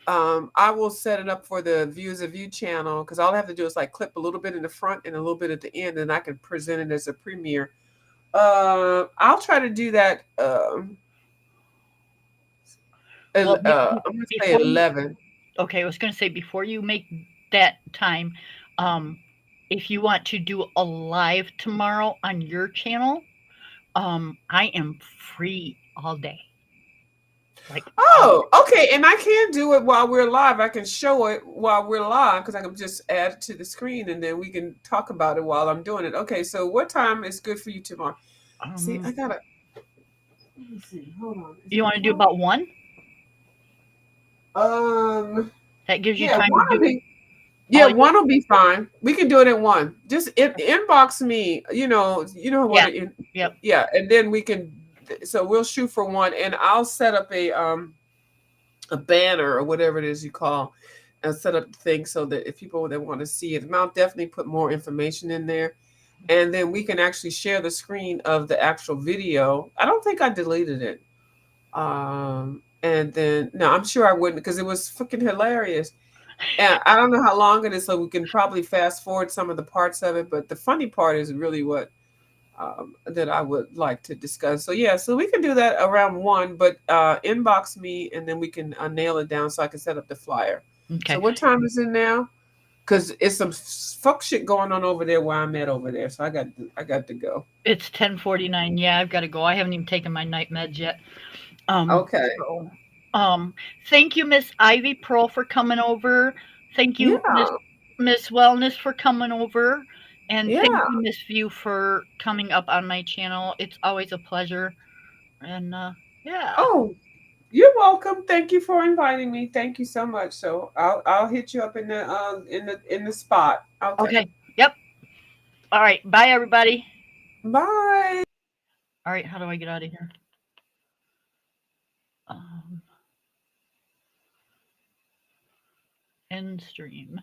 I will set it up for the Views of You channel because all I have to do is like clip a little bit in the front and a little bit at the end, and I can present it as a premiere. I'll try to do that. Well, I'm gonna say before you, 11. okay, I was going to say before you make that time, um, if you want to do a live tomorrow on your channel, I am free all day. Like all Oh, okay. And I can do it while we're live. I can show it while we're live because I can just add it to the screen and then we can talk about it while I'm doing it. Okay, so what time is good for you tomorrow? See, I gotta let me see. Hold on. Is you it want to do 12? about one? Um, That gives you yeah, time to one will do be yeah, all your one will be fine. We can do it at one. Just inbox me, what yeah. it Yep. yeah, and then we can so we'll shoot for one and I'll set up a banner or whatever it is you call and set up the thing so that if people that want to see it, I'll definitely put more information in there. And then we can actually share the screen of the actual video. I don't think I deleted it. And then no, I'm sure I wouldn't because it was freaking hilarious. And I don't know how long it is, so we can probably fast forward some of the parts of it. But the funny part is really what that I would like to discuss. So yeah, so we can do that around one, but inbox me and then we can nail it down so I can set up the flyer. So Okay. what time is it now? Because it's some fuck shit going on over there where I'm at over there. So I got to go. It's 10:49. Yeah, I've got to go. I haven't even taken my night meds yet. Okay. So, thank you, Miss Ivy Pearl, for coming over. Thank you, Yeah. Miss Wellness, for coming over, and thank Yeah. you, Miss View, for coming up on my channel. It's always a pleasure. And yeah. Oh, you're welcome. Thank you for inviting me. Thank you so much. So I'll hit you up in the spot. Okay. Okay. Yep. All right. Bye, everybody. Bye. All right. How do I get out of here? Um, end stream.